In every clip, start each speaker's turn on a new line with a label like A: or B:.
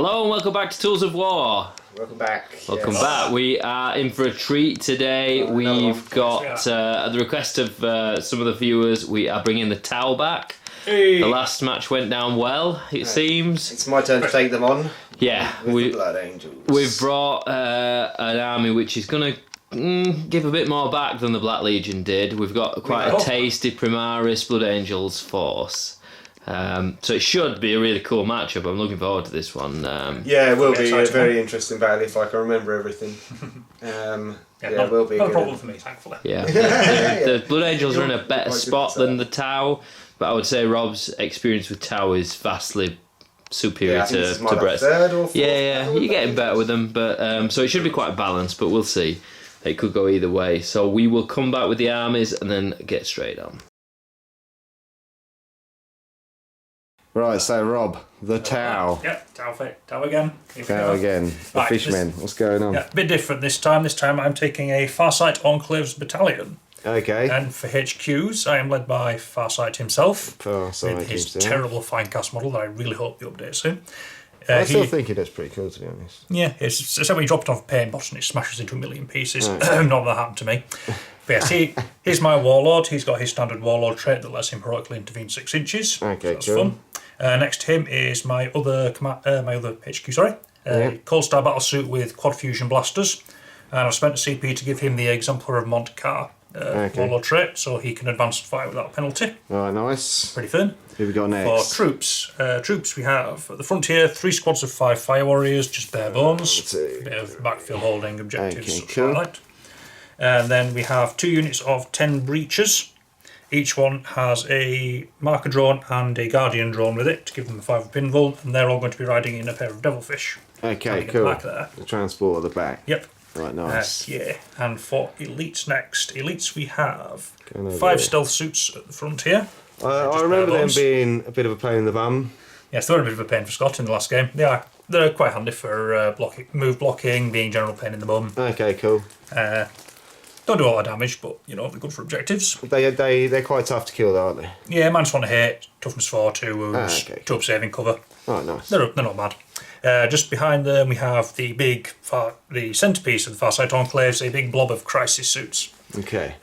A: Hello and welcome back to Tools of War.
B: Welcome back.
A: Welcome back. We are in for a treat today. We've got, at the request of some of the viewers, we are bringing the Tau back.
C: Hey.
A: The last match went down well, it seems.
B: It's my turn to take them on.
A: Yeah,
B: with the Blood Angels.
A: We've brought an army which is going to give a bit more back than the Black Legion did. We've got quite a tasty Primaris Blood Angels force. So it should be a really cool matchup. I'm looking forward to this one.
B: Yeah, it will be a very interesting battle if I can remember everything. It will be.
C: Not a problem for me, thankfully.
A: Yeah, the Blood Angels are in a better spot than the Tau, but I would say Rob's experience with Tau is vastly superior to Brett's. You're getting better with them, but so it should be quite balanced. But we'll see. It could go either way. So we will come back with the armies and then get straight on.
D: Right, so Rob, the Tau.
C: Yep, Tau again.
D: Tau again. The fishmen. What's going on?
C: Yeah, a bit different this time. This time I'm taking a Farsight Enclaves battalion.
D: Okay.
C: And for HQs, I am led by Farsight himself.
D: Farsight
C: with his
D: himself.
C: terrible Finecast model that I really hope he updates soon.
D: I still think it is pretty cool, to be honest.
C: Yeah, it's when you drop it off a paint box and it smashes into a million pieces. Not that happened to me. But yes, he's my warlord. He's got his standard warlord trait that lets him heroically intervene 6 inches.
D: Okay,
C: so that's
D: cool.
C: fun. Next to him is my other HQ, Cold Star Battlesuit with quad fusion blasters. And I've spent a CP to give him the Exemplar of Mont Car warlord trait, so he can advance and fight without penalty.
D: Right, nice.
C: Pretty fun.
D: Who we got next?
C: For troops, we have at the frontier 3 squads of 5 fire warriors, just bare bones. A bit of backfield holding objectives.
D: Okay, cool.
C: And then we have 2 units of 10 breachers. Each one has a marker drone and a guardian drone with it to give them a 5 pinville, and they're all going to be riding in a pair of devilfish.
D: Okay, cool.
C: Back there.
D: The transport at the back.
C: Yep.
D: Right, nice.
C: Yeah, and for elites next. Elites we have
D: Going over
C: 5
D: there.
C: stealth suits at the front here.
D: I remember them being a bit of a pain in the bum.
C: Yes, they were a bit of a pain for Scott in the last game. They're quite handy for move blocking, being general pain in the bum.
D: Okay, cool.
C: Don't do a lot of damage, but you know they're good for objectives.
D: They're quite tough to kill, though, aren't they?
C: Yeah, -1 to hit, toughness 4, 2 wounds, 2 up saving cover.
D: Oh, nice.
C: They're not bad. Just behind them we have the centrepiece of the Farsight Enclaves, a big blob of crisis suits.
D: Okay.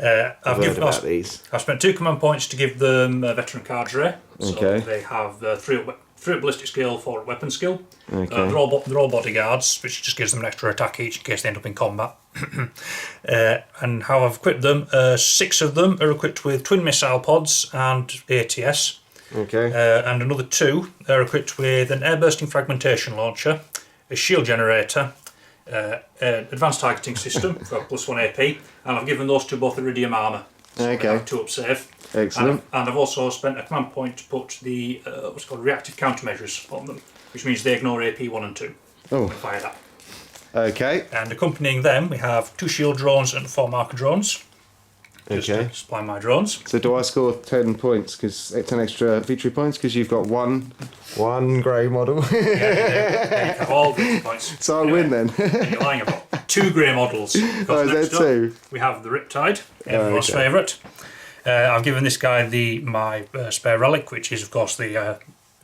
C: I've
D: heard about these.
C: I've spent 2 command points to give them veteran cadre. So
D: Okay.
C: they have 3 up ballistic skill, 4 up weapon skill.
D: Okay.
C: They're all bodyguards, which just gives them an extra attack each in case they end up in combat. And how I've equipped them, 6 of them are equipped with twin missile pods and ATS.
D: Okay.
C: And another 2 are equipped with an air bursting fragmentation launcher, a shield generator, an advanced targeting system for +1 AP, and I've given those 2 both iridium armour. So
D: Okay.
C: they have 2 up save.
D: Excellent.
C: And I've also spent a command point to put the what's called reactive countermeasures on them, which means they ignore AP 1 and 2.
D: Oh.
C: Fire that.
D: Okay.
C: And accompanying them, we have 2 shield drones and 4 marker drones. Just
D: Okay.
C: to supply my drones.
D: So do I score 10 points, 10 extra victory points, because you've got one grey model?
C: Yeah, you have all the points.
D: So I win then.
C: You're lying about 2 grey models.
D: Oh, is
C: Next
D: there
C: up,
D: 2?
C: we have the Riptide, everyone's
D: Okay.
C: favourite. I've given this guy my spare relic, which is of course the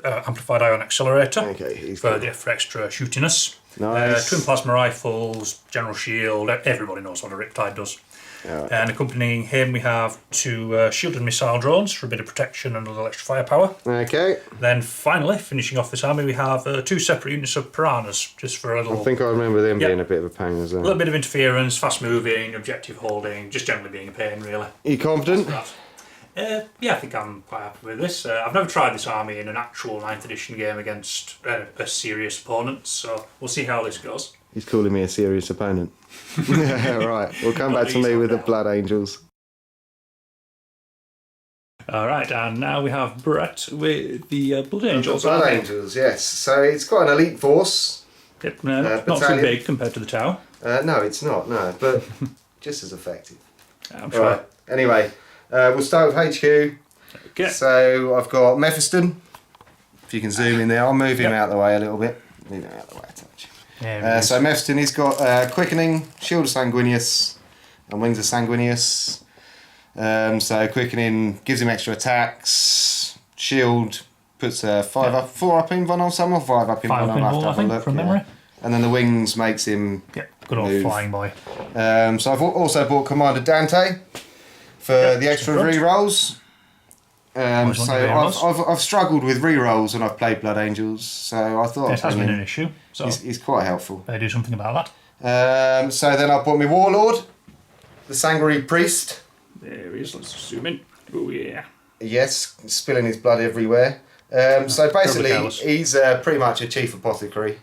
C: amplified ion accelerator.
D: Okay, he's
C: for
D: good.
C: for extra shootiness.
D: Nice.
C: Twin plasma rifles, general shield. Everybody knows what a Riptide does.
D: Alright.
C: And accompanying him, we have 2 shielded missile drones for a bit of protection and a little extra firepower.
D: Okay.
C: Then finally, finishing off this army, we have 2 separate units of piranhas, just for a little.
D: I think I remember them
C: Yep.
D: being a bit of a pain as
C: A
D: well.
C: little bit of interference, fast moving, objective holding, just generally being a pain, really.
D: You confident?
C: Yeah, I think I'm quite happy with this. I've never tried this army in an actual 9th edition game against a serious opponent, so we'll see how this goes.
D: He's calling me a serious opponent. Right, we'll come back to me with the Blood Angels.
C: Alright, and now we have Brett with the Blood Angels.
B: Blood Angels, yes. So it's quite an elite force.
C: Yep, not too
B: battalion.
C: big compared to the Tau.
B: No, it's not, no, but just as effective.
C: I'm sure.
B: Right, anyway, we'll start with HQ.
C: Okay.
B: So I've got Mephiston. If you can zoom in there, I'll move him out of the way a little bit. Move him out of the way a touch. So Mephiston, he's got Quickening, Shield of Sanguinius, and Wings of Sanguinius. So Quickening gives him extra attacks, Shield puts 4 up in one on some or 5 up in
C: 5
B: one
C: up
B: on.
C: in
B: I'll
C: all,
B: have
C: I
B: to have a
C: think,
B: look,
C: from memory.
B: And then the wings makes him
C: Good old
B: move.
C: flying boy.
B: So I've also bought Commander Dante for the extra re-rolls. So I've struggled with re-rolls when I've played Blood Angels, so I thought
C: it has been an issue. So
B: he's quite helpful.
C: They do something about that.
B: So then I bought my Warlord, the Sanguinary Priest.
C: There he is. Let's zoom in. Oh yeah.
B: Yes, spilling his blood everywhere. So basically, he's pretty much a chief apothecary.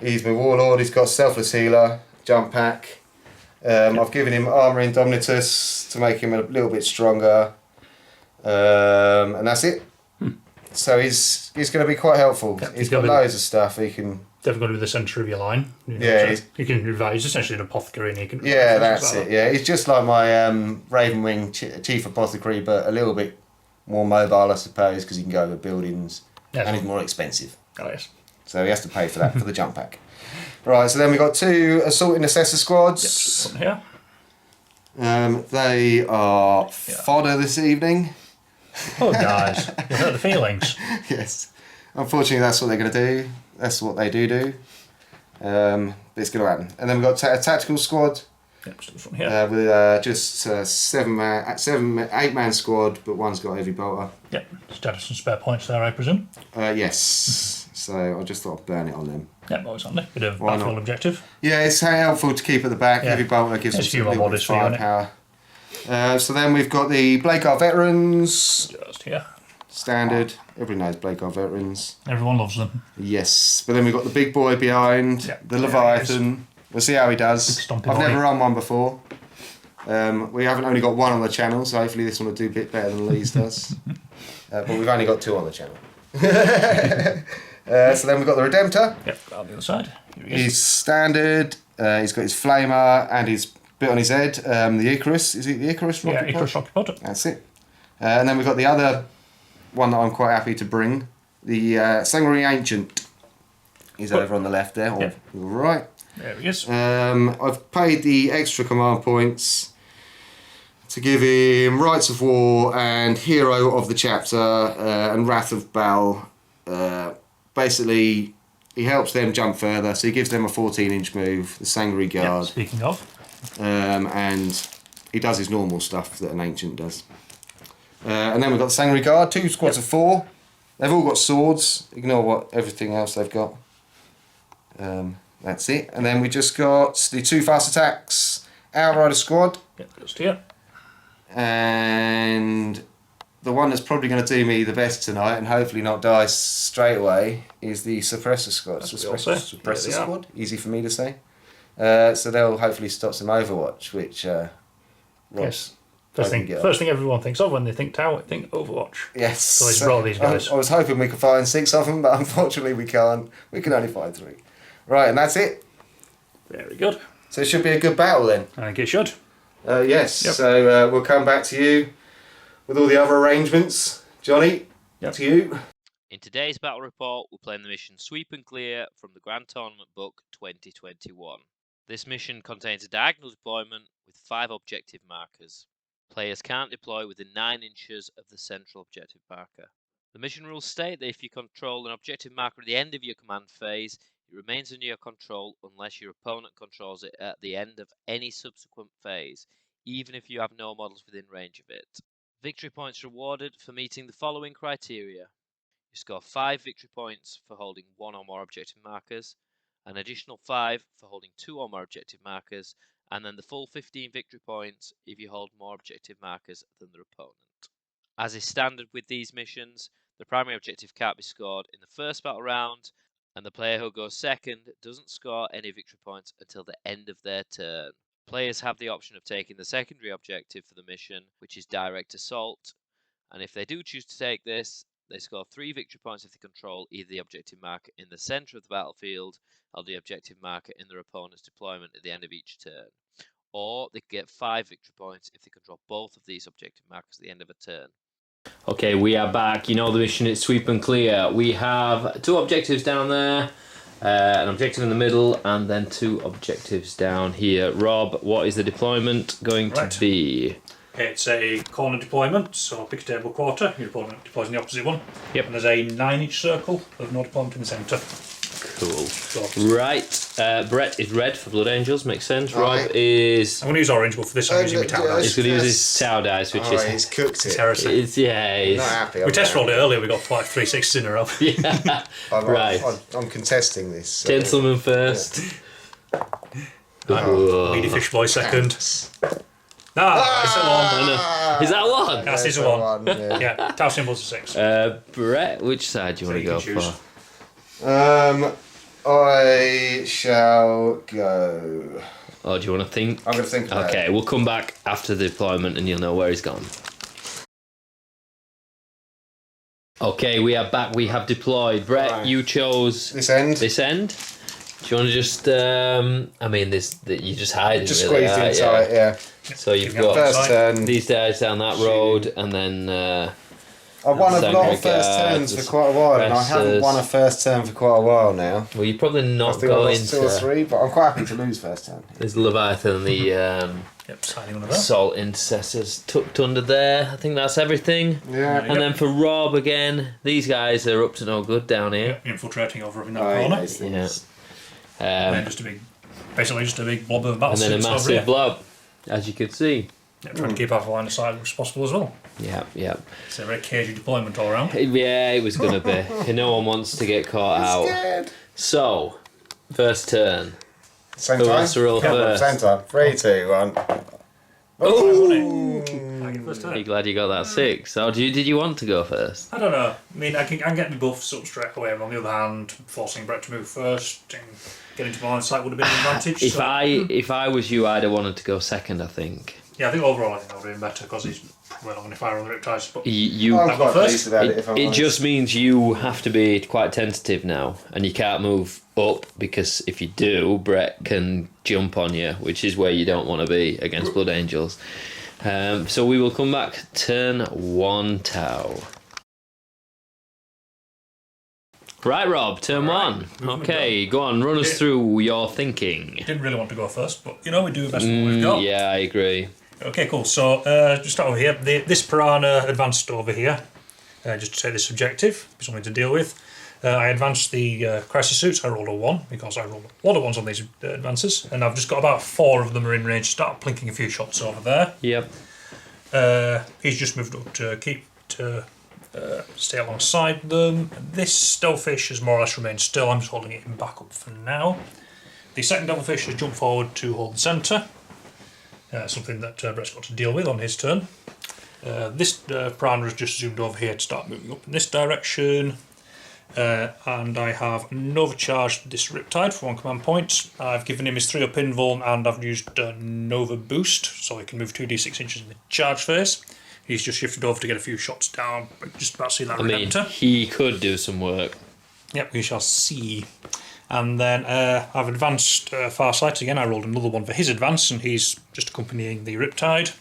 B: He's my Warlord. He's got Selfless Healer, Jump Pack. I've given him Armour Indomitus to make him a little bit stronger. And that's it. So he's going to be quite helpful. He's got loads of stuff. He can
C: definitely got to be the centre of your line. He can revise. He's essentially an apothecary, and he can.
B: Yeah, that's it. Yeah, he's just like my Ravenwing chief apothecary, but a little bit more mobile, I suppose, because he can go over buildings, and he's more expensive.
C: Oh yes.
B: So he has to pay for that for the jump pack. Right. So then we've got 2 assault and assessor squads.
C: Here.
B: They are fodder this evening.
C: Oh, guys, you hurt the feelings.
B: Yes. Unfortunately, that's what they're going to do. That's what they do. But it's going to happen. And then we've got a tactical squad.
C: Yep, still from here.
B: With just 8-man squad, but one's got heavy bolter.
C: Yep, just added some spare points there, I presume.
B: Yes. So I just thought I'd burn it on them.
C: Yep, always handy. Bit of battlefield objective.
B: Yeah, it's helpful to keep at the back. Heavy bolter gives us a few more bodies for firepower. So then we've got the Blade Guard veterans.
C: Just here.
B: Standard. Everybody knows Blade Guard veterans.
C: Everyone loves them.
B: Yes. But then we've got the big boy behind, the Leviathan. We'll see how he does. I've never run one before. We haven't only got one on the channel, so hopefully this one will do a bit better than Lee's does. But we've only got 2 on the channel. So then we've got the Redemptor.
C: Yep, on the other side.
B: He's standard. He's got his flamer and his bit on his head. The Icarus. Is it the Icarus rocket pod?
C: Yeah, Icarus rocket pod.
B: That's it. And then we've got the other one that I'm quite happy to bring. The Sanguinary Ancient. He's over on the left there. Or right.
C: There he is.
B: I've paid the extra command points to give him Rights of War and Hero of the Chapter and Wrath of Baal. Basically, he helps them jump further, so he gives them a 14-inch move, the Sanguinary Guard.
C: Speaking of.
B: And he does his normal stuff that an Ancient does. And then we've got the Sanguinary Guard, 2 squads of 4. They've all got swords, ignore everything else they've got. That's it. And then we just got the 2 fast attacks, Outrider squad.
C: Yep, just here.
B: And the one that's probably going to do me the best tonight and hopefully not die straight away is the Suppressor squad. Suppressor squad, easy for me to say. So they'll hopefully stop some Overwatch, which
C: yes. First thing everyone thinks of when they think Tower, think Overwatch.
B: Yes.
C: So let's roll these guys.
B: I was hoping we could find 6 of them, but unfortunately we can't. We can only find 3. Right, and that's it.
C: Very good.
B: So it should be a good battle then.
C: I think it should.
B: Yes. Yep. So we'll come back to you with all the other arrangements. Johnny, to you.
A: In today's battle report, we're playing the mission Sweep and Clear from the Grand Tournament Book 2021. This mission contains a diagonal deployment with 5 objective markers. Players can't deploy within 9 inches of the central objective marker. The mission rules state that if you control an objective marker at the end of your command phase, it remains under your control unless your opponent controls it at the end of any subsequent phase, even if you have no models within range of it. Victory points rewarded for meeting the following criteria. You score 5 victory points for holding 1 or more objective markers, an additional 5 for holding 2 or more objective markers, and then the full 15 victory points if you hold more objective markers than their opponent. As is standard with these missions, the primary objective can't be scored in the first battle round, and the player who goes second doesn't score any victory points until the end of their turn. Players have the option of taking the secondary objective for the mission, which is direct assault, and if they do choose to take this, they score 3 victory points if they control either the objective marker in the centre of the battlefield or the objective marker in their opponent's deployment at the end of each turn. Or they get 5 victory points if they control both of these objective markers at the end of a turn. Okay, we are back. You know the mission is Sweep and Clear. We have 2 objectives down there, an objective in the middle, and then 2 objectives down here. Rob, what is the deployment going to be?
C: It's a corner deployment, so pick a table quarter, your opponent deploys in the opposite one.
A: Yep.
C: And there's a 9-inch circle of no deployment in the centre.
A: Cool.
C: So,
A: Right, Brett is red for Blood Angels, makes sense. Rob is...
C: I'm going to use orange, but for this I'm using my Tau dice.
A: He's going to use his Tau dice, which is...
B: he's cooked it.
C: Heresy.
A: It's, yeah, he's...
B: Not happy.
C: We test rolled it earlier, we got like 3 6s in a row.
A: Yeah, right.
B: I'm contesting this. So.
A: Gentleman first.
C: Weedy fish boy second. It's a 1.
A: Is that one?
C: That's his 1. Yeah, Tau symbol's a 6.
A: Brett, which side do you want to go
C: choose.
A: for?
B: I shall go.
A: Or do you want to think?
B: I'm going to think about it.
A: Okay, we'll come back after the deployment and you'll know where he's gone. Okay, we are back. We have deployed. Brett, you chose
B: this end.
A: This end. Do you want to just? I mean, you just hide.
B: Just
A: really,
B: squeezed in tight. Yeah.
A: So you've got
B: first turn.
A: these guys down that road, and then.
B: I've won a lot of first turns for quite a while, and I haven't won a first turn for quite a while now.
A: Well, you're probably not
B: I think
A: going
B: I lost 2 or 3, but I'm quite happy to lose first turn.
A: There's the Leviathan and the
C: signing one of that.
A: Salt Intercessors tucked under there. I think that's everything.
B: Yeah.
A: And then for Rob again, these guys are up to no good down here.
C: Infiltrating over in that corner.
A: Yeah.
C: And basically just a big blob of battle.
A: And then a massive blob, as you can see.
C: Yeah, trying to keep half a line of sight as possible as well.
A: Yeah.
C: It's a very cagey deployment all around.
A: Yeah, it was going to be. No one wants to get caught out.
B: Scared.
A: So, first turn.
B: Same
A: Who
B: time?
A: wants to roll first?
B: Same time. 3, 2, 1.
C: Oh! I get first
A: Are you
C: turn.
A: glad you got that 6? Or did you want to go first?
C: I don't know. I mean, I can get the buffs up straight away, but on the other hand, forcing Brett to move first and getting to my line of sight would have been an advantage.
A: If I was you, I'd have wanted to go second, I think.
C: Yeah, I think overall I think I'll do better because he's probably not going to fire on the riptides. But
B: I'm quite pleased about it, if I'm
A: it
B: honest.
A: just means you have to be quite tentative now, and you can't move up because if you do, Brett can jump on you, which is where you don't want to be against Blood Angels. So we will come back turn 1 Tau. Right, Rob, turn 1. Okay, go on, run us through your thinking.
C: Didn't really want to go first, but you know, we do the best of what we've got.
A: Yeah, I agree.
C: Okay, cool. So, just start over here. This piranha advanced over here, just to take this objective, be something to deal with. I advanced the crisis suits. I rolled a 1 because I rolled a lot of 1s on these advances, and I've just got about 4 of them are in range to start plinking a few shots over there.
A: Yep.
C: He's just moved up to stay alongside them. This devilfish has more or less remained still. I'm just holding it in backup for now. The second devilfish has jumped forward to hold the centre. Something that Brett's got to deal with on his turn. This piranha has just zoomed over here to start moving up in this direction. And I have Nova charged this Riptide for 1 command point. I've given him his 3-up invuln and I've used Nova boost so he can move 2d6 inches in the charge phase. He's just shifted over to get a few shots down, but just about to see that Redemptor.
A: He could do some work.
C: Yep, we shall see. And then I've advanced Farsight again. I rolled another 1 for his advance, and he's just accompanying the Riptide.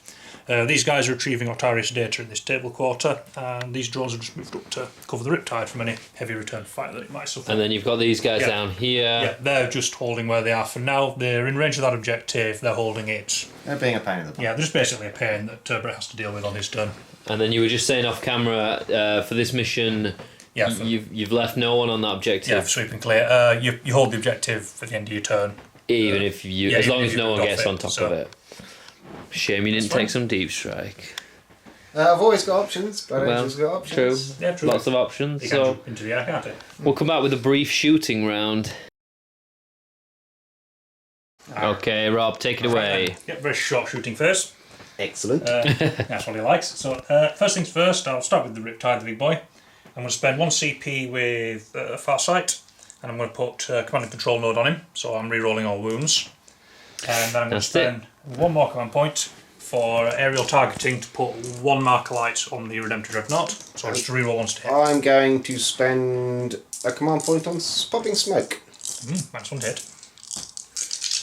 C: These guys are retrieving Octarius data in this table quarter, and these drones have just moved up to cover the Riptide from any heavy return fire that it might suffer.
A: And then you've got these guys down here.
C: Yeah, they're just holding where they are for now. They're in range of that objective. They're holding it.
B: They're being a pain in the butt.
C: Yeah, they're just basically a pain that Brett has to deal with on his turn.
A: And then you were just saying off camera, for this mission, you've left no one on that objective.
C: Yeah, for sweep and clear. You hold the objective at the end of your turn.
A: Even if you, as long as no one gets on top of it. Shame you didn't take some deep strike.
B: I've always got options. Blood Angels got options.
A: True.
C: Yeah, true.
A: Lots of options.
C: You can jump into the air, can't it?
A: We'll come back with a brief shooting round. Okay, Rob, take it away.
C: Yep, very short shooting first.
B: Excellent.
C: That's what he likes. So, first things first, I'll start with the Riptide, the big boy. I'm going to spend 1 CP with Farsight, and I'm going to put command and control node on him, so I'm re-rolling all wounds. And then I'm going to spend 1 more command point for aerial targeting to put 1 marker light on the Redemptor Dreadnought, so I'll just re-roll 1 to hit.
B: I'm going to spend a command point on spotting smoke.
C: That's 1 to hit.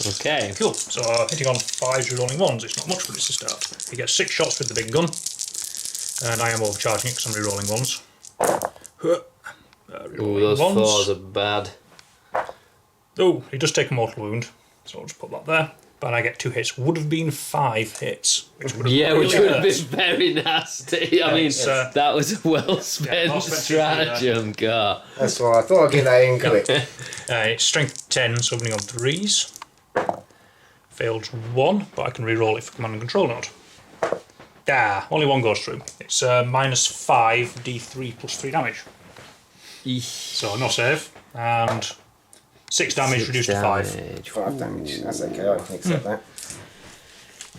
A: Okay.
C: Cool. So hitting on 5s, re-rolling 1s, it's not much, but it's a start. You get 6 shots with the big gun, and I am overcharging it because I'm re-rolling 1s.
A: Ooh, those 4s are bad.
C: Oh, he does take a mortal wound, so I'll just put that there. but I get 2 hits. Would have been 5 hits, which would have
A: which would have been very nasty. I mean, that was a well spent stratagem, God.
B: That's why I thought I'd get that in quick.
C: It's strength 10, so opening on 3s. Failed 1, but I can re-roll it for command and control note. Only 1 goes through. It's minus 5 d3 plus 3 damage. So no save, and 6 damage reduced to 5.
B: 5 damage. That's okay. I can accept that.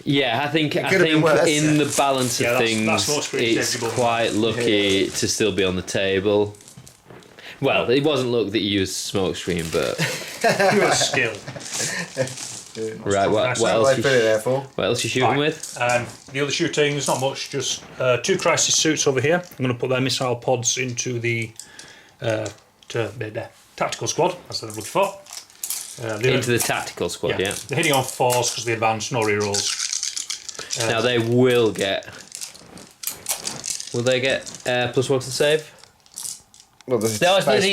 A: Yeah, I think in the balance of things, it's quite lucky to still be on the table. Well, it wasn't luck that you used smokescreen, but
C: pure skill.
A: Right, what else? What else you shooting with?
C: The other shooting, there's not much. Just 2 crisis suits over here. I'm going to put their missile pods into the tactical squad. That's what I'm looking for.
A: Into the tactical squad, yeah.
C: They're hitting on 4s because of the advance, no rerolls.
A: Now they will get. Will they get +1 to save?
B: Well,
A: these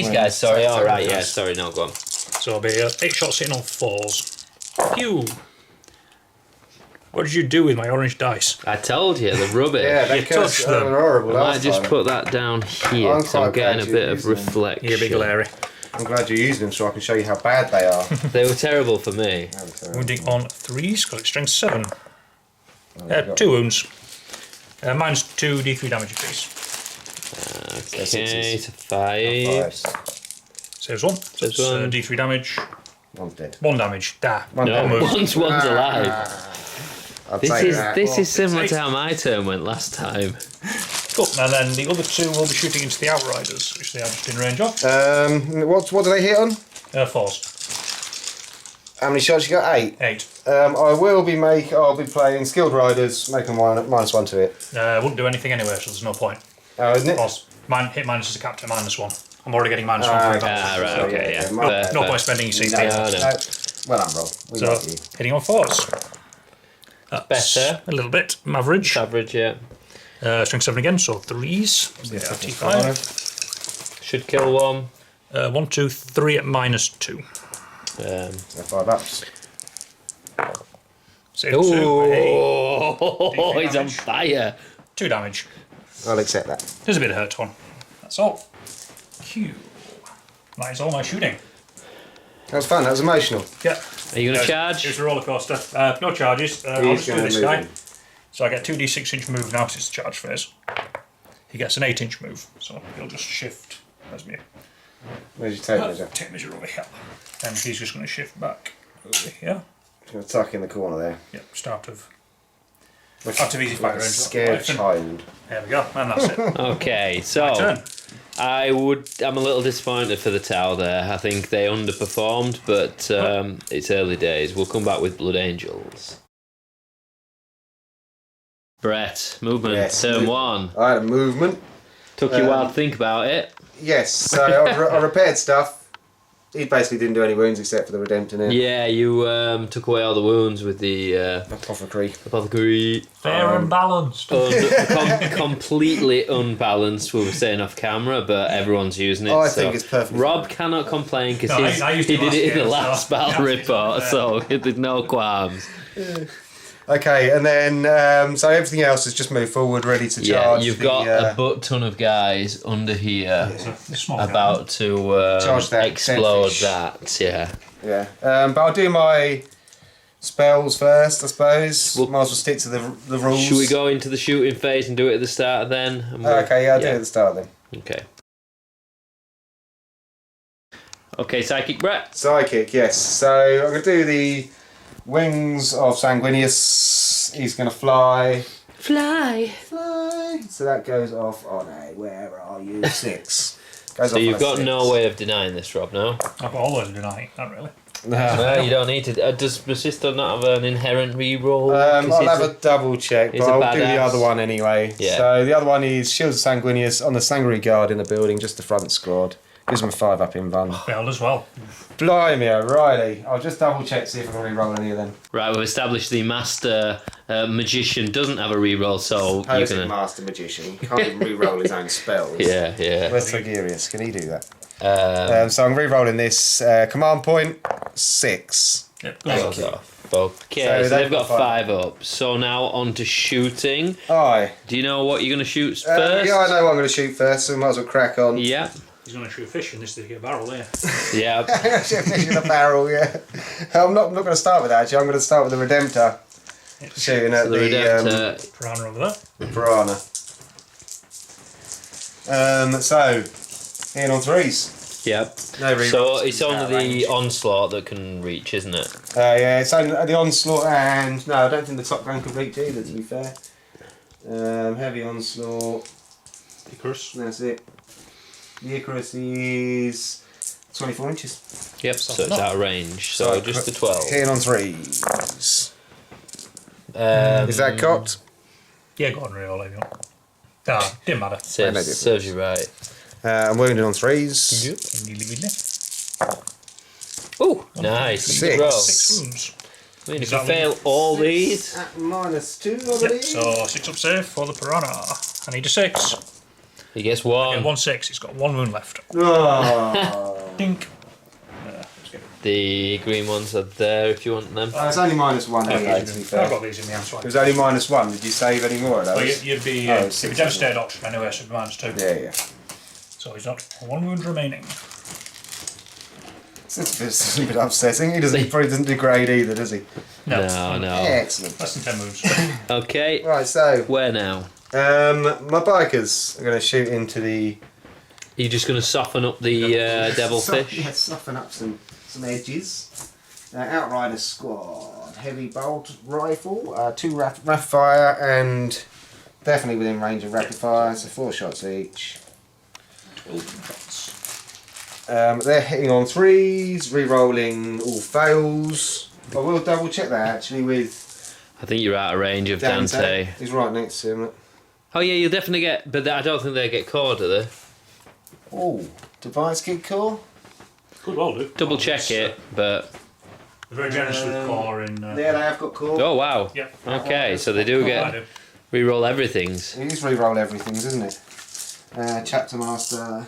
A: guys. Sorry. All right. Yeah. Sorry. No, go on.
C: So it'll be 8 shots hitting on 4s. Phew. What did you do with my orange dice?
A: I told you, they're rubbish.
C: you touched them.
B: Horrible.
A: I might just put that down here, so I'm getting a bit of reflection.
C: You're big Larry.
B: I'm glad you used them so I can show you how bad they are.
A: They were terrible for me.
C: Wounding on 3s, got it strength 7. 2 wounds. Minus 2 d3 damage please.
A: Okay, to 5.
C: Saves 1. Saves 1. D3 damage.
B: 1's dead.
C: 1 damage.
A: One's alive. This is similar to how my turn went last time.
C: Cool. And then the other 2 will be shooting into the Outriders, which they are just in range of.
B: What do they hit on?
C: 4s.
B: How many shots you got? 8.
C: 8.
B: I'll be playing Skilled Riders, making -1 to it.
C: Wouldn't do anything anyway, so there's no point.
B: Oh, isn't it?
C: Hit minus as a captain, -1. I'm already getting -1 for that.
A: Right, okay, yeah.
C: No point spending your CP.
B: No. Well done, Rob.
C: So, hitting on 4s. That's
A: better.
C: A little bit. Average.
A: Average, yeah.
C: Strength 7 again, so 3s. T5.
A: Should kill 1.
C: 1, 2, 3 at -2.
B: 5 ups.
C: Save 2.
A: He's on fire.
C: 2 damage.
B: I'll accept that.
C: There's a bit of hurt to one. That's all. Q. That is all my shooting.
B: That was fun. That was emotional.
C: Yeah.
A: Are you going to charge?
C: It's a roller coaster. No charges. I'll just do this guy. So I get 2 d6-inch move now because it's the charge phase. He gets an 8-inch move, so he'll just shift. There's me.
B: Where's your tape measure?
C: Tape measure over here. And he's just going to shift back over here.
B: He's going to tuck in the corner there.
C: Yep, start of easy fire range.
B: Scared child.
C: There we go, and that's it.
A: Okay, so
C: turn.
A: I'm a little disappointed for the Tau there. I think they underperformed, but it's early days. We'll come back with Blood Angels. Brett, movement, yes, turn 1.
B: I had a movement.
A: Took you a while to think about it.
B: Yes, so I repaired stuff. He basically didn't do any wounds except for the Redemptor.
A: Yeah, you took away all the wounds with the
B: apothecary.
C: Fair and balanced.
A: Completely unbalanced. We were saying off camera, but everyone's using it.
B: I think it's perfect.
A: Rob cannot complain because he did it in the last battle report, so there's no qualms.
B: Okay, and then so everything else has just moved forward, ready to charge.
A: Yeah, you've got a butt ton of guys under here about to explode that. Yeah.
B: Yeah, but I'll do my spells first, I suppose. Might as well stick to the rules.
A: Should we go into the shooting phase and do it at the start then?
B: Okay, yeah, I'll do it at the start then.
A: Okay. Okay, Psychic Brett.
B: Psychic, yes. So I'm going to do the Wings of Sanguinius. He's going to fly.
A: Fly.
B: So that goes off on a, where are you? 6. Goes
A: so
B: off
A: you've got
B: 6.
A: no way of denying this, Rob, no?
C: I've got all ways of denying it, not really.
A: No, you don't need to. Does Mephiston not have an inherent reroll?
B: I'll have a double check, but I'll do the other one anyway. Yeah. So the other one is Shields of Sanguinius on the Sanguinary Guard in the building, just the front squad. Gives them a 5 up in Van.
C: Well as well.
B: Blimey, O'Reilly. I'll just double check, see if I can re-roll any of them.
A: Right, we've established the Master Magician doesn't have a re-roll, so
B: you're gonna... Master Magician. He can't even re-roll his own spells.
A: Yeah.
B: Where's Tregirius? Can he do that? So I'm re-rolling this command point 6.
C: Yep, goes off.
A: Okay, so they've got 5 up. So now on to shooting.
B: Aye.
A: Do you know what you're going to shoot first?
B: Yeah, I know what I'm going to shoot first, so we might as well crack on.
A: Yeah.
C: He's going to shoot fish in this to get a barrel there.
A: Yeah.
B: I'm going to shoot fish in a barrel, yeah. I'm not going to start with that, actually. I'm going to start with the Redemptor. Shooting at
A: the Redemptor.
C: Piranha over there.
B: The Piranha. So, in on 3s.
A: Yep.
B: No
A: so it's only the Onslaught that can reach, isn't it?
B: Yeah, it's only the Onslaught and... No, I don't think the Top Gun can reach either, to be fair. Heavy Onslaught.
C: Icarus.
B: That's it. The Icarus is 24 inches.
A: Yep, so it's out of range. So just the 12.
B: Hitting on 3s. Is that cocked?
C: Yeah, go on, real if you want. Ah, didn't matter.
A: Serves you right.
B: I'm wounded on 3s.
A: Oh, nice.
B: 6.
A: Roll.
C: 6 wounds.
A: I mean, if you fail all these...
B: At -2, I believe.
C: Yep, so 6 up save for the Piranha. I need a 6.
A: He gets 1.
C: Okay, 1 6. He's got 1 wound left.
B: Oh.
C: Dink.
A: The green ones are there if you want them.
B: It's only -1 anyway, to be fair.
C: I've got these in my hand, so
B: It was only -1. Did you save any more of those?
C: well, you'd be it'd be devastated option anyway, so it'd be -2.
B: Yeah.
C: So he's not 1 wound remaining.
B: It's a bit upsetting. Probably doesn't degrade either, does he?
A: No.
B: Excellent.
C: Less than 10 moves.
A: Okay.
B: Right, so
A: Where now?
B: my bikers are going to shoot into the.
A: Are you just going to soften up the devilfish?
B: Yeah, soften up some edges. Outrider squad, heavy bolt rifle, 2 rapid fire, and definitely within range of rapid fire. So 4 shots each.
C: 12 shots.
B: They're hitting on 3s, re-rolling all fails. I will double check that actually with
A: I think you're out of range of Dante.
B: He's right next to him. Look.
A: Oh yeah, you'll definitely get, but I don't think they get caught, do they?
B: Oh, device kit core?
C: Could well do.
A: Double check it, but...
C: They're very generous with core in...
B: Yeah, they have got core.
A: Oh wow.
C: Yeah.
A: Okay, so they do get re-roll everythings.
B: It is re-roll everything's, isn't it? Chapter Master.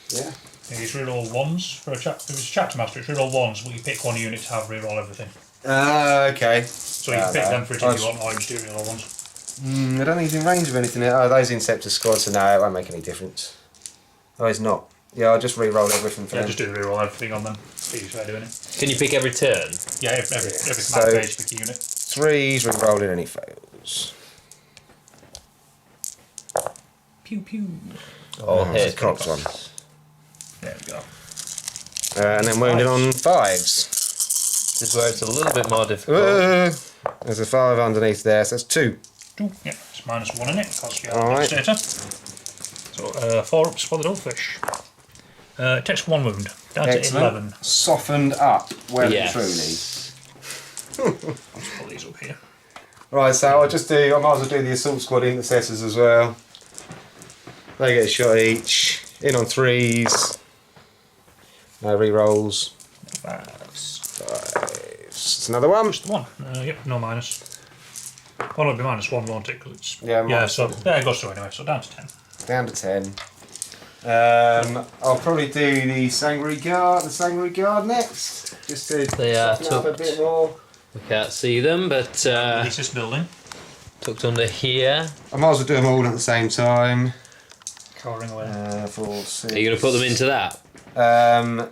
B: Yeah.
C: He's reroll 1s for a chapter. If it's a chapter master, it's reroll 1s, but you pick one unit to have reroll everything.
B: Okay.
C: So you can pick them for it if you want, or you just do reroll 1s.
B: I don't think he's in range of anything. Oh, those Inceptor squads, so no, it won't make any difference. Oh, he's not. Yeah, I'll just re-roll everything for them.
C: Just do reroll everything on them. Easy way of doing it.
A: Can you pick every turn?
C: Yeah, every command page, pick a unit.
B: 3s, re-rolling any fails.
C: Pew pew.
A: All
B: It's a
A: hit.
B: cocked one.
C: There we go.
B: And then wounded on 5s.
A: This is where it's a little bit more difficult.
B: There's a 5 underneath there, so that's 2.
C: 2. Yeah, it's -1 in it because you
B: Alright.
C: have data. So 4 ups for the Dollfish. It takes 1 wound. Down to 11.
B: Softened up, well
A: Yes.
B: truly.
C: Let's put these up here.
B: Right, so I might as well do the assault squad intercessors as well. They get a shot each. In on 3s. No re-rolls. 5s. It's another one.
C: Just the 1. Yep, no minus. Well, it'll be -1, won't it? Cause it's,
B: Yeah,
C: so there it goes through anyway, so down to 10.
B: Down to 10. I'll probably do the Sanguinary Guard next. Just to
A: They are
B: soften up a
A: tucked.
B: bit more.
A: We can't see them, but
C: Release this building.
A: tucked under here.
B: I might as well do them all at the same time.
C: Cowering away.
B: 4, 6.
A: Are you going to put them into that?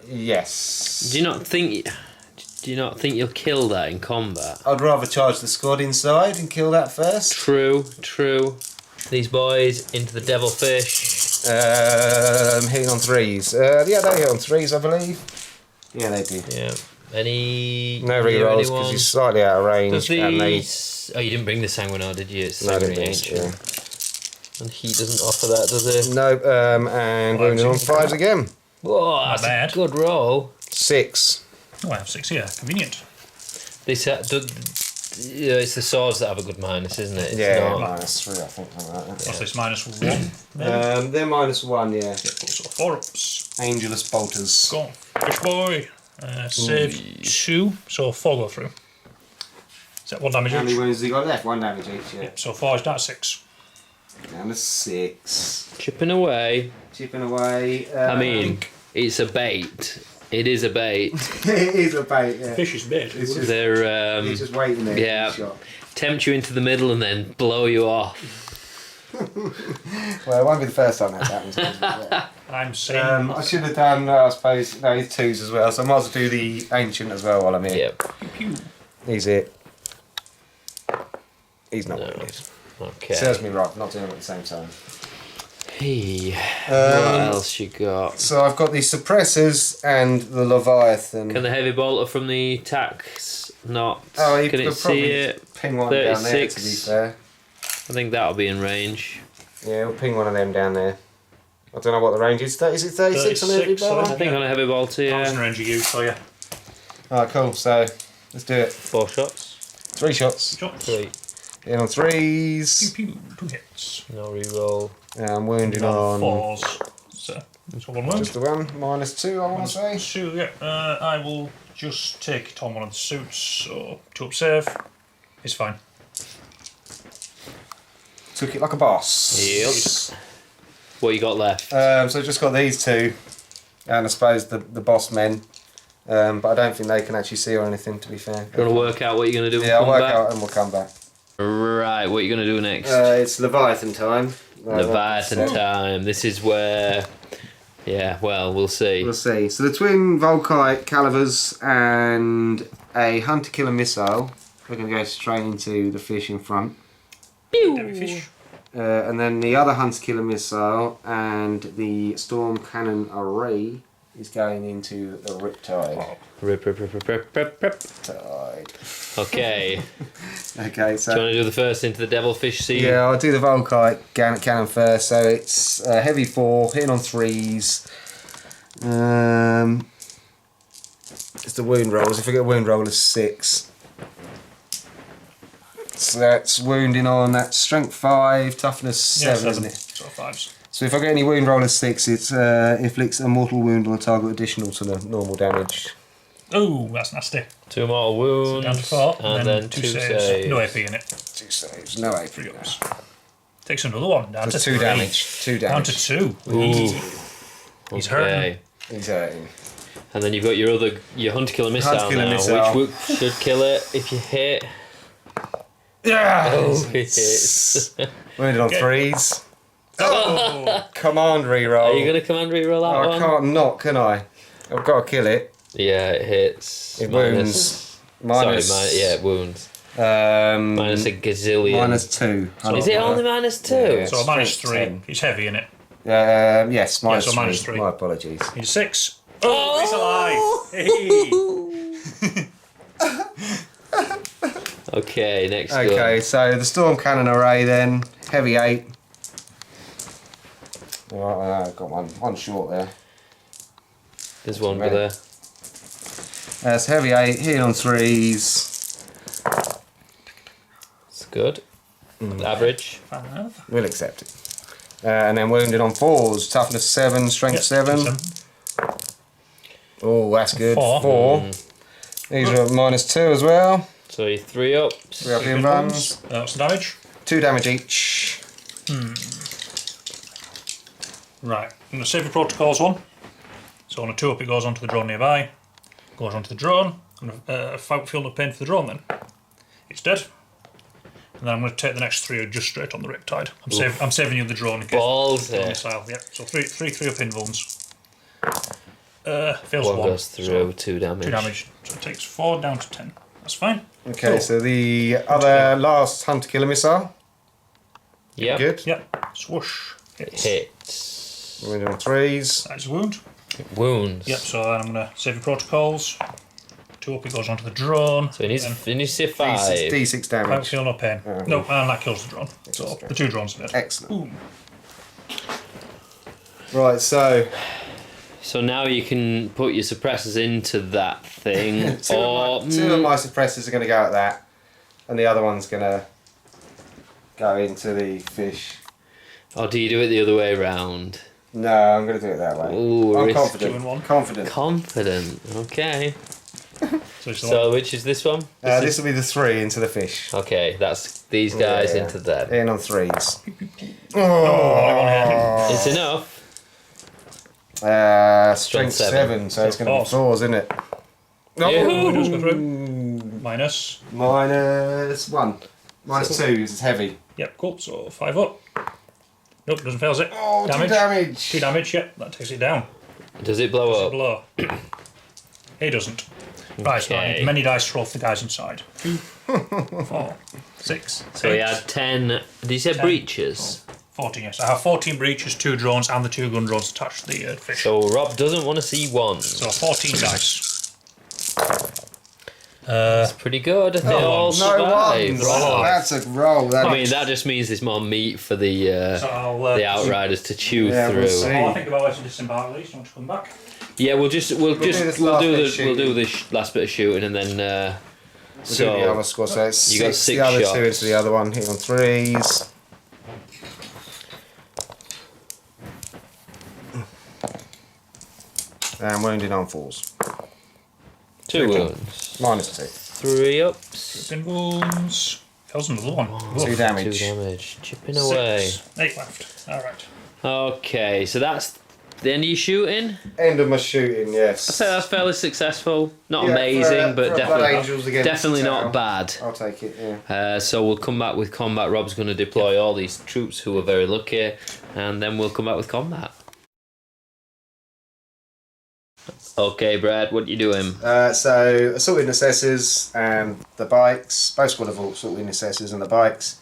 B: Yes.
A: Do you not think you'll kill that in combat?
B: I'd rather charge the squad inside and kill that first.
A: True. These boys into the devilfish.
B: Hitting on 3s. Yeah, they hit on 3s, I believe. Yeah, they do.
A: Yeah. Any
B: No rerolls because he's slightly out of range.
A: Does
B: And they...
A: Oh, you didn't bring the Sanguinar, did you? It's
B: No, I
A: Sanguinary
B: didn't bring it,
A: Ancient. And he doesn't offer that, does he?
B: No, and wounded on 5s again.
A: Whoa, that's
C: bad.
A: a good roll.
B: 6.
C: Oh, I have 6 here. Convenient.
A: It's the swords that have a good minus, isn't it? It's
B: Yeah,
A: not.
B: -3, I think. Something like that.
C: What's this? -1?
B: They're -1, yeah.
C: So 4 ups.
B: Angelus bolters.
C: Go on. Fish boy. Save 2, so 4 go through. Is that 1 damage
B: How many
C: each?
B: wounds has he got left? 1 damage each, yeah.
C: Yep, so 4 is down to 6.
B: Down to 6.
A: Chipping away.
B: Chipping away.
A: I mean, it's a bait. It is a bait.
B: It is a bait, yeah.
C: Fish is bait.
B: It's just,
A: They're
B: he's just waiting there.
A: yeah.
B: To be shot.
A: Tempt you into the middle and then blow you off.
B: Well, it won't be the first time that happens.
C: I'm saying.
B: I should have done, I suppose, no, he's 2s as well, so I might as well do the ancient as well while I'm here.
A: Yep.
B: He's it. He's not wounded.
A: Okay.
B: Serves me right, not doing them at the same time.
A: Hey. What else you got?
B: So I've got the suppressors and the Leviathan.
A: Can the heavy bolter from the tax not?
B: Oh, you
A: can
B: could
A: it see
B: probably
A: it?
B: ping one down there, to be
A: 36.
B: fair.
A: I think that'll be in range.
B: Yeah, we'll ping one of them down there. I don't know what the range is. Is it 36 on every
C: 36,
B: bolter?
A: I think on a heavy bolter,
C: I was in
A: yeah.
C: range of you, so yeah.
B: Alright, cool. So, let's do it.
A: 4 shots.
B: 3 shots.
C: Shots.
A: 3.
B: In on 3s.
C: Pew, pew, 2 hits.
A: No reroll.
B: And I'm wounding on...
C: 4s. So 1 wound.
B: Just the one. -2, I want to say.
C: 2, yeah. I will just take it on one of the suits, so 2 up save. It's fine.
B: Took it like a boss.
A: Yep. What you got left?
B: So just got these 2. And I suppose the boss men. But I don't think they can actually see or anything, to be fair.
A: You want to work out what you're going to do?
B: Yeah, I'll
A: come
B: work
A: back?
B: out and we'll come back.
A: Right, what are you going to do next?
B: It's Leviathan time.
A: Leviathan time. This is where... Yeah, well, we'll see.
B: We'll see. So the twin Volkite calivers and a hunter-killer missile. We're going to go straight into the fish in front.
C: Heavy fish.
B: And then the other hunter-killer missile and the storm cannon array is going into the Riptide.
A: Rip.
B: Tide.
A: Okay.
B: Okay, so...
A: Do you want to do the first into the devilfish sea?
B: Yeah, I'll do the Volkite cannon first. So it's heavy 4, hitting on 3s. It's the wound rolls. If I get a wound roll of 6. So that's wounding on that strength 5, toughness 7, isn't it?
C: So 5s.
B: So if I get any wound roll of 6, it inflicts a mortal wound on the target additional to the normal damage.
C: Oh, that's nasty.
A: 2 mortal wounds.
C: Down to 4,
A: and then 2 saves.
C: No AP in it.
B: 2 saves, no AP.
C: 3 ups. Takes another one. Down
B: That's
C: to
B: 2
C: 3.
B: damage. 2
C: Down
B: damage.
C: to 2.
A: Ooh.
C: Easy. He's hurting.
A: Okay.
B: He's hurting.
A: And then you've got your hunter-killer missile
B: Hunter-killer
A: now,
B: missile.
A: which should kill it if you hit.
B: Yeah!
A: Oh, it hits.
B: Wounded on 3s. Oh! Command reroll.
A: Are you going to command reroll that
B: Oh,
A: one?
B: I can't not, can I? I've got to kill it.
A: Yeah, it hits.
B: It
A: Minus-
B: wounds. Minus.
A: Sorry, yeah, it wounds. Minus a
B: -2.
A: gazillion. Is it only -2?
B: Yeah.
C: So a minus
B: Strength
C: 3.
B: 10.
C: He's heavy in it.
B: Yes, minus
C: so
B: 3.
C: minus 3.
B: My apologies.
C: He's 6. Oh, he's alive. Hey.
A: Okay, next
B: Okay, so the storm cannon array then, heavy 8. Right, I've got one short there.
A: There's one over there.
B: It's heavy 8, hitting on 3s.
A: It's good. Average.
C: 5.
B: We'll accept it. And then wounded on 4s, toughness 7, strength 7. Oh, that's good. 4. These are -2 as well.
A: So you're 3 ups.
B: 3 up in runs.
C: What's the damage?
B: 2 damage each.
C: Right. I'm going to save your protocols one. So on a 2 up, it goes onto the drone nearby. Goes onto the drone. I'm going to field of pain for the drone then. It's dead. And then I'm going to take the next 3 just straight on the Riptide. I'm saving you the drone in case.
A: Balls there.
C: Missile. Yeah. So 3 up in wounds. Fails 1.
A: One goes through, 2 damage.
C: 2 damage. So it takes 4 down to 10. That's fine.
B: Okay,
C: Cool.
B: so the other last hunter-killer missile.
A: Yeah.
B: Good.
C: Yep. Swoosh. Hits.
A: Hits.
B: Wounded on 3s.
C: That is a wound.
A: Wounds.
C: Yep. So then I'm going to save your protocols. 2 up, it goes onto the drone.
A: So he needs to say 5.
B: D6
C: I
B: damage.
C: feel no pain. No, and that kills the drone. So the 2 drones are dead.
B: Excellent.
C: Boom.
B: Right, so
A: So now you can put your suppressors into that thing.
B: two of my suppressors are going to go at that, and the other one's going to go into the fish.
A: Or do you do it the other way around?
B: No, I'm going to do it that way.
A: Ooh,
B: I'm
A: risky.
B: confident.
C: 2 in 1.
B: Confident.
A: Confident. Okay.
C: So it's the
A: So
C: one.
A: which is this one?
B: This will be the 3 into the fish.
A: Okay, that's these guys
B: Yeah.
A: into them.
B: In on 3s.
C: Oh, only one hit.
A: It's enough.
B: Strength 7, so it's going to be 4s, isn't it?
C: Oh, it does go through. Minus.
B: -1. -2, it's heavy.
C: Yep, cool. So 5 up. Nope, doesn't fail it.
B: Oh, damage. 2 damage.
C: 2 damage, yep, that takes it down.
A: Does it blow up?
C: Blow. He doesn't. Right, so I need many dice to roll for the guys inside. 2, 4, 6.
A: So he had 10. Did you say 10, breaches?
C: 14, yes. I have 14 breaches, 2 drones, and the 2 gun drones attached to the fish.
A: So Rob doesn't want to see 1.
C: So 14 dice.
A: That's pretty good. They all survive.
B: Wow. That's a roll.
A: I mean, that just means there's more meat for the outriders to chew through.
C: We'll see. I'll think about where to disembark these. Want to come back?
A: Yeah, we'll do the last bit of shooting and then.
B: We'll do the other score. So it's
A: you got 6
B: the other
A: shots.
B: 2 into the other one. Hit on 3s. And wounded on 4s.
A: 2 wounds.
B: -2.
A: 3 ups.
C: 2 wounds. That was another one.
B: 2 damage.
A: 2 damage. Chipping away.
C: 8 left. Alright.
A: Okay, so that's the end of your shooting?
B: End of my shooting, yes.
A: I'd say that's fairly successful. Not amazing, but definitely not bad.
B: I'll take it, yeah.
A: So we'll come back with combat. Rob's going to deploy all these troops who are very lucky, and then we'll come back with combat. Okay, Brad, what are you doing?
B: So, assaulting assessors and the bikes. Both squad of assaulting assessors and the bikes.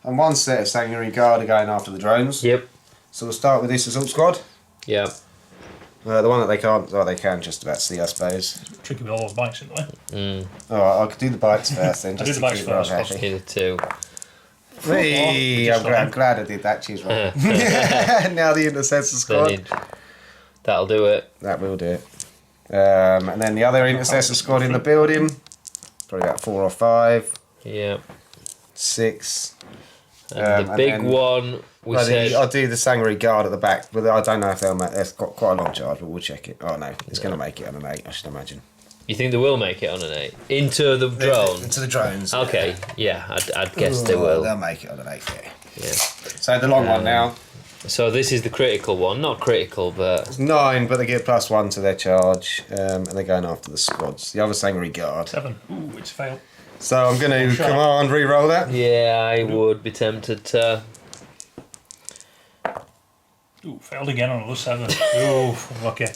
B: And 1 set of sanguinary guard are going after the drones.
A: Yep.
B: So we'll start with this assault squad.
A: Yep.
B: The one that they can't, well, they can just about see, I suppose.
C: It's tricky with all those bikes in the way.
B: Alright, I'll do the bikes first then.
C: I'll do the bikes first.
A: Okay, the 2.
B: Hey, I'm glad I did that, cheese roll. Now the intercessor squad.
A: That'll do it.
B: That will do it. And then the other intercessor squad in the building. Probably about 4 or 5.
A: Yeah.
B: 6.
A: And the big one,
B: I'll do the sanguinary guard at the back, but I don't know if they'll make. It's got quite a long charge, but we'll check it. Oh no, it's going to make it on an 8, I should imagine.
A: You think they will make it on an 8? Into the drone?
B: Into the drones.
A: Okay, yeah, I'd guess they will.
B: They'll make it on an 8,
A: yeah.
B: So the long one now.
A: So this is the critical one. Not critical, but...
B: It's 9, but they get +1 to their charge, and they're going after the squads. The other sanguinary guard.
C: 7. Ooh, it's failed.
B: So I'm going to command re-roll that.
A: Yeah, I would be tempted to...
C: Ooh, failed again on another 7. Ooh, okay.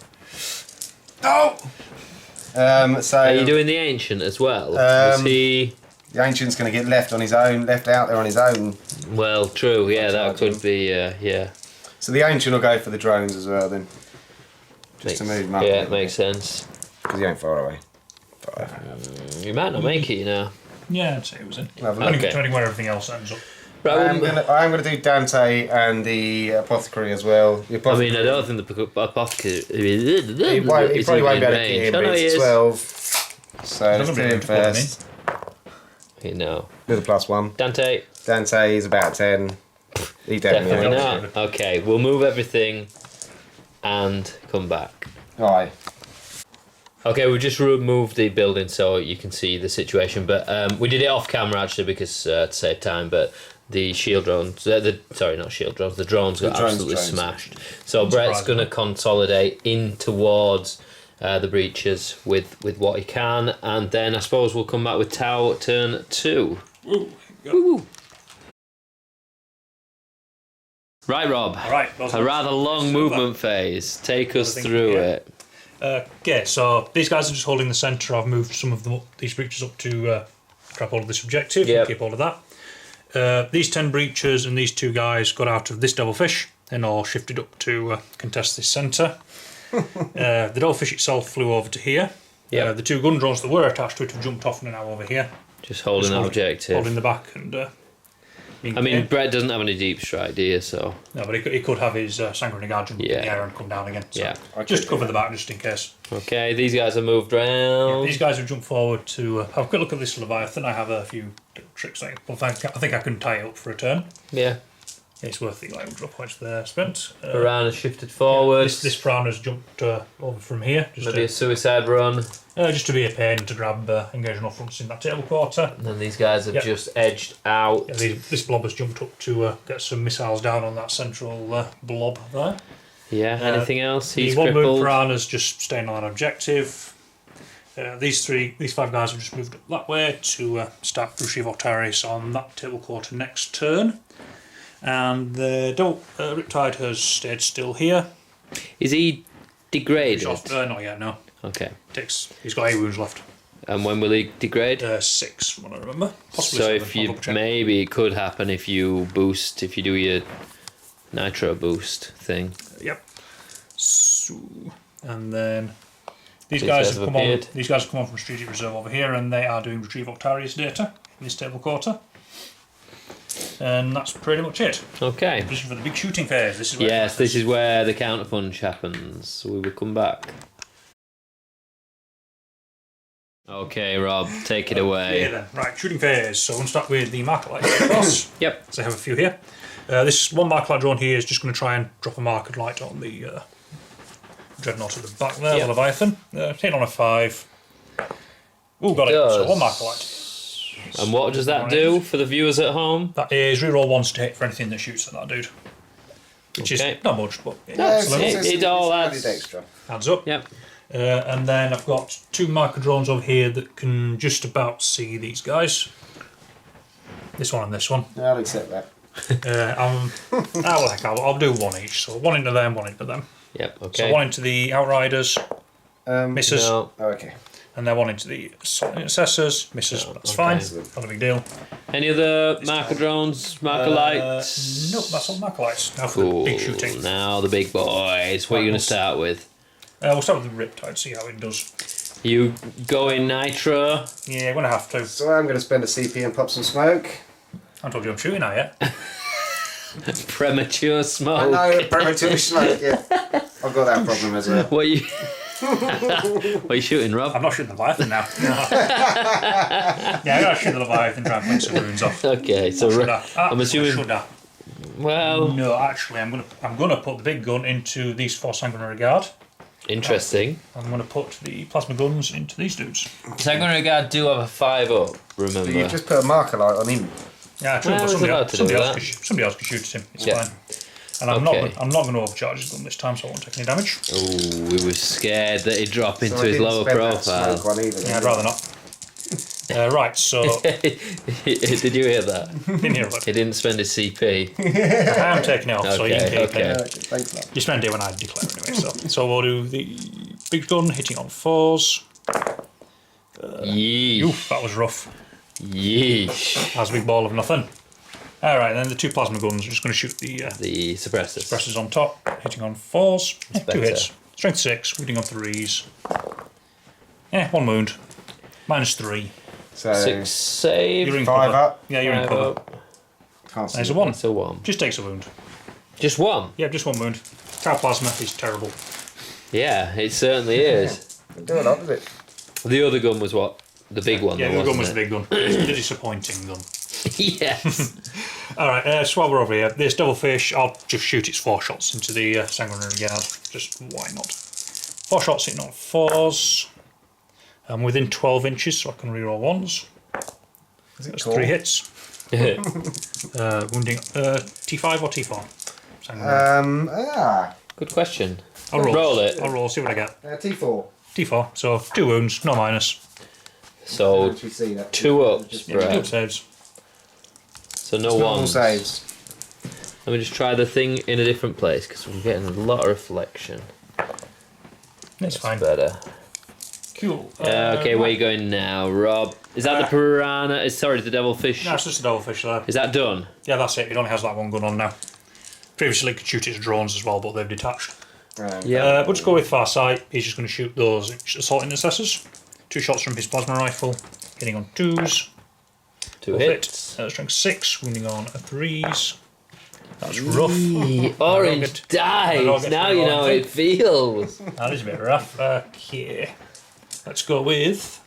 B: Oh! So
A: are you doing the ancient as well? Was he...
B: The ancient's going to get left on his own, left out there on his own.
A: Well, true, yeah, that could be, yeah.
B: So the ancient will go for the drones as well then. Just to move him up.
A: Yeah, it makes sense.
B: Because he ain't far away.
A: 5. You might not make it, you know.
C: Yeah, I'd say it was in.
A: Okay.
C: Depending where everything else ends up.
A: Right,
B: I'm going to do Dante and the apothecary as well.
A: I mean, I don't think the apothecary...
B: He probably won't be able to get in, but it's 12. So let's do him first.
A: No.
B: With a +1.
A: Dante
B: is about 10. He
A: definitely not. Okay, we'll move everything and come back.
B: Aye.
A: Okay, we just removed the building so you can see the situation, but we did it off camera actually because to save time. But the shield drones, sorry, not shield drones, the drones got absolutely smashed. So Brett's going to consolidate in towards the breaches with what he can, and then I suppose we'll come back with Tau turn 2. Woo. Right, Rob.
C: All right.
A: A rather long movement phase. Take us through it.
C: Okay, so these guys are just holding the centre. I've moved some of these breaches up to grab hold of this objective and keep hold of that. These 10 breaches and these 2 guys got out of this devilfish and all shifted up to contest this centre. The devilfish itself flew over to here. The 2 gun drones that were attached to it have jumped off and are now over here.
A: Just holding the objective.
C: Holding the back and...
A: I mean, Brett doesn't have any deep strike, do you? So
C: no, but he could have his sanguinary guard jump in the air and come down again. So just cover the back, just in case.
A: Okay, these guys have moved round.
C: Yeah, these guys have jumped forward to have a quick look at this Leviathan. I have a few tricks I think I can tie it up for a turn.
A: Yeah.
C: It's worth the 100 points there spent.
A: Piranha shifted forward.
C: This Piranha's jumped over from here.
A: Maybe a suicide run.
C: Just to be a pain to grab engaging off fronts in that table quarter.
A: And then these guys have just edged out.
C: Yeah, this blob has jumped up to get some missiles down on that central blob there.
A: Yeah, anything else? He's
C: the one
A: crippled.
C: moon piranha's just staying on an objective. These 5 guys have just moved up that way to start Retrieve Octarius on that table quarter next turn. And the Riptide has stayed still here.
A: Is he degraded?
C: Not yet, no.
A: Okay.
C: He's got 8 wounds left.
A: And when will he degrade?
C: 6, from what I remember. Possibly
A: so
C: 7,
A: if you maybe it could happen if you do your nitro boost thing.
C: Yep. So, and then these guys have come on. These guys have come on from Strategic Reserve over here, and they are doing Retrieve Octarius data in this table quarter. And that's pretty much it.
A: Okay.
C: Position for the big shooting phase. This
A: is where the counterpunch happens. So we will come back. Okay, Rob, take it away.
C: Okay then. Right, shooting phase. So I'm going to start with the marker lights, of course.
A: Yep.
C: So I have a few here. This one marker light drawn here is just going to try and drop a marker light on the Dreadnought at the back there, the Leviathan. Hit on a 5. Oh, got it. So one marker light.
A: And what does that do for the viewers at home?
C: That is reroll 1 to hit for anything that shoots at that dude. Which is not much, but
A: it all adds
C: up.
A: Yep.
C: And then I've got 2 marker drones over here that can just about see these guys. This one and this one.
B: I'll accept that.
C: I'll do 1 each. So 1 into them, 1 into them.
A: Yep, okay.
C: So 1 into the Outriders, misses.
B: No. Oh, okay.
C: And then 1 into the Intercessors, misses. That's fine. Not a big deal.
A: Any other marker drones, marker lights?
C: Nope, that's all marker lights. Now for the big shooting.
A: Now the big boys. What are you going to start with?
C: We'll start with the Riptide, see how it does.
A: You go in nitro?
C: Yeah, I'm going to have to.
B: So I'm going to spend a CP and pop some smoke.
C: I told you I'm shooting now yet.
A: Premature smoke.
B: I know, premature smoke, yeah. I've got that problem as well.
A: What are you... What are you shooting, Rob?
C: I'm not shooting the Leviathan now. Yeah, I'm going to shoot the Leviathan and try and flick some wounds off.
A: Okay, so I'm assuming... Well...
C: No, actually, I'm gonna put the big gun into these 4 Sanguinary Guard.
A: Interesting.
C: I'm going to put the plasma guns into these dudes.
A: Sanguinary Guard do have a 5-up, remember?
B: But you've just put a marker light on him.
C: Yeah, true, but somebody else can shoot at him. It's fine. And I'm not going to overcharge his gun this time, so I won't take any damage.
A: Oh, we were scared that he'd drop into his lower profile.
C: Yeah, I'd rather not. Right, so...
A: Did you hear that?
C: Didn't hear about it.
A: He didn't spend his CP.
C: I am taking it off, so you can keep it.
B: Thanks, man.
C: You spend it when I declare anyway, so we'll do the big gun hitting on 4s.
A: Yeesh.
C: Oof, that was rough.
A: Yeesh.
C: That's a big ball of nothing. Alright, then the 2 plasma guns are just going to shoot the
A: suppressors.
C: Suppressors on top, hitting on 4s. 2 hits. Strength 6, wounding on 3s. 1 wound. -3.
B: So
A: 6 save.
C: You're in
B: 5
C: cover.
B: up.
C: Yeah, you're in cover.
B: Can't see.
C: There's a 1.
A: It's a 1.
C: Just takes a wound.
A: Just 1?
C: Yeah, just 1 wound. Cow plasma is terrible.
A: Yeah, it certainly is.
B: Do it opposite.
A: The other gun was what? The big one.
C: Yeah, the gun was the big gun. It's the disappointing gun.
A: Yes.
C: Alright, so while we're over here, this Devilfish, I'll just shoot its 4 shots into the Sanguinary Guard. Just why not? 4 shots hitting on 4s. I'm within 12 inches, so I can reroll 1s. That's 3 hits. Wounding T5 or T4?
A: Good question.
C: I'll roll
A: it.
C: I'll roll, see what I get.
B: T4.
C: T4, so 2 wounds, no minus.
A: So 2 ups,
C: Yeah, 2 saves.
A: So no ones.
B: Saves.
A: Let me just try the thing in a different place because we're getting a lot of reflection.
C: That's fine.
A: Better.
C: Cool.
A: Okay, where are you going now, Rob? Is that the piranha? Sorry, the devilfish.
C: No, it's just a Devilfish there.
A: Is that done?
C: Yeah, that's it. It only has that 1 gun on now. Previously, it could shoot its drones as well, but they've detached.
A: Yeah.
C: We'll just go with Farsight. He's just going to shoot those Assault Intercessors. 2 shots from his plasma rifle, hitting on 2s.
A: 2 hits.
C: Strength 6, wounding on 3s. That's rough.
A: Orange dice. Now you know how it feels.
C: That is a bit rough. Okay. Let's go with...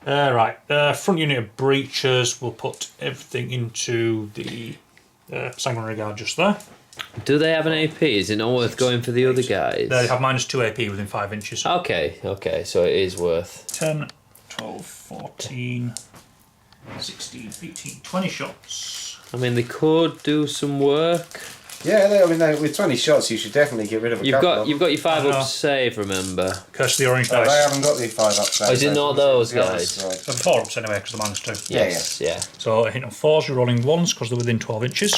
C: front unit of breachers. We'll put everything into the Sanguinary Guard just there.
A: Do they have an AP? Is it not worth going for the other guys?
C: They have -2 AP within 5 inches.
A: Okay, so it is worth.
C: 10, 12, 14, 16, 18, 20 shots.
A: I mean, they could do some work.
B: Yeah, with 20 shots, you should definitely get rid of a couple.
A: You've got your 5-up save, remember?
C: Curse of the orange
B: Oh,
C: dice.
B: they haven't got the 5-up save.
A: Oh, is it not those guys?
C: They're 4-ups anyway, because the -2.
A: Yes, yeah.
C: So hitting on 4s, you're rolling 1s because they're within 12 inches.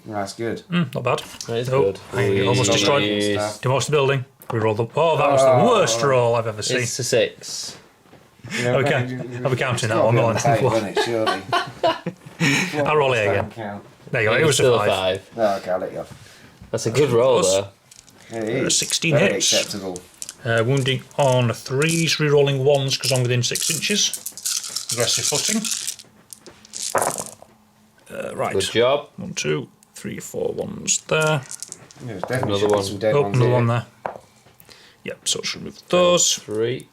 B: That's good.
C: Not bad.
A: That is good.
C: Almost destroyed. Demolished the building. We rolled the. Oh, that was the worst roll I've ever seen.
A: It's a 6.
C: I'll be counting that one.
B: Surely.
C: I'll roll it again.
B: Count.
C: There you go. It was
A: still
C: a 5.
B: Oh, okay, I'll let you off.
A: That's a good roll, though.
B: It is.
C: 16
B: Very
C: hits.
B: acceptable.
C: Wounding on 3s, re-rolling 1s because I'm within 6 inches. Aggressive footing. Right.
A: Good job.
C: 1, 2, 3, 4 1s there.
B: Yeah, definitely
A: Another one.
B: some dead
C: Oh,
B: ones
C: another
B: here.
C: one there. Yep, so let's remove those.
A: 3.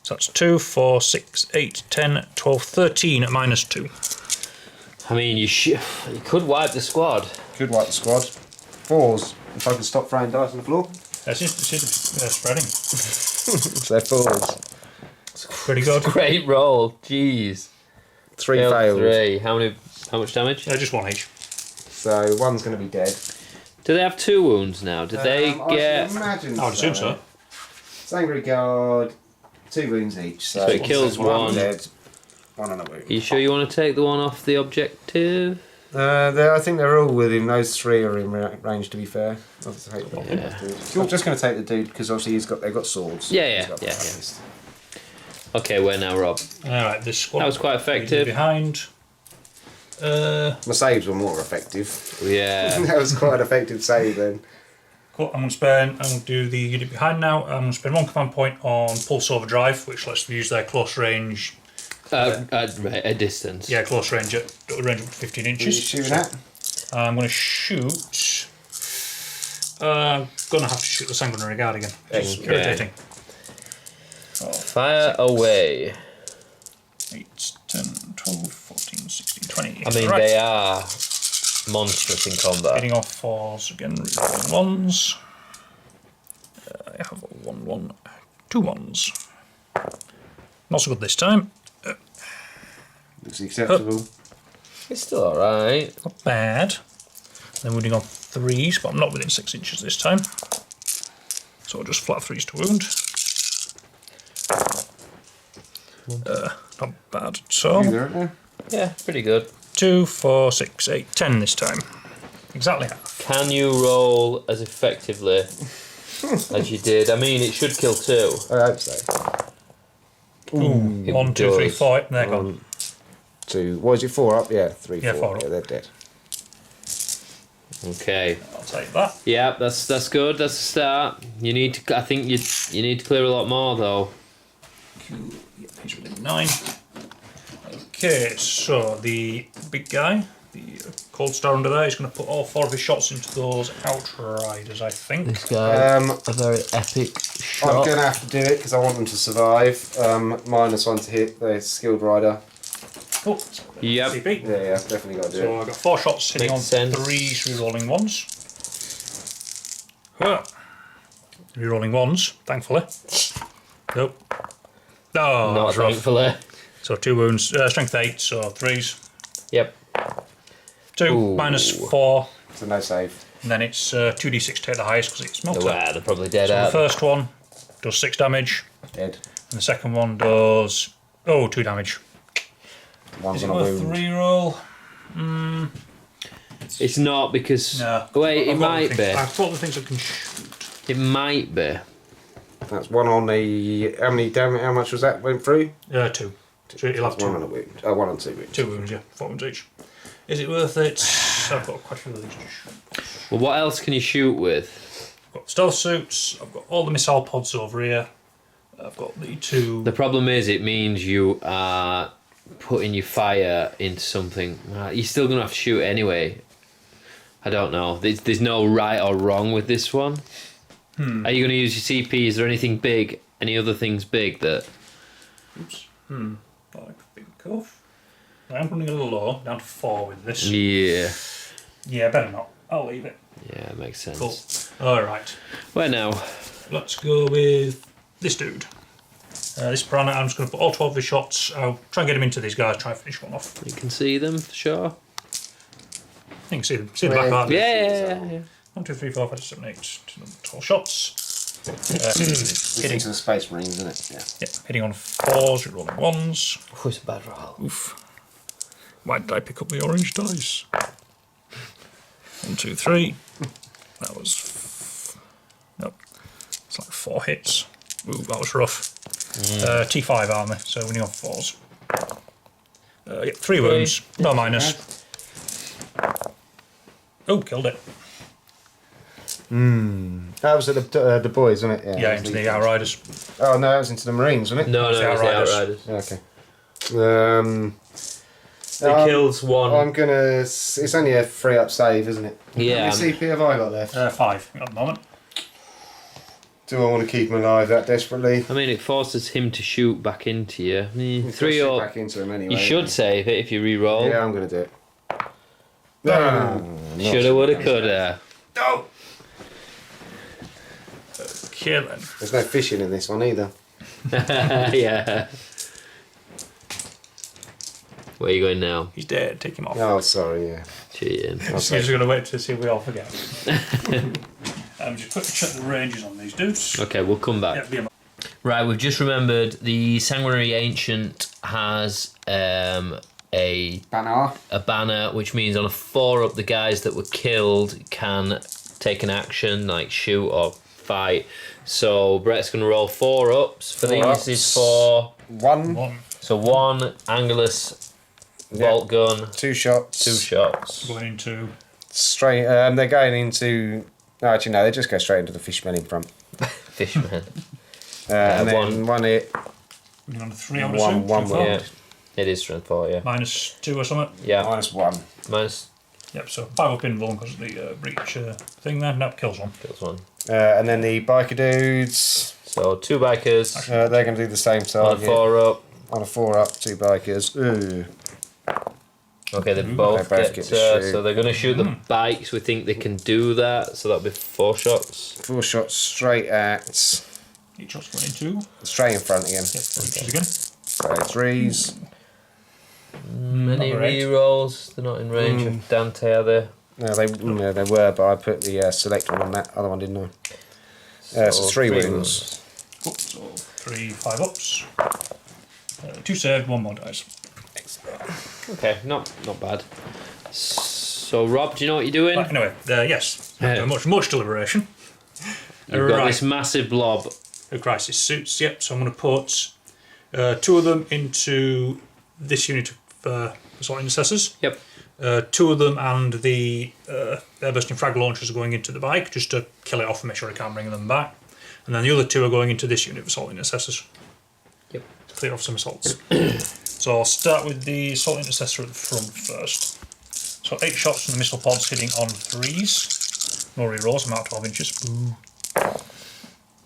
C: So that's 2, 4, 6, 8, 10, 12, 13 at -2.
A: I mean, you could wipe the squad.
B: Could wipe the squad. 4s. If I can stop throwing dice on the floor.
C: This is spreading.
B: So 4s.
C: Pretty good.
A: Great roll. Jeez.
B: 3
A: Failed
B: failed.
A: 3. How much damage?
C: Just 1 each.
B: So one's going to be dead.
A: Do they have 2 wounds now? Did they
B: I
A: get...
B: should imagine
C: I would assume so.
B: Sangry Guard, 2 wounds each. So
A: it kills one.
B: Dead, 1 on a wound.
A: Are you sure you want to take the one off the objective?
B: I think they're all within. Those 3 are in range. To be fair, I'm just going to take the dude because obviously they've got swords.
A: Yeah. Okay, where now, Rob?
C: Alright, this squad.
A: That was quite effective.
C: Behind.
B: My saves were more effective.
A: Yeah.
B: That was quite an effective save then.
C: Cool. I'm going to do the unit behind now. I'm going to spend 1 command point on Pulse Overdrive, which lets them use their close range.
A: A distance.
C: Yeah, close range at range up to 15 inches.
B: Are you shooting at?
C: I'm going to shoot. I'm going to have to shoot the Sanguinary Guard again. It's irritating.
A: Fire away.
C: 8, 10, 12, 14, 16, 20.
A: I mean, they are monstrous in combat.
C: Hitting off 4s again, rolling 1s. I have a 1, 1, 2 1s. Not so good this time.
B: Looks acceptable.
A: It's still alright.
C: Not bad. Then wounding on 3s, but I'm not within 6 inches this time. So I'll just flat 3s to wound. Not bad at all.
A: Yeah, pretty good.
C: 2, 4, 6, 8, 10 this time. Exactly half.
A: Can you roll as effectively as you did? I mean, it should kill 2.
B: I hope so.
C: Ooh, 1, 2, 3, 4. They're gone.
B: 2. What is it? 4 up? Yeah, 3,
C: Yeah,
B: 4.
C: 4 up.
B: Yeah, they're dead.
A: Okay.
C: I'll take that.
A: Yeah, that's good. That's a start. You need to. I think you need to clear a lot more though.
C: Yep, he's within 9. Okay, so the big guy, the Cold Star under there, is going to put all 4 of his shots into those Outriders, I think.
A: This guy, a very epic shot.
B: I'm going to have to do it because I want them to survive. -1 to hit. They're skilled rider.
C: Oh,
A: Yep.
C: CP.
B: Yeah, definitely got to do
C: So
B: it.
C: I've got 4 shots hitting
A: Makes
C: on
A: sense.
C: 3s, re-rolling 1s. Re-rolling 1s, thankfully. Nope. Oh,
A: Not
C: that's rough.
A: thankfully.
C: So 2 wounds, strength 8, so 3s.
A: Yep.
C: 2
A: Ooh.
C: -4,
B: So no save.
C: and then it's 2d6 to hit the highest because it's melted.
A: Well, they're probably dead
C: So the
A: out.
C: first one does 6 damage,
B: Dead.
C: and the second one does 2 damage.
B: One's
C: Is
B: on
C: it
B: a
C: worth
B: wound.
C: re-roll?
A: It's not because.
C: No.
A: Wait, it
C: I've got
A: might
C: the
A: be.
C: things- I've got the things I can shoot.
A: It might be.
B: That's 1 on the. How many damage? How much was that went through?
C: 2. So you'll have
B: 1 on a
C: 2.
B: wound. 1 on 2 wounds.
C: 2 wounds, yeah. 4 wounds each. Is it worth it? I've got quite a few of these to shoot.
A: Well, what else can you shoot with?
C: I've got stealth suits, I've got all the missile pods over here. I've got the 2...
A: The problem is, it means you are putting your fire into something. You're still gonna have to shoot anyway. I don't know. There's no right or wrong with this one. Are you gonna use your CP? Is there anything big? Any other things big that?
C: Oops. Thought I could think of. I am running a little low, down to 4 with this.
A: Yeah.
C: Yeah, better not. I'll leave it.
A: Yeah, makes sense.
C: Cool. Alright.
A: Where now?
C: Let's go with this dude. This piranha, I'm just going to put all 12 of his shots. I'll try and get him into these guys, try and finish one off.
A: You can see them for sure.
C: You can see the back part.
A: Yeah.
C: 1, 2, 3, 4, 5, 6, 7, 8. 12 shots.
B: Hitting into the Space Marines, isn't it? Yeah.
C: Hitting on 4s, rolling 1s.
A: Oh, it's a bad roll.
C: Oof. Why did I pick up the orange dice? 1, 2, 3. That was... Nope. It's like 4 hits. Ooh, that was rough. T5 armour, so winning on 4s. 3 wounds. No minus. Oh, killed it.
B: That was at the boys, wasn't it?
C: Yeah, into the Outriders.
B: Oh no, that was into the Marines, wasn't it?
A: No, it was the
C: Outriders.
A: Outriders.
B: Okay.
A: It kills one.
B: I'm gonna. It's only a 3-up save, isn't it?
A: Yeah.
B: How many CP have I got left?
C: 5 at the moment.
B: Do I want to keep him alive that desperately?
A: I mean, it forces him to shoot back into you.
B: You
A: 3
B: shoot
A: up.
B: back into him anyway.
A: You should save it if you re-roll.
B: Yeah, I'm gonna do it. No.
A: Shoulda, woulda, coulda.
B: No.
C: Okay then.
B: There's no fishing in this one either.
A: Yeah. Where are you going now?
C: He's dead, take him off.
B: Oh, sorry. Yeah.
A: Cheating.
C: So he's going to wait to see if we all forget. Just quickly check the ranges on these dudes.
A: Okay, we'll come back.
C: Yeah,
A: Right, we've just remembered the Sanguinary Ancient has a banner, which means on a 4-up, the guys that were killed can take an action, like shoot or fight. So Brett's going to roll 4-ups. For these is for...
B: 1.
A: So 1 Angelus bolt gun.
B: 2 shots.
A: 2 shots.
C: Going into...
B: Straight. They're going into... No, actually, no. They just go straight into the fishman in front.
A: Fishman.
B: And then 1 hit.
C: We're on 3 on
B: One wound.
A: Yeah. It is strength 4, yeah.
C: -2 or something.
A: Yeah.
B: -1.
A: Minus...
C: Yep, so 5 up invuln because of the breach thing there. Nope, kills 1.
A: Kills 1.
B: And then the biker dudes.
A: So 2 bikers.
B: They're going to do the same target.
A: On a 4-up.
B: On a 4-up, 2 bikers. Ooh.
A: Okay, they both get
B: to shoot.
A: so they're going to shoot the bikes. We think they can do that, so that'll be 4 shots.
B: 4 shots straight at...
C: Each shot's going into...
B: Straight in front again.
C: Yep, breaches again.
B: So 3s.
A: Many re-rolls. They're not in range of Dante, are they?
B: No, they were, but I put the select one on that other one, didn't I? So 3 wounds.
C: Cool, so 3 5-ups. 2 saved, 1 more dies.
A: Okay, not bad. So Rob, do you know what you're doing?
C: Right, anyway, yes. Much deliberation.
A: You've got this massive blob.
C: The crisis suits, yep. So I'm going to put 2 of them into this unit of assault intercessors.
A: Yep.
C: 2 of them and the air-bursting frag launchers are going into the bike just to kill it off and make sure I can't bring them back. And then the other 2 are going into this unit of assault intercessors.
A: Yep.
C: To clear off some assaults. So I'll start with the assault intercessor at the front first. So 8 shots from the missile pods hitting on 3s. No re-rolls, I'm out 12 inches. Boo.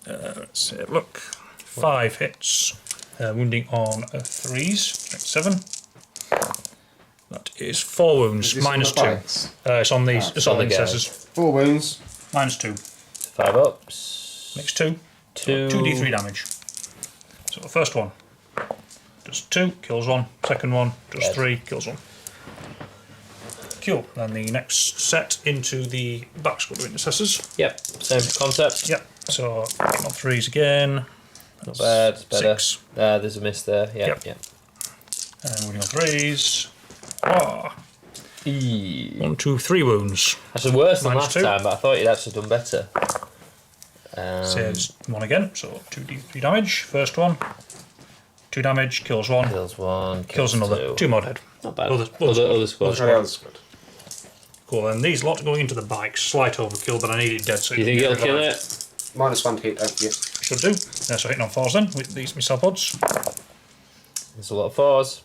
C: Let's have a look. 5 hits. Wounding on 3s. Next 7. That is 4 wounds. -2. It's on these assault intercessors.
B: 4 wounds.
C: -2.
A: 5 ups.
C: Next 2.
A: Two.
C: 2d3 damage. So the first one does 2, kills 1. Second one does 3, kills 1. Cool. Then the next set into the back squad intercessors.
A: Yep, same concept.
C: Yep. So on 3s again.
A: Not bad, it's better.
C: 6.
A: There's a miss there.
C: Yep. And winning on 3s. Ah. 1, 2, 3 wounds.
A: Actually worse than last
C: -2.
A: time, but I thought you'd actually done better.
C: Saves 1 again, so 2d3 damage. First one. 2 damage, kills 1.
A: Kills 1.
C: Kills another. 2 more dead.
A: Not bad.
C: Other
A: squad.
C: Cool, and these lot going into the bikes. Slight overkill, but I need it dead. So
A: Do you think it'll kill it?
B: -1 hit, yeah.
C: Should do. So hitting on 4s then, with these missile pods.
A: There's a lot of 4s.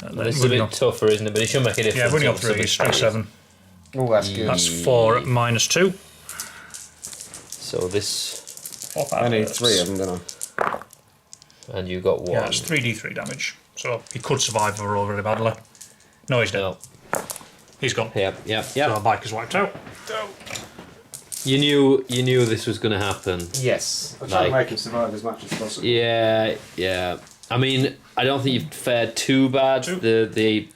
A: This is a bit tougher, isn't it? But it should make a difference.
C: Yeah, winning on 3s, 7.
B: Oh, that's good.
C: That's 4 at -2.
A: So this...
B: I need 3 of them, don't I?
A: And you got 1.
C: Yeah, it's 3d3 damage. So he could survive if we're all really badly. No, he's dead.
A: No.
C: He's gone.
A: Yep.
C: So our bike is wiped out.
A: You knew this was going to happen.
B: Yes. I'm trying to make him survive as much as possible.
A: Yeah. I mean, I don't think you've fared too bad.
C: 2.
A: The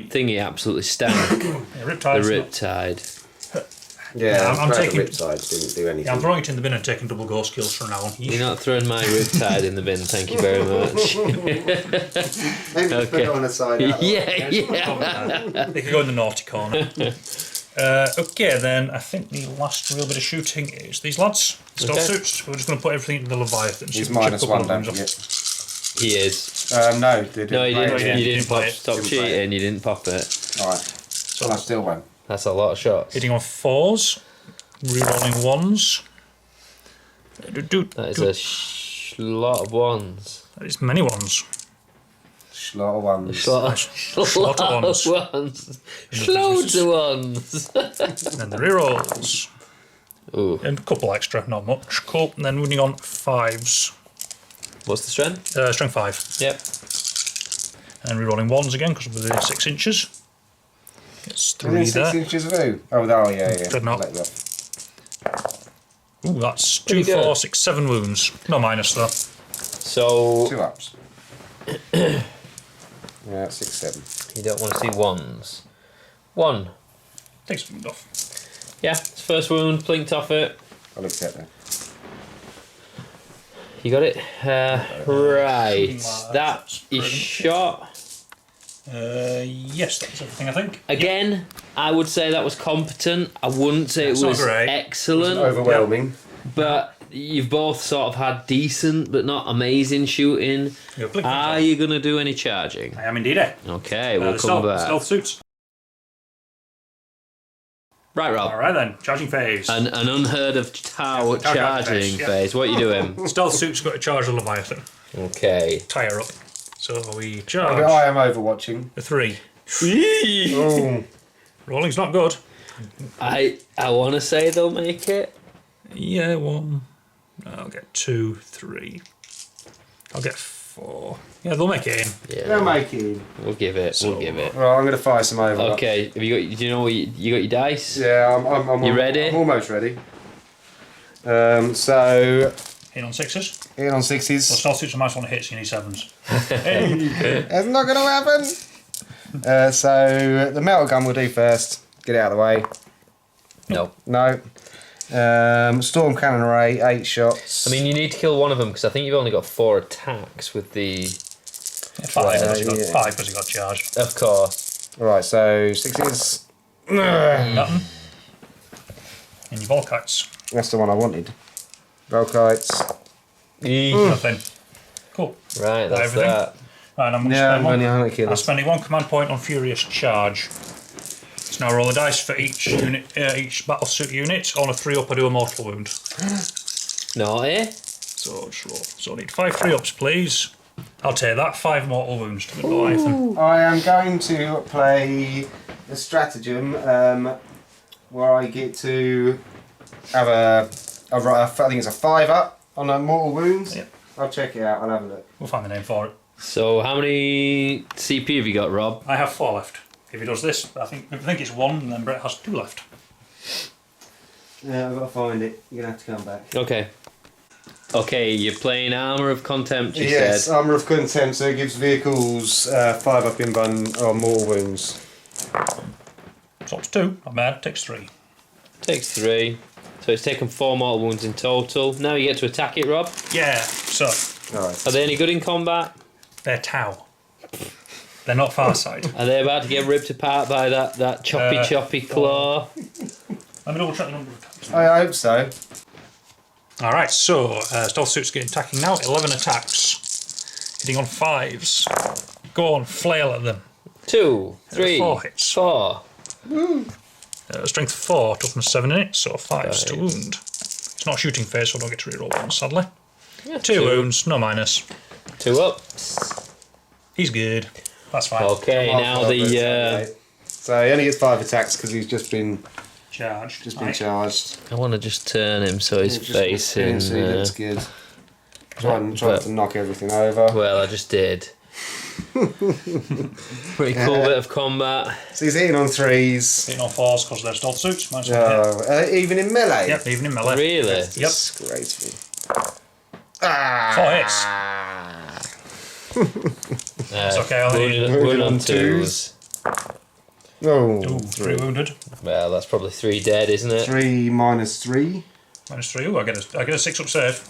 A: thingy absolutely stank.
C: Riptide.
A: The Riptide.
C: Yeah, I'm taking
B: Riptide didn't do anything.
C: Yeah, I'm throwing it in the bin and taking double go skills from now on.
A: You're not throwing my Riptide in the bin, thank you very much.
B: Maybe just put it on the side.
C: Yeah. They could go in the naughty corner. Okay, then I think the last real bit of shooting is these lads. Stealth suits. We're just going to put everything in the Leviathan.
B: He's -1, don't forget.
A: He is.
B: No,
A: you didn't pop. Stop cheating. You didn't pop it.
B: All right. So I still won.
A: That's a lot of shots.
C: Hitting on 4s, rerolling 1s.
A: That is a lot of ones.
C: That is many ones.
B: Lot of ones.
C: Lot of ones.
A: Loads of ones.
C: And the rerolls.
A: Ooh.
C: And a couple extra, not much. Cool. And then winning on 5s.
A: What's the strength?
C: Strength 5.
A: Yep.
C: And rerolling 1s again because of the 6 inches. It's 3
B: Within
C: there.
B: 6 inches of who? Oh, yeah.
C: Dreadnought.
B: Let you
C: Ooh, that's
A: Pretty
C: 2,
A: good.
C: 4, 6, 7 wounds. No minus though.
A: So
B: 2 ups. Yeah, 6, 7.
A: you don't want to see ones. 1.
C: Take some wound off.
A: Yeah, it's first wound, blinked off it.
B: I'll accept that.
A: You got it? Right.
C: That's
A: That is shot.
C: Yes, that's everything I think.
A: Again, I would say that was competent. I wouldn't say
C: It's
A: it
C: not
A: was
C: great.
A: excellent.
B: Overwhelming.
A: But you've both sort of had decent but not amazing shooting.
C: Yeah, blink
A: Are
C: things
A: you going to do any charging?
C: off. I am indeed.
A: Okay, we'll
C: The
A: come back.
C: stealth suits.
A: Right, Rob.
C: Alright then, charging phase.
A: An unheard of Tau
C: Tau
A: charging
C: phase,
A: phase. What are you doing?
C: Stealth suits got to charge the Leviathan.
A: Okay.
C: Tie her up. So we
B: I
C: charge
B: am overwatching.
C: the 3.
B: Oh.
C: Rolling's not good.
A: I want to say they'll make it.
C: Yeah, 1. I'll get 2, 3. I'll get 4. Yeah, they'll make it in.
A: Yeah.
B: They'll make it.
A: We'll give it.
C: So-
A: We'll give it.
B: Right, I'm going to fire some over.
A: Okay. Have you got? Do you know what you got your dice?
B: Yeah, I'm
A: You ready?
B: I'm almost ready. So,
C: In on 6s.
B: in on
C: Well,
B: 6s.
C: stealth suits are nice one to hit, so you need 7s. Hey.
B: That's not going to happen. So, the metal gun will do first. Get it out of the way.
A: No.
B: No. Storm cannon array, 8 shots.
A: I mean, you need to kill one of them because I think you've only got 4 attacks with the.
C: 5 because he got charged.
A: Of course.
B: Right, so 6s.
C: Nothing. And your Volkites.
B: That's the one I wanted. Volkites.
C: Nothing. Cool.
A: Right, that's
C: Everything.
A: that.
C: Right, I'm going to
B: Yeah, I'm
C: spend
B: only 100
C: I'm
B: kilos.
C: spending 1 command point on Furious Charge. So now roll a dice for each unit, each battle suit unit. On a 3 up, I do a mortal wound.
A: Naughty.
C: So just roll. So I need 5 3-ups, please. I'll take that. 5 mortal wounds to the Leviathan.
B: I am going to play a stratagem where I get to have I think it's a 5 up on a mortal wounds.
C: Yep.
B: I'll check it out. I'll have a look.
C: We'll find the name for it.
A: So how many CP have you got, Rob?
C: I have 4 left. If he does this, I think it's 1, and then Brett has 2 left.
B: Yeah, I've got to find it. You're going to have to come back.
A: Okay. Okay, you're playing Armour of Contempt, you
B: Yes,
A: said.
B: Armour of Contempt, so it gives vehicles 5 up in or mortal wounds.
C: So it's 2, not bad, takes 3.
A: Takes 3. So it's taken 4 mortal wounds in total. Now you get to attack it, Rob.
C: Yeah, so
B: Alright.
A: Are they any good in combat?
C: they're Tau. They're not far side.
A: Are they about to get ripped apart by that choppy claw?
C: Let me double check the number of attacks.
B: I hope so.
C: Alright, so stealth suits get attacking now. 11 attacks. Hitting on 5s. Go on, flail at them.
A: 2, 3,
C: 4 hits.
A: 4.
C: Strength 4, toughness 7 in it, so 5s to
A: Right.
C: wound. It's not shooting phase, so I don't get to reroll one, sadly.
A: Yeah,
C: 2 wounds, no minus.
A: 2 ups.
C: He's good. That's fine.
A: Okay, now the.
B: So he only gets 5 attacks because he's just been
C: Charged.
B: charged.
A: I want to just turn him so he's facing.
B: So he looks good. Trying to knock everything over.
A: Well, I just did. Pretty cool bit of combat.
B: So he's hitting on 3s.
C: Hitting on 4s because they're stealth suits. Minus 1 hit.
B: Even in melee.
C: Yep, even in melee.
A: Really?
C: Yep.
B: Disgraceful.
C: 4 hits. It's okay, I'll hit.
A: Wounded on 2s.
B: Oh,
C: Ooh, 3 wounded.
A: Well, that's probably 3 dead, isn't it?
B: 3 minus 3.
C: -3. Ooh, I get a 6 up save.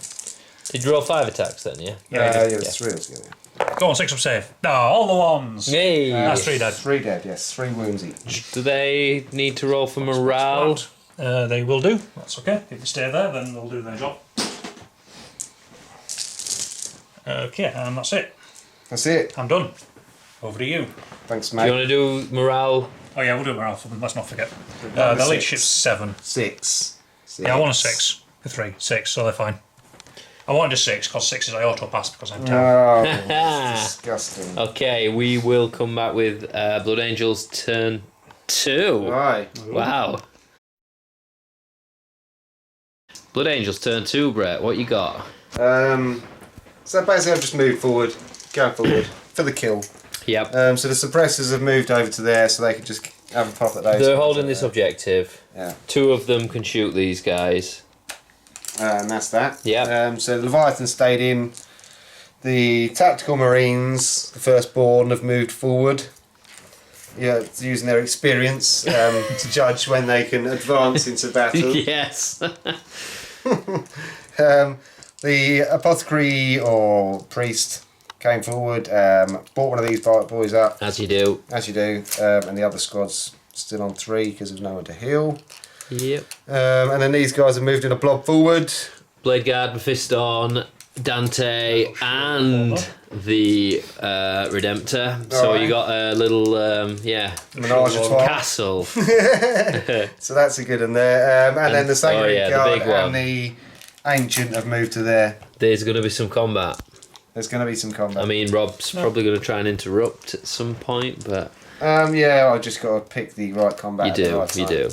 A: Did you roll 5 attacks then, yeah?
C: Yeah,
B: Yeah, it's 3 altogether.
C: Go on, 6 up save. No, all the ones.
A: Yay!
C: That's 3 dead.
B: 3 dead, yes. 3 wounds each.
A: Do they need to roll for morale?
C: They will do. That's okay. If you stay there, then they'll do their job. Okay, and that's it.
B: That's it.
C: I'm done. Over to you.
B: Thanks,
A: Do
B: mate.
A: you want to do morale?
C: Oh yeah, we'll do morale for them. Let's not forget. The lead ship's 7.
B: 6.
C: Yeah, I want a 6. For 3. 6, so they're fine. I wanted a 6 because 6 is I auto pass because I'm 10.
B: Oh, disgusting.
A: Okay, we will come back with Blood Angels turn 2.
B: Right.
A: Wow. Blood Angels turn 2, Brett. What you got?
B: So basically, I've just moved forward, going forward for the kill.
A: Yep.
B: So the suppressors have moved over to there, so they can just have a pop at those.
A: They're holding this objective.
B: Yeah.
A: 2 of them can shoot these guys.
B: And that's that.
A: Yeah.
B: So Leviathan stayed in. The tactical marines, the firstborn, have moved forward. Yeah, using their experience to judge when they can advance into battle.
A: Yes.
B: The apothecary or priest came forward, brought one of these boys up,
A: As you do.
B: as you do, and the other squad's still on 3 because there's no one to heal.
A: Yep.
B: And then these guys have moved in a blob forward.
A: Blade Guard, Mephiston, Dante, and the Redemptor. So
B: Alright.
A: you got a little,
B: Menage a trois.
A: castle.
B: So that's a good one there. And then the Sacred
A: the
B: Guard
A: big one.
B: and the Ancient have moved to there.
A: There's going to be some combat.
B: There's going to be some combat.
A: I mean, Rob's probably going to try and interrupt at some point, but
B: Yeah, I've just got to pick the right combat.
A: you
B: at the
A: do,
B: right
A: you
B: time.
A: do.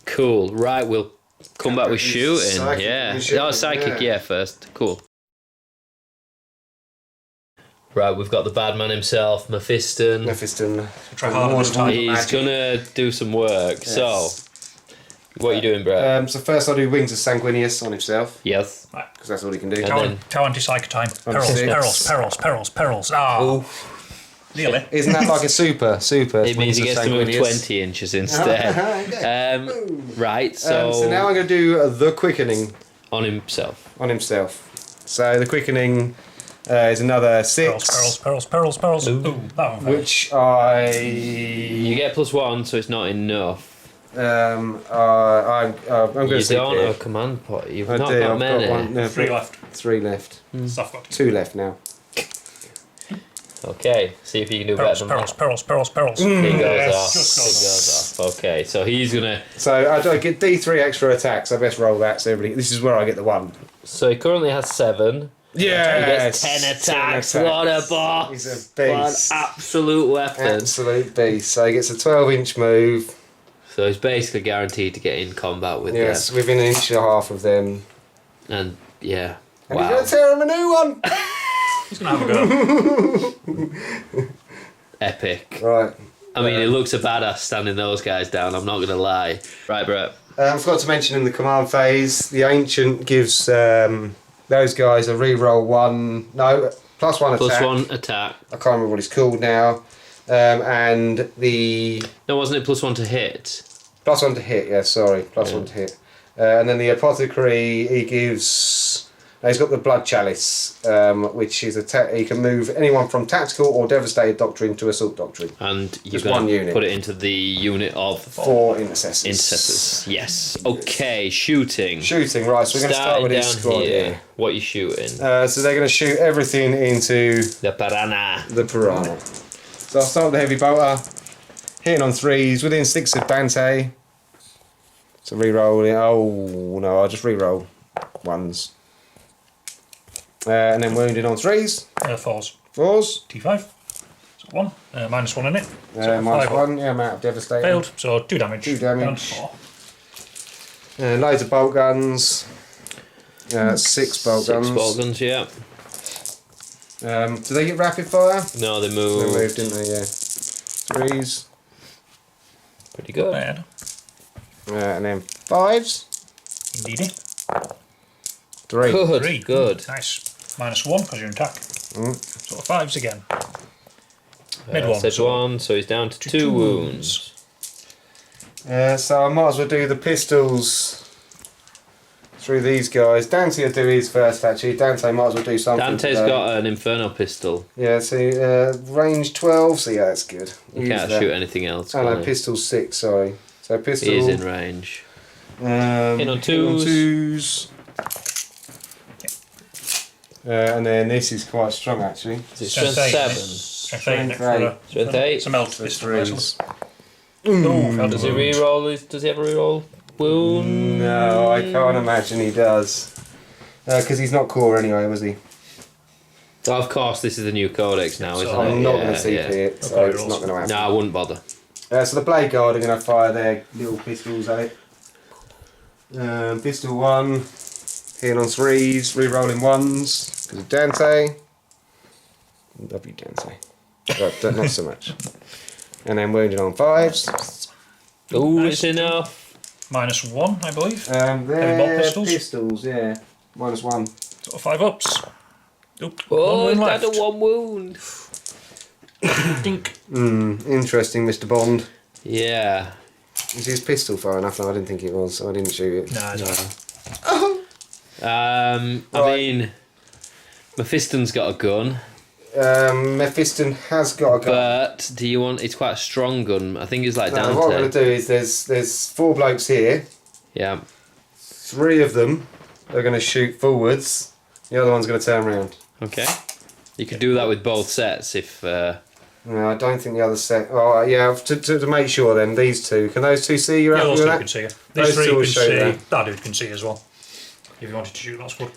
A: Cool. Right, we'll come back with shooting.
B: Psychic,
A: Yeah.
B: shooting,
A: Oh, psychic, yeah, first. Cool. Right, we've got the bad man himself, Mephiston.
B: Mephiston.
C: Try harder this time.
A: He's gonna do some work.
B: Yes.
A: So, what are you doing, Brett?
B: So first I'll do Wings of Sanguinius on himself,
A: Yes.
B: because that's all he can do.
A: And
C: Cow anti-psych time. Perils,
B: six.
C: perils. Ah, nearly.
B: Isn't that like a super?
A: It means he
B: Wings
A: gets
B: of
A: to move
B: Sanguinius?
A: 20 inches instead. Right, so,
B: So now I'm going to do the Quickening
A: on himself.
B: on himself. So the Quickening is another 6,
C: Perils. Ooh, that one failed.
B: which I
A: You get +1, so it's not enough.
B: I'm going
A: You
B: to
A: don't have a command pot. You've not
B: do.
A: got
B: I've
A: many.
B: got one. No,
C: 3 left.
B: 3 left.
C: Stuff got
B: 2 left now.
A: Okay, see if you can do better than that.
C: Perils.
A: He goes off.
C: Just
A: He
C: goes
A: goes off. Okay, so he's gonna.
B: So I get D3 extra attacks. I best roll that. So everybody, this is where I get the 1.
A: So he currently has 7.
B: Yeah,
A: He gets 10 attacks. What a boss!
B: He's a
A: What an
B: beast.
A: absolute weapon.
B: Absolute beast. So he gets a 12-inch move.
A: So he's basically guaranteed to get in combat with
B: Yes,
A: them.
B: within an inch and a half of them.
A: And yeah,
B: And he's
A: wow,
B: going to tear him a new one.
C: He's going to have a go.
A: epic.
B: Right.
A: I mean, it looks a badass standing those guys down. I'm not gonna lie. Right, Brett.
B: I forgot to mention in the command phase, the Ancient gives those guys a reroll 1. No, +1 attack.
A: +1 attack.
B: I can't remember what it's called now. And the
A: No, wasn't it +1 to hit?
B: +1 to hit. Yeah, sorry, +1 to hit. And then the apothecary, he gives. He's got the blood chalice, which is he can move anyone from tactical or devastated doctrine to assault doctrine.
A: And you're
B: Just
A: gonna
B: one unit.
A: put it into the unit of
B: 4 intercessors.
A: intercessors. Yes. Okay, shooting.
B: Shooting, right, so we're going to start with this
A: down
B: squad
A: here.
B: here.
A: What are you shooting?
B: So they're going to shoot everything into
A: The piranha.
B: the piranha. So I'll start with the heavy bolter. Hitting on 3s, within 6 of Dante. So re-roll it. Oh no, I'll just re-roll 1s. And then wounded on 3s.
C: 4s.
B: 4s.
C: T5. So 1. -1 in it. So
B: Minus
C: 5
B: 1, yeah, amount of devastating.
C: failed. So 2 damage.
B: 2 damage.
C: Down to 4.
B: Loads of bolt guns. 6 bolt
A: 6
B: guns.
A: bolt guns, yeah.
B: Do they get rapid fire?
A: No, they
B: They
A: move.
B: moved, didn't they? Yeah. 3s.
A: Pretty good.
C: Bad.
B: And then 5s.
C: Indeedy.
B: 3.
A: Good,
C: 3.
A: good.
C: Nice. -1 because you're in attack. So 5s again. Mid one.
A: Said one, so he's down to two wounds.
B: So I might as well do the pistols through these guys. Dante will do his first actually. Dante might as well do something.
A: Dante's got an Inferno pistol.
B: Yeah, so range 12, so yeah, that's good.
A: You can't shoot anything else.
B: Oh no, pistol 6, sorry. So pistol...
A: He is in range.
B: In
A: on twos.
B: And then this is quite strong actually.
A: Strength 7.
C: Strength 8.
A: Strength 8.
C: It's a melt pistol.
A: Does he reroll? Does he have a reroll wound?
B: No, I can't imagine he does. Because he's not core anyway, was he?
A: Oh, of course, this is the new codex now, isn't it?
B: I'm not going to CP it, so it's not going to happen.
A: No, I wouldn't bother.
B: So the Blade Guard are going to fire their little pistols at it. Pistol 1, hitting on 3s, re-rolling 1s, because of Dante. Love you, Dante. But not so much. And then wounding on 5s.
A: Oh, it's enough.
C: -1, I believe.
B: They're pistols, yeah. -1.
C: So 5 ups. Oop,
A: Oh,
C: one
A: he's
C: wound
A: down
C: left.
A: to 1 wound.
C: Dink.
B: Interesting, Mr. Bond.
A: Yeah.
B: Is his pistol far enough? No, I didn't think it was, so I didn't shoot it.
C: Nah, no.
A: I mean, Mephiston's got a gun.
B: Mephiston has got a gun.
A: But do you want? It's quite a strong gun. I think it's like Dante.
B: What I'm going to do is there's 4 blokes here.
A: Yeah.
B: 3 of them are going to shoot forwards. The other one's going to turn around.
A: Okay. You could do that with both sets if.
B: No, I don't think the other set. Oh, yeah. To make sure, then these 2. Can those 2 see? You're
C: Yeah,
B: happy
C: those
B: with
C: 2
B: that?
C: can see you.
B: Those
C: These 3
B: two will
C: can
B: show
C: see.
B: that.
C: That dude can see as well. If you wanted to shoot, that's good.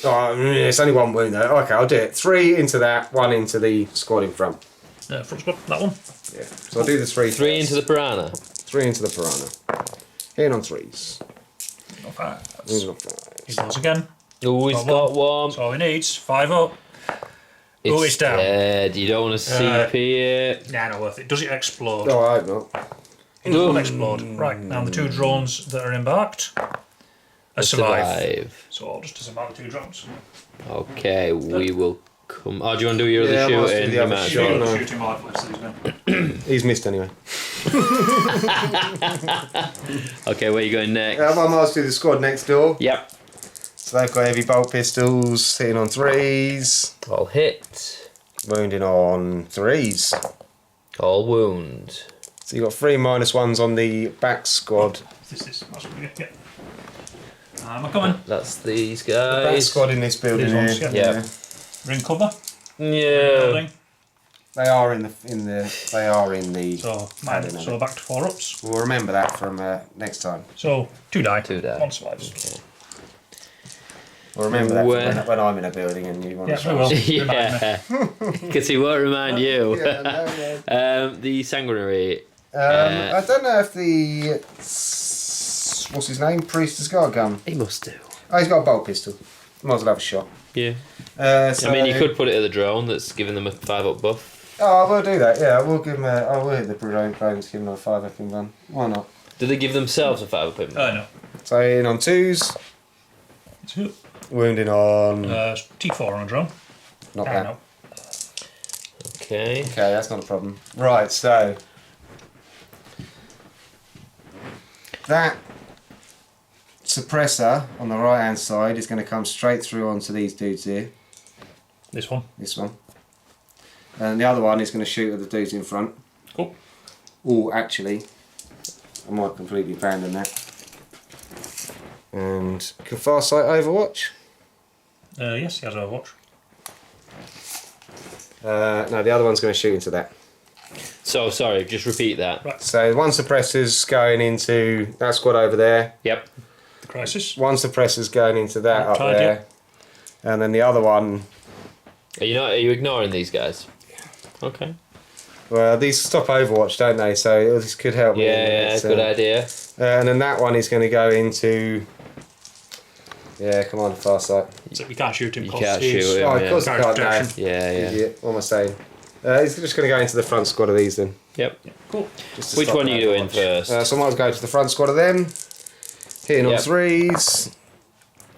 B: Oh, it's only 1 wound though. Okay, I'll do it. 3 into that, 1 into the squad in front.
C: Front squad, that one.
B: Yeah. So I'll do the 3.
A: 3 into the piranha.
B: 3 into the piranha. Hitting on 3s.
C: Not bad.
B: Hitting on 5s.
C: He goes again.
A: Oh, he's got one.
C: That's all he needs. 5 up. It's down.
A: Dead. You don't want to CP it.
C: Nah, not worth it. Does it explode?
B: No, I hope not.
C: It will explode. Right, now the 2 drones that are embarked survive. So I'll just disembark the 2 drones.
A: Okay, we will come. Oh, do you want to do your other
B: I might as well do
A: shooting?
B: the other shot. No.
C: Shooting my left, so he's been.
B: He's missed anyway.
A: Okay, where are you going next?
B: I might as well do the squad next door.
A: Yep.
B: So they've got heavy bolt pistols, hitting on 3s,
A: All hit.
B: wounding on 3s.
A: All wound.
B: So you've got 3 -1s on the back squad.
C: That's what we get. Yeah. Am I coming?
A: That's these
B: Back
A: guys.
B: squad in this building
C: These
B: here.
C: ones,
A: yeah.
C: Ring cover.
A: Yeah.
C: Building.
B: They are in the.
C: So,
B: padding,
C: so back to 4 ups.
B: We'll remember that from next time.
C: So 2 die.
A: 2 die.
C: 1 survives.
A: Okay.
B: We'll remember that
A: Where-
B: from when I'm in a building and you want
C: Yeah,
B: to
C: we will.
A: Yeah. Because he won't remind you.
B: Yeah, no.
A: The sanguinary.
B: I don't know if the what's his name priest has got a gun.
A: He must do.
B: Oh, he's got a bolt pistol. Might as well have a shot.
A: Yeah.
B: So,
A: I mean, you could put it at the drone that's giving them a 5-up buff.
B: Oh, I will do that. Yeah, I will give him. I will hit the drone planes, give him a 5-up in gun. Why not?
A: Do they give themselves a 5-up in?
C: No.
B: So in on 2s, wounding on.
C: T4 on a drone.
B: Not that.
C: No.
A: Okay.
B: Okay, that's not a problem. Right, so that suppressor on the right hand side is going to come straight through onto these dudes here.
C: This one.
B: This one. And the other one is going to shoot at the dudes in front.
C: Cool.
B: Oh, actually, I might completely abandon that. And can Farsight Overwatch?
C: Yes, he has Overwatch.
B: No, the other one's going to shoot into that.
A: So, sorry, just repeat that.
C: Right.
B: So one suppressor's going into that squad over there.
A: Yep.
C: The Crisis.
B: One suppressor's going into that up
C: Tied,
B: there. And then the other one...
A: Are you ignoring these guys? Okay.
B: Well, these stop Overwatch, don't they? So this could help me.
A: Yeah, good idea.
B: And then that one is going to go into... Yeah, come on, Farsight.
C: So you can't shoot him.
A: You
C: 'cause
A: can't
C: he's-
A: shoot him.
B: Oh, of
A: yeah.
B: course I can't
C: Character
B: now.
C: protection.
A: Yeah, yeah.
B: Idiot. What am I saying? He's just going to go into the front squad of these then.
A: Yep.
C: Cool.
B: Just to
A: Which
B: stop
A: one are you doing
B: Overwatch.
A: first?
B: So I might as well go to the front squad of them. Hitting on
A: Yep.
B: 3s.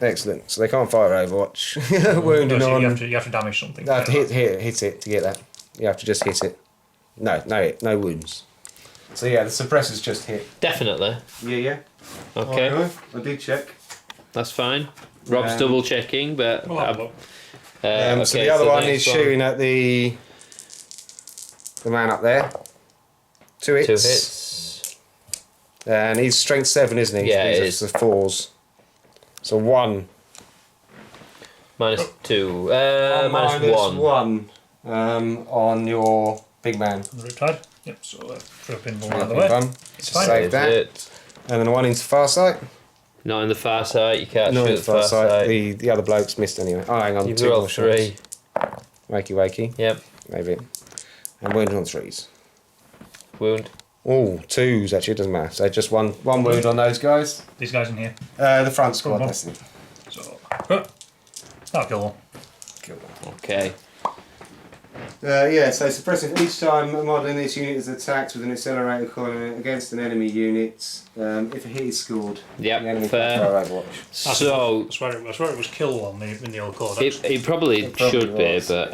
B: Excellent. So they can't fire Overwatch. Wounding
C: No, so
B: on...
C: you have to damage something.
B: You have to hit it to get that. You have to just hit it. No wounds. So yeah, the suppressor's just hit.
A: Definitely.
B: Yeah.
A: Okay.
B: I did check.
A: That's fine. Rob's double checking, but.
B: So the other one is shooting at the man up there. 2 hits.
A: 2 hits.
B: And he's strength 7, isn't he?
A: Yeah, it
B: is.
A: is.
B: The 4s. So 1.
A: -2.
B: Minus
A: -1.
B: 1 on your big man.
C: On the riptide. Yep, so throw a pinball out of the way. It's fine.
B: Save that.
A: It.
B: And then the one into far sight.
A: Not in the far side, you can't
B: Not
A: shoot
B: in
A: the far side.
B: The other bloke's missed anyway. Oh, hang on.
A: You've
B: 2 more
A: rolled
B: shots.
A: 3.
B: Wakey.
A: Yep.
B: Maybe. And wounded on 3s.
A: Wound.
B: Oh, 2s actually, it doesn't matter. So just one wound on those guys.
C: These guys in here.
B: The front squad,
C: One.
B: that's it.
C: So, that'll kill one.
B: Kill one.
A: Okay.
B: So suppressive each time a model in this unit is attacked with an accelerator coin against an enemy unit. If a hit is scored,
A: Yep,
B: the enemy
A: fair.
B: can throw Overwatch.
A: So
C: That's where it was kill on in the old code.
A: it probably should be,
B: was.
A: but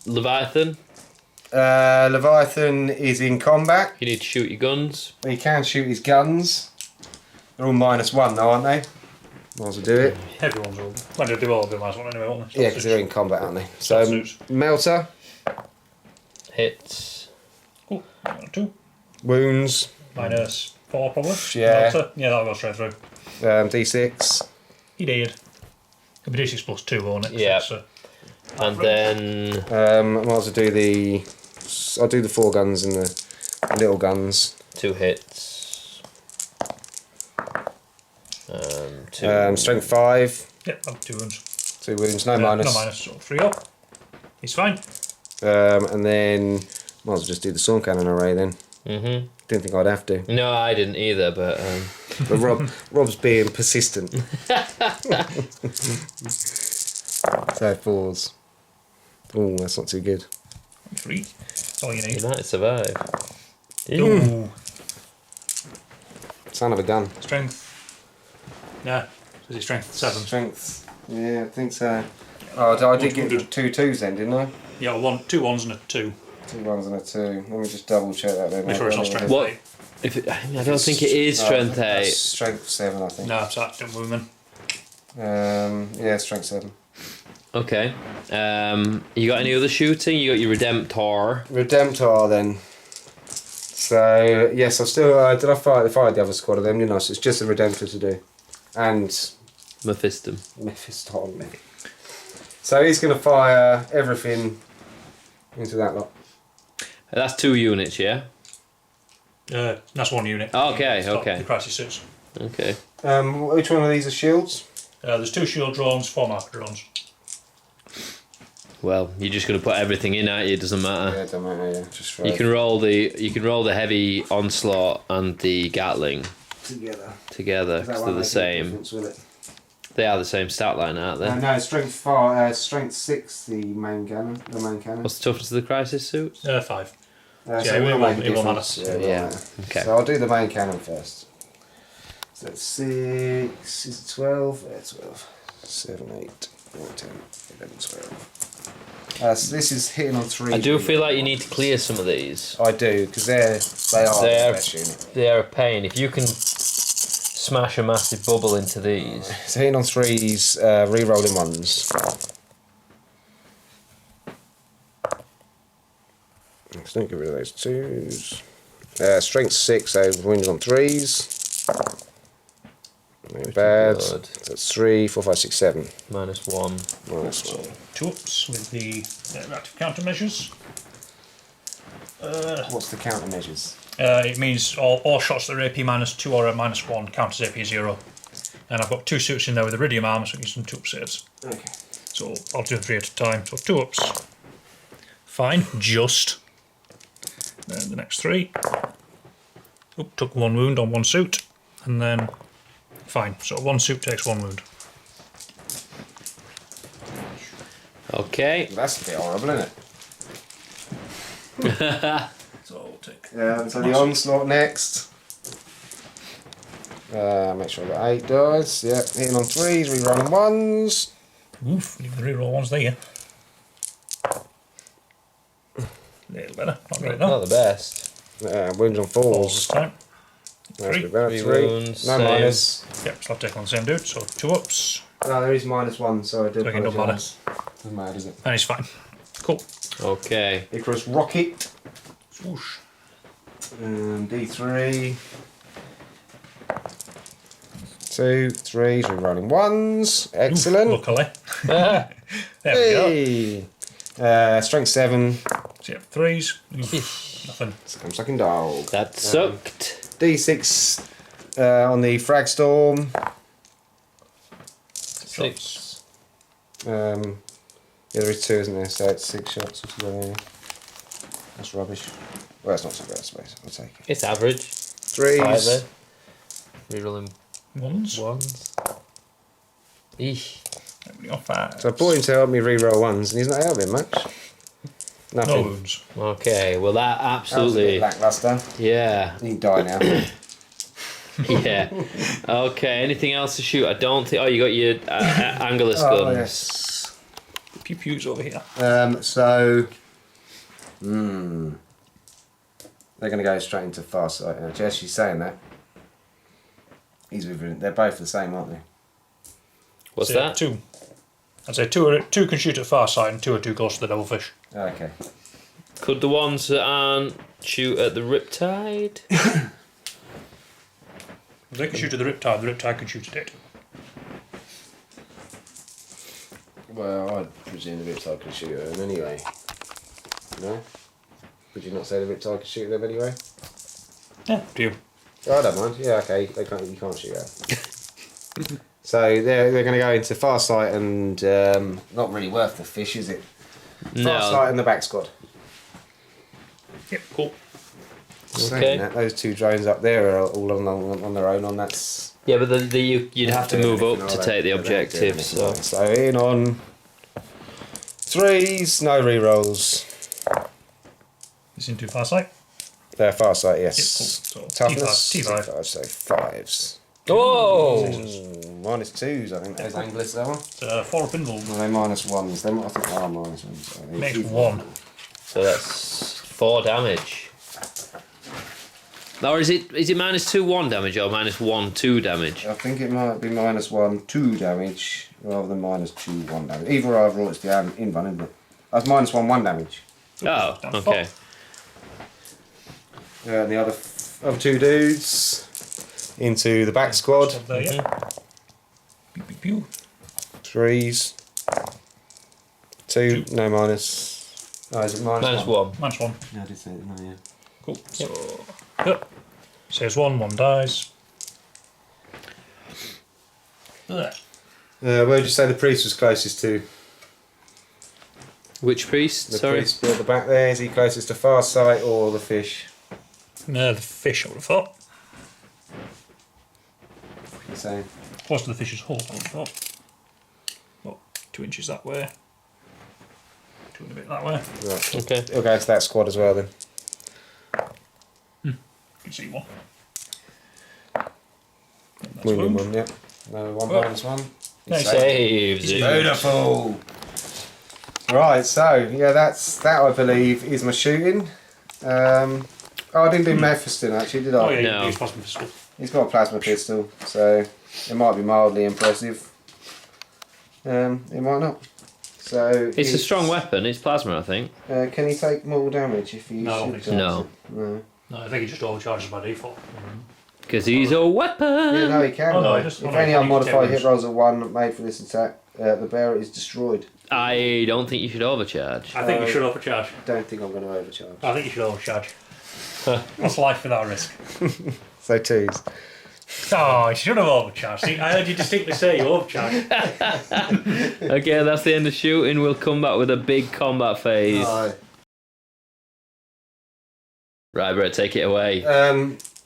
A: Leviathan,
B: Leviathan is in combat.
A: you need to shoot your guns.
B: He can shoot his guns. They're all -1 though, aren't they? Might as well do it.
C: Everyone's all. Well, they all do minus 1 anyway, won't they?
B: Yeah, because they're in combat, aren't they? So
C: Suits.
B: Melter,
C: Cool.
A: Hits.
C: 2.
B: wounds,
C: -4 probably.
B: Yeah.
C: Melter. Yeah, that'll go straight through.
B: D6.
C: He did. It'll be D6 +2, won't it?
A: Yeah.
C: So,
A: And then
B: I might as well do the. I'll do the 4 guns and the little guns.
A: 2 hits. 2.
B: Strength 5.
C: yeah, I'll have 2 wounds.
B: 2 wounds, no
C: No
B: minus.
C: minus, so 3 up. He's fine.
B: And then might as well just do the storm cannon array then.
A: Mhm.
B: Didn't think I'd have to.
A: No, I didn't either, but
B: But Rob's being persistent. So 4s. Oh, that's not too good.
C: 3. That's all you
A: you
C: need.
A: might survive.
C: Ooh.
B: Son of a gun.
C: Strength. Yeah. So he's strength 7.
B: Strength. Yeah, I think so. Oh, I did get 2 2s then, didn't I?
C: Yeah, 2 1s and a 2.
B: 2 1s and a 2. Let me just double check that then.
C: Make sure it's not strength
A: What?
C: 8.
A: If it, I don't think it is strength
B: No, that's
A: 8.
B: Strength 7, I think.
C: No, it's that. Don't move then.
B: Yeah, strength 7.
A: Okay. You got any other shooting? You got your Redemptor.
B: Redemptor then. So yes, I still did I fired the other squad of them, didn't I? So it's just a Redemptor to do, and
A: Mephiston.
B: Mephiston. So he's going to fire everything into that lot.
A: That's 2 units, yeah?
C: That's 1 unit.
A: Okay,
C: Stop
A: okay.
C: The crisis suits.
A: Okay.
B: Which one of these are shields?
C: There's 2 shield drones, 4 marker drones.
A: Well, you're just going to put everything in at you, it doesn't matter.
B: Yeah, don't matter. Yeah, just
A: You can roll the heavy onslaught and the Gatling together because they're the same. They are the same stat line, aren't they?
B: No, strength 6. The main cannon.
A: What's the toughness of the crisis suits?
C: 5.
B: So
C: it
B: will
C: won't-
B: make a
C: it won't
B: difference.
C: matter.
B: Yeah.
A: Okay.
B: So I'll do the main cannon first. So that's 6, is it 12? Yeah, 12. 7, 8, 9, 10, 11, 12. So this is hitting on 3.
A: I do feel like you need to clear some of these.
B: I do, because they are the best unit.
A: They are a pain. If you can smash a massive bubble into these.
B: So hitting on 3s, re-rolling 1s. Let's don't get rid of those 2s. Strength 6, so wounded on 3s. No bad.
A: Good.
B: So it's 3, 4, 5, 6, 7.
A: -1.
B: Minus 1.
C: 2 ups with the active countermeasures.
B: What's the countermeasures?
C: It means all shots that are AP -2 or a -1 count as AP 0. And I've got 2 suits in there with iridium armor, so I can use some 2 up saves.
B: Okay.
C: So I'll do 3 at a time. So 2 ups. Fine, just. Then the next 3. Oop, took 1 wound on 1 suit. And then, fine. So 1 suit takes 1 wound.
A: Okay.
B: That's a bit horrible, isn't it?
C: So I'll take.
B: So the onslaught next. Make sure I got 8 dice. Yeah, hitting on 3s, re-rolling 1s.
C: Oof, leave the reroll ones there. A little better. Not great,
A: Not
C: though.
A: the best.
B: Wounds on
C: Falls this
B: 4s.
C: time.
B: That's
C: Three.
B: about
A: Three
B: 3.
A: wounds,
B: No
A: same.
B: minus.
C: Yep, so I'll take on the same dude, so 2 ups.
B: No, there is -1, so I do
C: Okay, no
B: apologise. Doesn't matter, does it?
C: And he's fine. Cool.
A: Okay.
B: Icarus Rocket.
C: Swoosh.
B: D3. 2, 3, so we're rolling 1s. Excellent.
C: Luckily. There we go.
B: Strength 7.
C: So you have 3s. Nothing.
B: I'm sucking dog.
A: That sucked.
B: D6 on the Frag Storm.
A: 6.
B: Yeah, there is 2, isn't there? So it's 6 shots altogether. That's rubbish. Well, it's not so bad, I suppose. I'll take it.
A: It's average.
B: 3s.
A: Rerolling
C: 1s.
A: 1s. Eesh.
C: Everybody on 5s.
B: So I bought him to help me re-roll 1s, and he's not helping much.
C: No
B: Nothing.
C: wounds.
A: Okay, well that
B: That was a
A: absolutely.
B: bit lackluster.
A: Yeah.
B: You can die now.
A: Yeah. Okay, anything else to shoot? I don't think. Oh, you got your Angelus guns.
B: Oh, yes.
C: Pew pews over here.
B: They're going to go straight into Farsight. Now, Jess, she's saying that. They're both the same, aren't they?
A: What's
C: So,
A: that?
C: 2. I'd say 2 can shoot at far side and 2 are too close to the devilfish.
B: Okay.
A: Could the ones that aren't shoot at the Riptide?
C: If they can shoot at the Riptide can shoot at it.
B: Well, I'd presume the Riptide can shoot at them anyway. No? Would you not say the Riptide can shoot at them anyway?
C: Yeah, do you?
B: Oh, I don't mind. Yeah, okay. You can't shoot at them. So they're going to go into Farsight and not really worth the fish, is it? Farsight
A: No.
B: and the back squad.
C: Yep, cool.
B: Saying that, those 2 drones up there are all on their own on that.
A: Yeah, but you'd have to move up to take the objective. So
B: in on 3s, no re-rolls.
C: It's into far side.
B: They're Farsight, yes.
C: Yep, cool. So
B: Toughness,
C: T5.
B: so 5s.
A: whoa!
B: -2s, I think. Those Anglers, that one.
C: 4 up involved.
B: No, they're -1s. I think they are -1s.
C: Makes 1.
A: So that's 4 damage. Or is it -2 1 damage or -1 2 damage?
B: I think it might be -1 2 damage rather than -2 1 damage. Either or, it's the in-run, isn't it? That's -1 1 damage.
A: Oh, okay.
B: And the other 2 dudes into the back squad.
C: Up there, yeah. Pew pew pew.
B: 3s. 2, no minus. Oh, is it -1?
A: -1.
C: -1.
B: Yeah, I did say it, no, yeah.
C: Cool. So, yep. Says 1 dies. There.
B: Where would you say the priest was closest to?
A: Which priest?
B: The
A: Sorry.
B: priest at the back there, is he closest to Farsight or the fish?
C: No, the fish, I would have thought.
B: What are you saying?
C: Close to the fish's hole, I would have thought. What, 2 inches that way. 2 and a bit that way.
B: Right.
A: Okay.
B: He'll go to that squad as well then.
C: You can see 1. That's
B: Wounded
C: wound.
B: 1, yeah. No, 1
C: Well,
B: -1.
C: nice.
A: Saves it.
B: Beautiful. Right, so yeah, that I believe is my shooting. I didn't do Mephiston actually, did I?
C: Oh yeah,
A: No.
C: you use plasma pistol.
B: He's got a plasma pistol, so it might be mildly impressive. It might not. So
A: It's a strong weapon. It's plasma, I think.
B: Can he take more damage if you
C: No, I don't
B: shoot?
C: think
A: so.
B: No.
C: No, I think he just overcharges by default.
A: Because he's a weapon.
B: Yeah, no, he can.
C: Oh, no,
B: though.
C: just-
B: if
C: oh, no,
B: any
C: you can
B: unmodified
C: take
B: hit rolls are 1 made for this attack, the bearer is destroyed.
A: I don't think you should overcharge.
C: I think you should overcharge.
B: Don't think I'm going to overcharge.
C: I think you should overcharge. What's life without risk?
B: So 2s.
C: Oh, you should have overcharged. See, I heard you distinctly say you overcharged.
A: Okay, that's the end of shooting. We'll come back with a big combat phase. Right, Brett, take it away.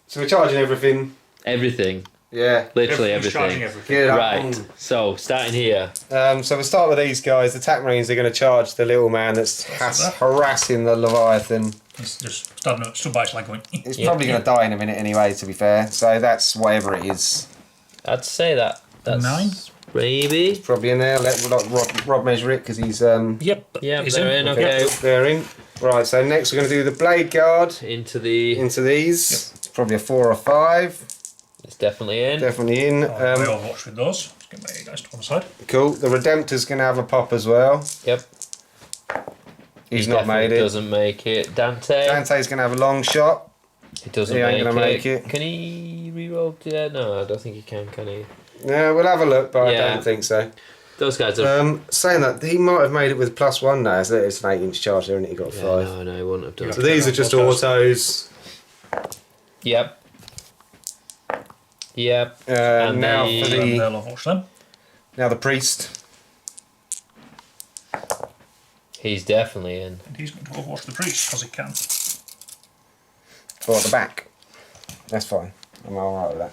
B: So we're charging everything.
A: Everything.
B: Yeah.
A: Literally
C: Everything's charging
A: everything.
C: everything.
A: Right, so starting here.
B: So we'll start with these guys. The attack marines are going to charge the little man that's harassing the Leviathan.
C: It's just stood by its leg going.
B: It's probably going to die in a minute anyway, to be fair. So that's whatever it is.
A: I'd say that. That's
C: 9?
A: Maybe.
B: Probably in there. Let Rob measure it because he's
C: Yep.
A: Yeah,
C: Is
A: they're in, okay.
B: they're in. Right, so next we're going to do the Blade Guard.
A: Into these.
B: Yep. It's probably a 4 or 5.
A: It's definitely in.
B: Definitely in.
C: I'll Overwatch with those. Let's get my guys to one side.
B: Cool. The Redemptor's going to have a pop as well.
A: Yep.
B: He's not made it.
A: Doesn't make it.
B: Dante's going to have a long shot.
A: He doesn't make it. Can he reroll? Yeah, no, I don't think he can he?
B: Yeah, we'll have a look, but I don't think so.
A: Those guys are...
B: saying that, he might have made it with +1 now. It's an 8-inch charge there, and he got 5.
A: No, he wouldn't have done it.
B: So these are just autos.
A: Yep.
B: And now for
C: the...
B: Now the Priest.
A: He's definitely in.
C: And he's going to Overwatch the Priest, because he can.
B: Or at the back. That's fine. I'm alright with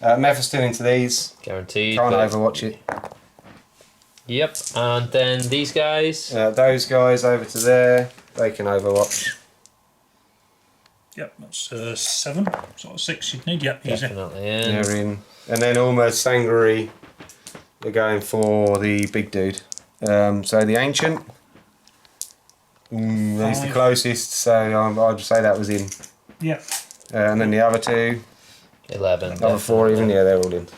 B: that. Mephiston into these.
A: Guaranteed.
B: Can't Overwatch it.
A: Yep, and then these guys.
B: Those guys over to there, they can Overwatch.
C: Yep, that's 7. Sort of 6 you'd need. Yep, easy.
A: Definitely in.
B: They're in. And then almost Sangari, they're going for the big dude. So the Ancient. He's the closest, so I'd say that was in.
C: Yep.
B: And then the other 2.
A: 11.
B: Other 4 even, yeah, they're all in.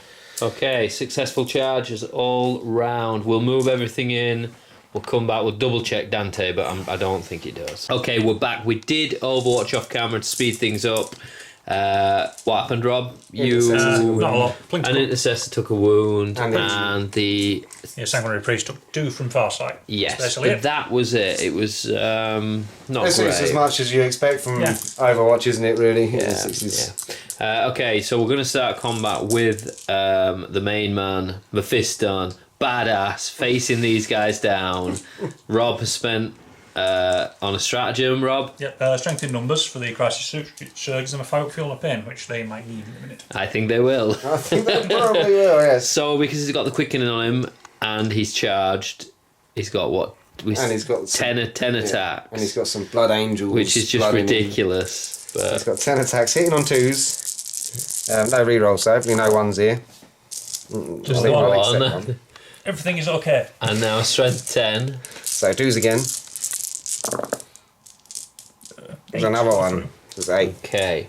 A: Okay, successful charges all round. We'll move everything in. We'll come back. We'll double check Dante, but I don't think it does. Okay, we're back. We did Overwatch off camera to speed things up. What happened, Rob?
C: Not a lot.
A: An intercessor took a wound, and the
C: Sanguinary Priest took 2 from Farsight.
A: Yes, that was it. It was not
B: This
A: great.
B: is as much as you expect from Overwatch, isn't it? Really?
A: Okay, so we're going to start combat with the main man, Mephiston, badass, facing these guys down. Rob has spent on a stratagem, Rob.
C: Yep, strength in numbers for the crisis suit, which gives them a fuel of pain, which they might need in a minute.
A: I think they will.
B: I think they probably will, yes.
A: So, because he's got the quickening on him and he's charged, he's got what?
B: And he's got
A: 10 attacks.
B: And he's got some Blood Angels.
A: Which is just ridiculous. But
B: he's got 10 attacks, hitting on 2s. No rerolls, so hopefully no 1s here.
C: Just the one. Everything is okay.
A: And now strength 10.
B: So 2s again. There's another one. There's 8.
A: Okay.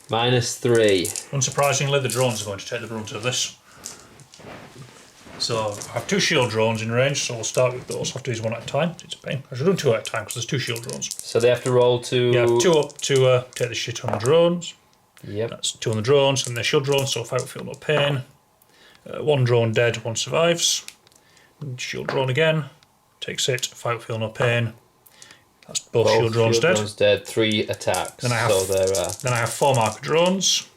A: -3.
C: Unsurprisingly, the drones are going to take the brunt of this. So I have 2 shield drones in range, so we'll start with those. I have to use 1 at a time. It's a pain. I should do 2 at a time because there's 2 shield drones.
A: So they have to roll to...
C: Yeah, 2 up to take the shit on the drones.
A: Yep.
C: That's 2 on the drones, and they're shield drones, so feel no pain. 1 drone dead, 1 survives. Shield drone again. Takes it, feel no pain. That's both shield drones dead.
A: Drones dead, 3 attacks.
C: Then I have 4 marker drones.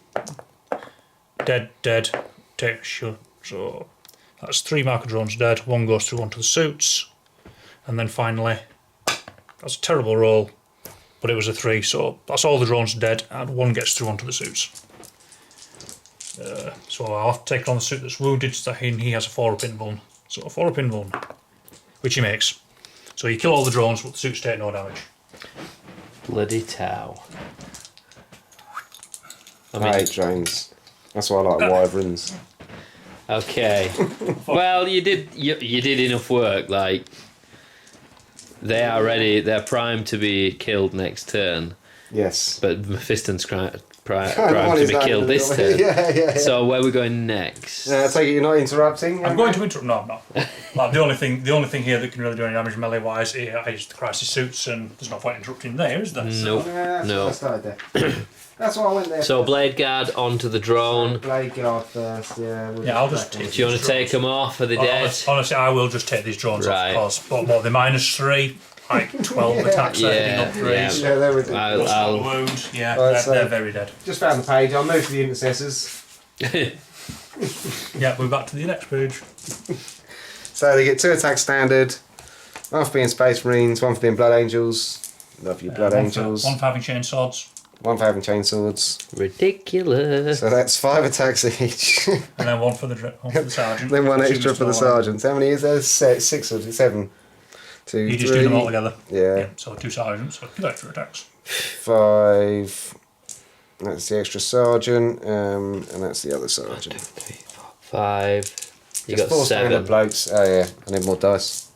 C: Dead, take shield. So that's 3 marker drones dead. 1 goes through onto the suits, and then finally, that's a terrible roll, but it was a 3. So that's all the drones dead, and 1 gets through onto the suits. So I'll have to take on the suit that's wounded. So he has a 4-up invuln. So a 4-up invuln, which he makes. So you kill all the drones, but the suits take no damage.
A: Bloody Tau.
B: I hate drones. That's why I like wyverns.
A: Okay. Well, you did enough work. Like, they are ready. They're primed to be killed next turn.
B: Yes.
A: But Mephiston's primed to be killed this turn.
B: Yeah.
A: So where are we going next?
B: I take it you're not interrupting?
C: I'm going to interrupt. No, I'm not. Like, the only thing here that can really do any damage melee wise is the crisis suits, and there's no point interrupting there, is there?
A: Nope.
B: No. I started there. That's why I went there.
A: So Blade Guard onto the drone.
B: Blade Guard first, yeah.
C: I'll just take.
A: Do you want to take them off? Are they dead?
C: Honestly, I will just take these drones off, because but they're -3. Like 12 attacks, hitting up 3s.
B: Yeah, they're ridiculous.
A: I'll
C: wound. Yeah,
B: right,
C: they're very dead.
B: Just found the page. I'll move to the intercessors.
C: Yeah, we're back to the next page.
B: So they get 2 attacks standard. 1 for being Space Marines, 1 for being Blood Angels. Love you, Blood Angels.
C: 1 for having chain swords.
B: 1 for having chainswords.
A: Ridiculous.
B: So that's 5 attacks each.
C: And then 1 for the sergeant.
B: Then 1 extra for the sergeant. How many is there? 6 or 7? 2,
C: you
B: 3.
C: just do them all together.
B: Yeah.
C: So 2 sergeants, so 2 extra attacks.
B: 5. That's the extra sergeant, and that's the other sergeant.
A: 1, 2, 3, 4, 5. You
B: Just
A: got
B: 4
A: 7.
B: standard blokes. Oh yeah, I need more dice.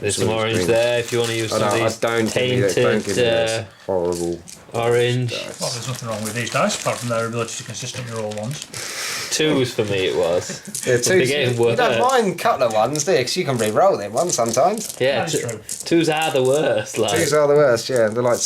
A: There's some orange there if you want to use some of these tainted
B: horrible
A: orange.
C: Well, there's nothing wrong with these dice apart from their ability to consistently roll ones.
A: 2s for me it was.
B: Yeah, 2s. You don't mind couple of ones, do you? Because you can re-roll them ones sometimes.
A: Yeah, 2s are the worst.
B: 2s are the worst, yeah. They're like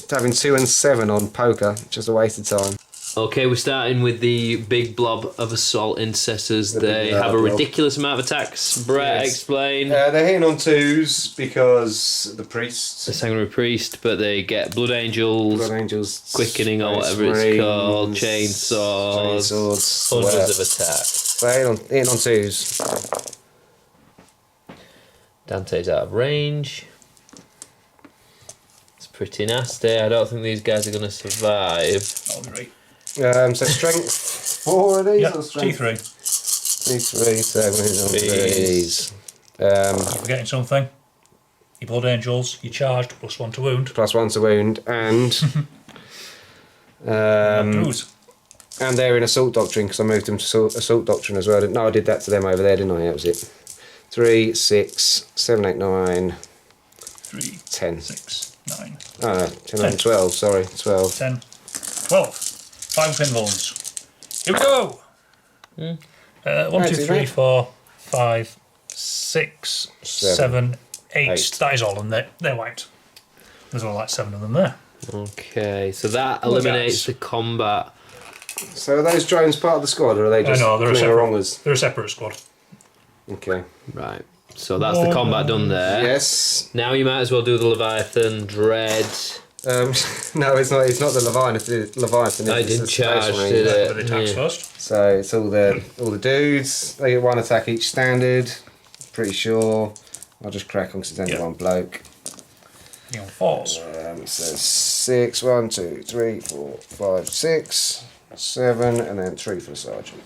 B: having 2 and 7 on poker, just a waste of time.
A: Okay, we're starting with the big blob of assault intercessors. They have a ridiculous amount of attacks. Brett, explain.
B: They're hitting on 2s because the priests.
A: The sanguinary priest, but they get blood angels, quickening or whatever it's called, chainsaws, hundreds of attacks.
B: They're hitting on 2s.
A: Dante's out of range. It's pretty nasty. I don't think these guys are going to survive.
C: That'll be right.
B: So strength 4 of these?
C: Yep,
B: or strength?
C: T3.
B: T3, so we're hitting on 3s.
C: You're forgetting something. Your blood angels, you charged, +1 to wound.
B: +1 to wound, and and they're in assault doctrine because I moved them to assault doctrine as well. No, I did that to them over there, didn't I? That was it. 3, 6, 7, 8, 9,
C: 3,
B: 10.
C: 6, 9.
B: Oh no, 10, 11, 12. Sorry, 12.
C: 10, 12. 5 pinballs. Here we go. 1, 2, 3, 4, 5, 6, 7, 8. That is all, and they're wiped. There's only like 7 of them there.
A: Okay, so that eliminates the combat.
B: So are those drones part of the squad, or are they just
C: they're a separate squad.
B: Okay.
A: Right. So that's the combat done there.
B: Yes.
A: Now you might as well do the Leviathan Dread.
B: No, it's not. It's not the Leviathan.
A: I didn't charge, did it?
C: But the attacks first.
B: So it's all the dudes. They get 1 attack each standard. Pretty sure. I'll just crack on because it's only 1 bloke.
C: You're on 4s.
B: So 6, 1, 2, 3, 4, 5, 6, 7, and then 3 for the sergeant.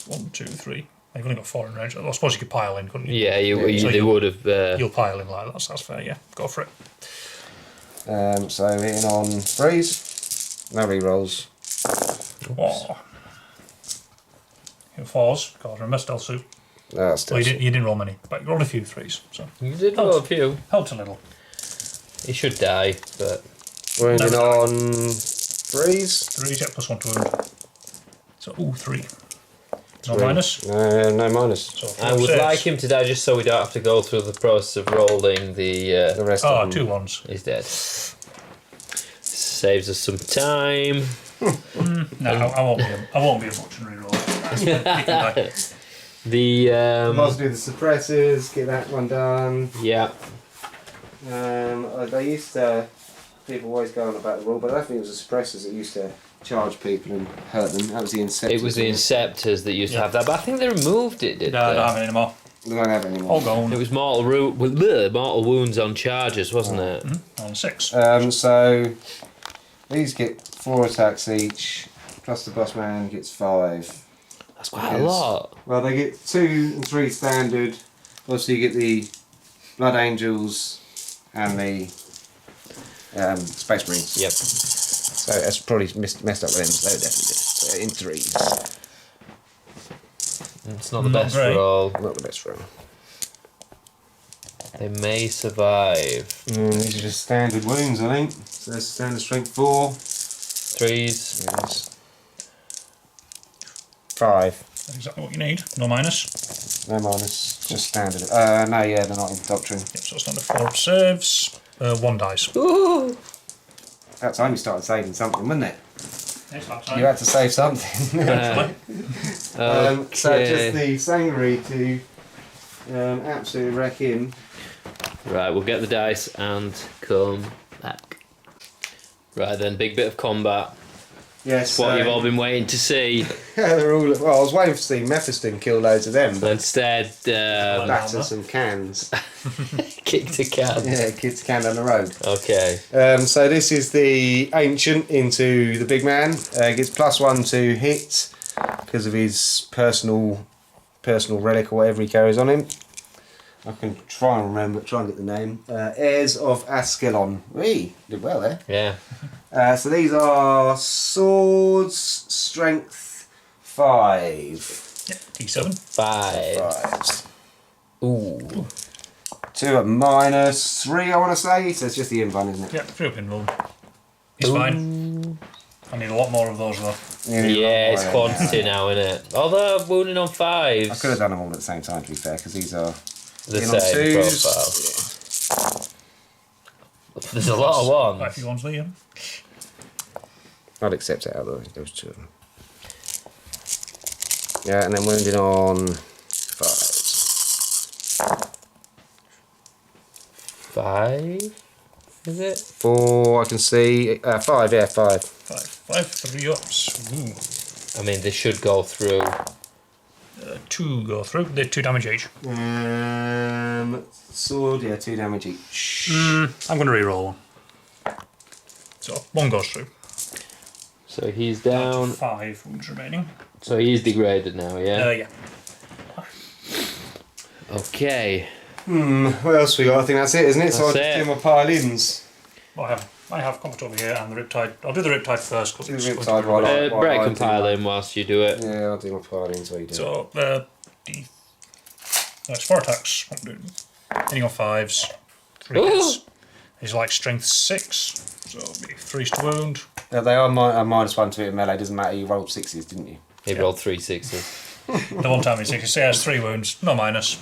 C: 1, 2, 3. You've only got 4 in range. I suppose you could pile in, couldn't you?
A: Yeah, they would have.
C: You'll pile in like that. That's fair. Yeah, go for it.
B: So hitting on 3s. No re-rolls.
C: Oh. Your 4s. God, remember stealth suit.
B: No,
C: well, you didn't roll many, but you rolled a few 3s. So
A: you did roll a few.
C: Helped a little.
A: He should die, but
B: we're ending on 3s.
C: 3s, yeah, +1 to wound. So 3. No minus?
B: No minus.
C: So
A: I would like him to die just so we don't have to go through the process of rolling the
B: rest of them.
C: 2 1s.
A: He's dead. Saves us some time.
C: No, I won't be a much in reroll.
B: Let's do the suppressors, get that one done.
A: Yeah.
B: They used to, people always go on about the rule, but I don't think it was the suppressors that used to charge people and hurt them. That was the Inceptors.
A: It was the Inceptors that used to have that, but I think they removed it, didn't they?
C: No, don't have it anymore.
B: They don't have it anymore.
C: All gone.
A: It was mortal wounds on charges, wasn't it?
C: On 6.
B: So these get 4 attacks each, plus the boss man gets 5.
A: That's quite a lot.
B: Well, they get 2 and 3 standard. Also, you get the Blood Angels and the Space Marines.
A: Yep.
B: So that's probably messed up with them. So they definitely did. So in 3s.
A: It's not the best roll.
B: Not the best roll.
A: They may survive.
B: These are just standard wounds, I think. So that's standard strength 4.
A: 3s.
B: Yes. 5.
C: That's exactly what you need. No minus.
B: No minus. Just standard. No, yeah, they're not in doctrine.
C: Yep, so it's under 4 saves. 1 dice.
A: Ooh.
B: That time you started saving something, wasn't it?
C: Yes,
B: you had to save something.
A: Okay.
B: So just the sanguinary to absolutely wreck him.
A: Right, we'll get the dice and come back. Right then, big bit of combat.
B: Yes.
A: What you've all been waiting to see.
B: They're all. Well, I was waiting to see Mephiston kill loads of them, but
A: instead,
B: batter some cans.
A: Kicked a can.
B: Yeah, kicked a can down the road.
A: Okay.
B: So this is the ancient into the big man. Gets +1 to hit because of his personal relic or whatever he carries on him. I can try and get the name. Heirs of Ascalon. Wee, did well there.
A: Yeah.
B: So these are swords, strength 5.
C: Yep, D7.
A: 5.
B: 5s.
A: Ooh.
B: 2 at -3, I want to say. So it's just the invuln, isn't it?
C: Yeah, 3 up invuln. He's fine. I need a lot more of those though.
A: Yeah, it's quantity now, isn't it? Although wounding on 5s.
B: I could have done them all at the same time, to be fair, because these are
A: the same profile. Yeah. There's a lot of ones.
C: Quite a few ones there, yeah.
B: I'd accept it out of those 2 of them. Yeah, and then wounding on 5s.
A: 5? Is it?
B: 4, I can see. 5, yeah, 5.
C: 5, 3 ups. Ooh.
A: I mean, they should go through.
C: 2 go through. They're 2 damage each.
B: Sword, yeah, 2 damage each.
C: I'm going to reroll one. So 1 goes through.
A: So he's down.
C: 5 wounds remaining.
A: So he's degraded now, yeah?
C: Yeah.
A: Okay.
B: What else we got? I think that's it, isn't it? So I'll just do my pile-ins.
C: Well, I have combat over here and the Riptide. I'll do the Riptide first.
B: Do the Riptide while
A: Brett can pile in whilst you do it.
B: Yeah, I'll do my pile-ins while you do it.
C: So, that's 4 attacks. Hitting on 5s. 3 hits. He's like strength 6. So, 3s to wound.
B: They are -1 to hit melee, doesn't matter. You rolled 6s, didn't you?
A: He rolled 3 6s.
C: The one time he has 3 wounds, no minus.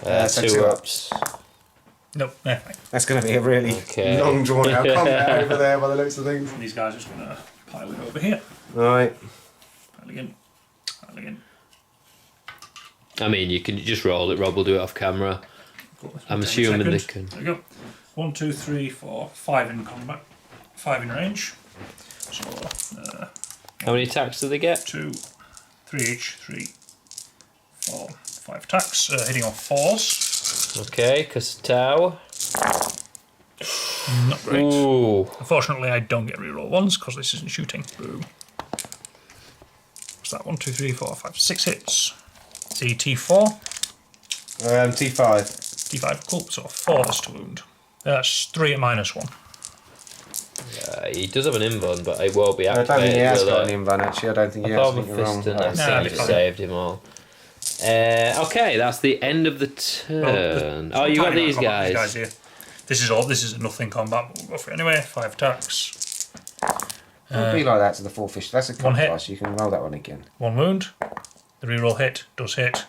A: 2 ups.
C: Nope,
B: That's going to be a really long drawn out combat over there by the looks of things.
C: These guys are just going to pile it over here.
B: Right.
C: Pile again.
A: I mean, you can just roll it. Rob will do it off camera. I'm assuming they can.
C: There we go. 1, 2, 3, 4, 5 in combat. 5 in range. So,
A: how many attacks do they get?
C: 2, 3 each. 3, 4, 5 attacks. Hitting on 4s.
A: Okay, Tau.
C: Not great.
A: Ooh.
C: Unfortunately, I don't get reroll ones because this isn't shooting. Boo. What's that? 1, 2, 3, 4, 5, 6 hits. See T4.
B: T5.
C: T5, cool. So 4s to wound. That's 3 at -1.
A: He does have an invuln, but it won't be
B: I
A: activated.
B: don't think he has got an invuln actually. I don't think he has.
A: I think you saved him all. Okay, that's the end of the turn. You got these guys.
C: Here. This is nothing combat, but we'll go for it anyway. 5 attacks.
B: It'll be like that to the 4 fish. That's a
C: One hit.
B: class. You can roll that one again.
C: 1 wound. The reroll hit does hit.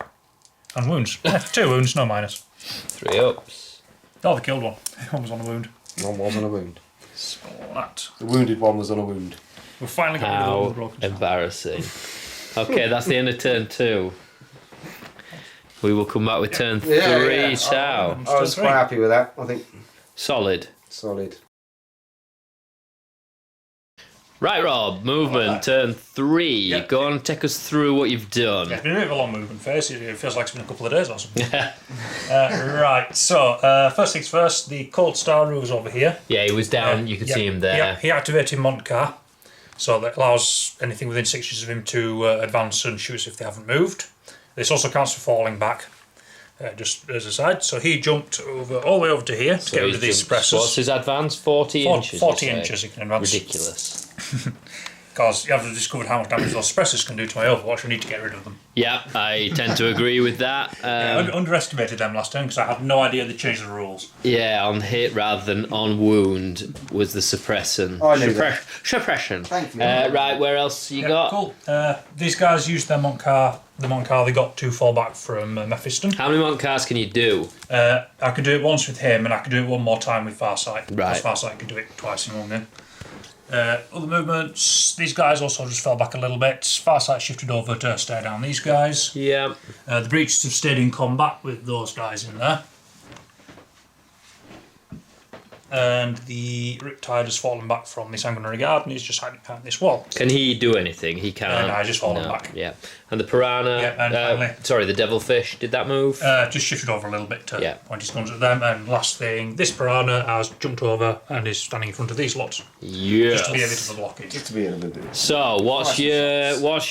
C: And wounds. 2 wounds, no minus.
A: 3 ups.
C: Oh, they killed one. One was on a wound.
B: One was on a wound.
C: Splat.
B: The wounded one was on a wound.
C: We'll finally get rid of all the broken.
A: Embarrassing. Okay, that's the end of turn 2. We will come back with turn 3, Tau.
B: I was quite happy with that, I think.
A: Solid. Right, Rob, movement, turn 3.
C: Yep.
A: Go on, take us through what you've done.
C: Yeah, it's been a bit of a long movement phase. It feels like it's been a couple of days or something. Right, so first things first, the Cold Star was over here.
A: Yeah, he was down, you could see him there.
C: Yeah, he activated Montcar, so that allows anything within 6 inches of him to advance and shoot if they haven't moved. This also counts for falling back, just as a side. So he jumped all the way over to here to get rid of these suppressors.
A: What's his advance? 40 inches?
C: 40 inches he can advance.
A: Ridiculous.
C: Because you haven't discovered how much damage those suppressors can do to my Overwatch. I need to get rid of them.
A: Yeah, I tend to agree with that.
C: I underestimated them last time because I had no idea they changed the rules.
A: Yeah, on hit rather than on wound was the suppression. Suppression.
B: Thank you.
A: Right, where else you got?
C: Cool. These guys used their Montcar. The Montcar they got to fall back from Mephiston.
A: How many Montcars can you do?
C: I could do it once with him, and I could do it one more time with Farsight.
A: Right.
C: Because Farsight could do it twice in one game. Other movements, these guys also just fell back a little bit. Farsight shifted over to stare down these guys.
A: Yeah.
C: The Breaches have stayed in combat with those guys in there. And the Riptide has fallen back from the Sanguinary Guard and he's just hiding behind this wall.
A: Can he do anything? He can't.
C: No, just fallen back.
A: Yeah. And the Piranha, the Devilfish, did that move?
C: Just shifted over a little bit to point his guns at them. And last thing, this Piranha has jumped over and is standing in front of these lots.
A: Yes.
C: Just to be a bit of a blockage.
A: So, what's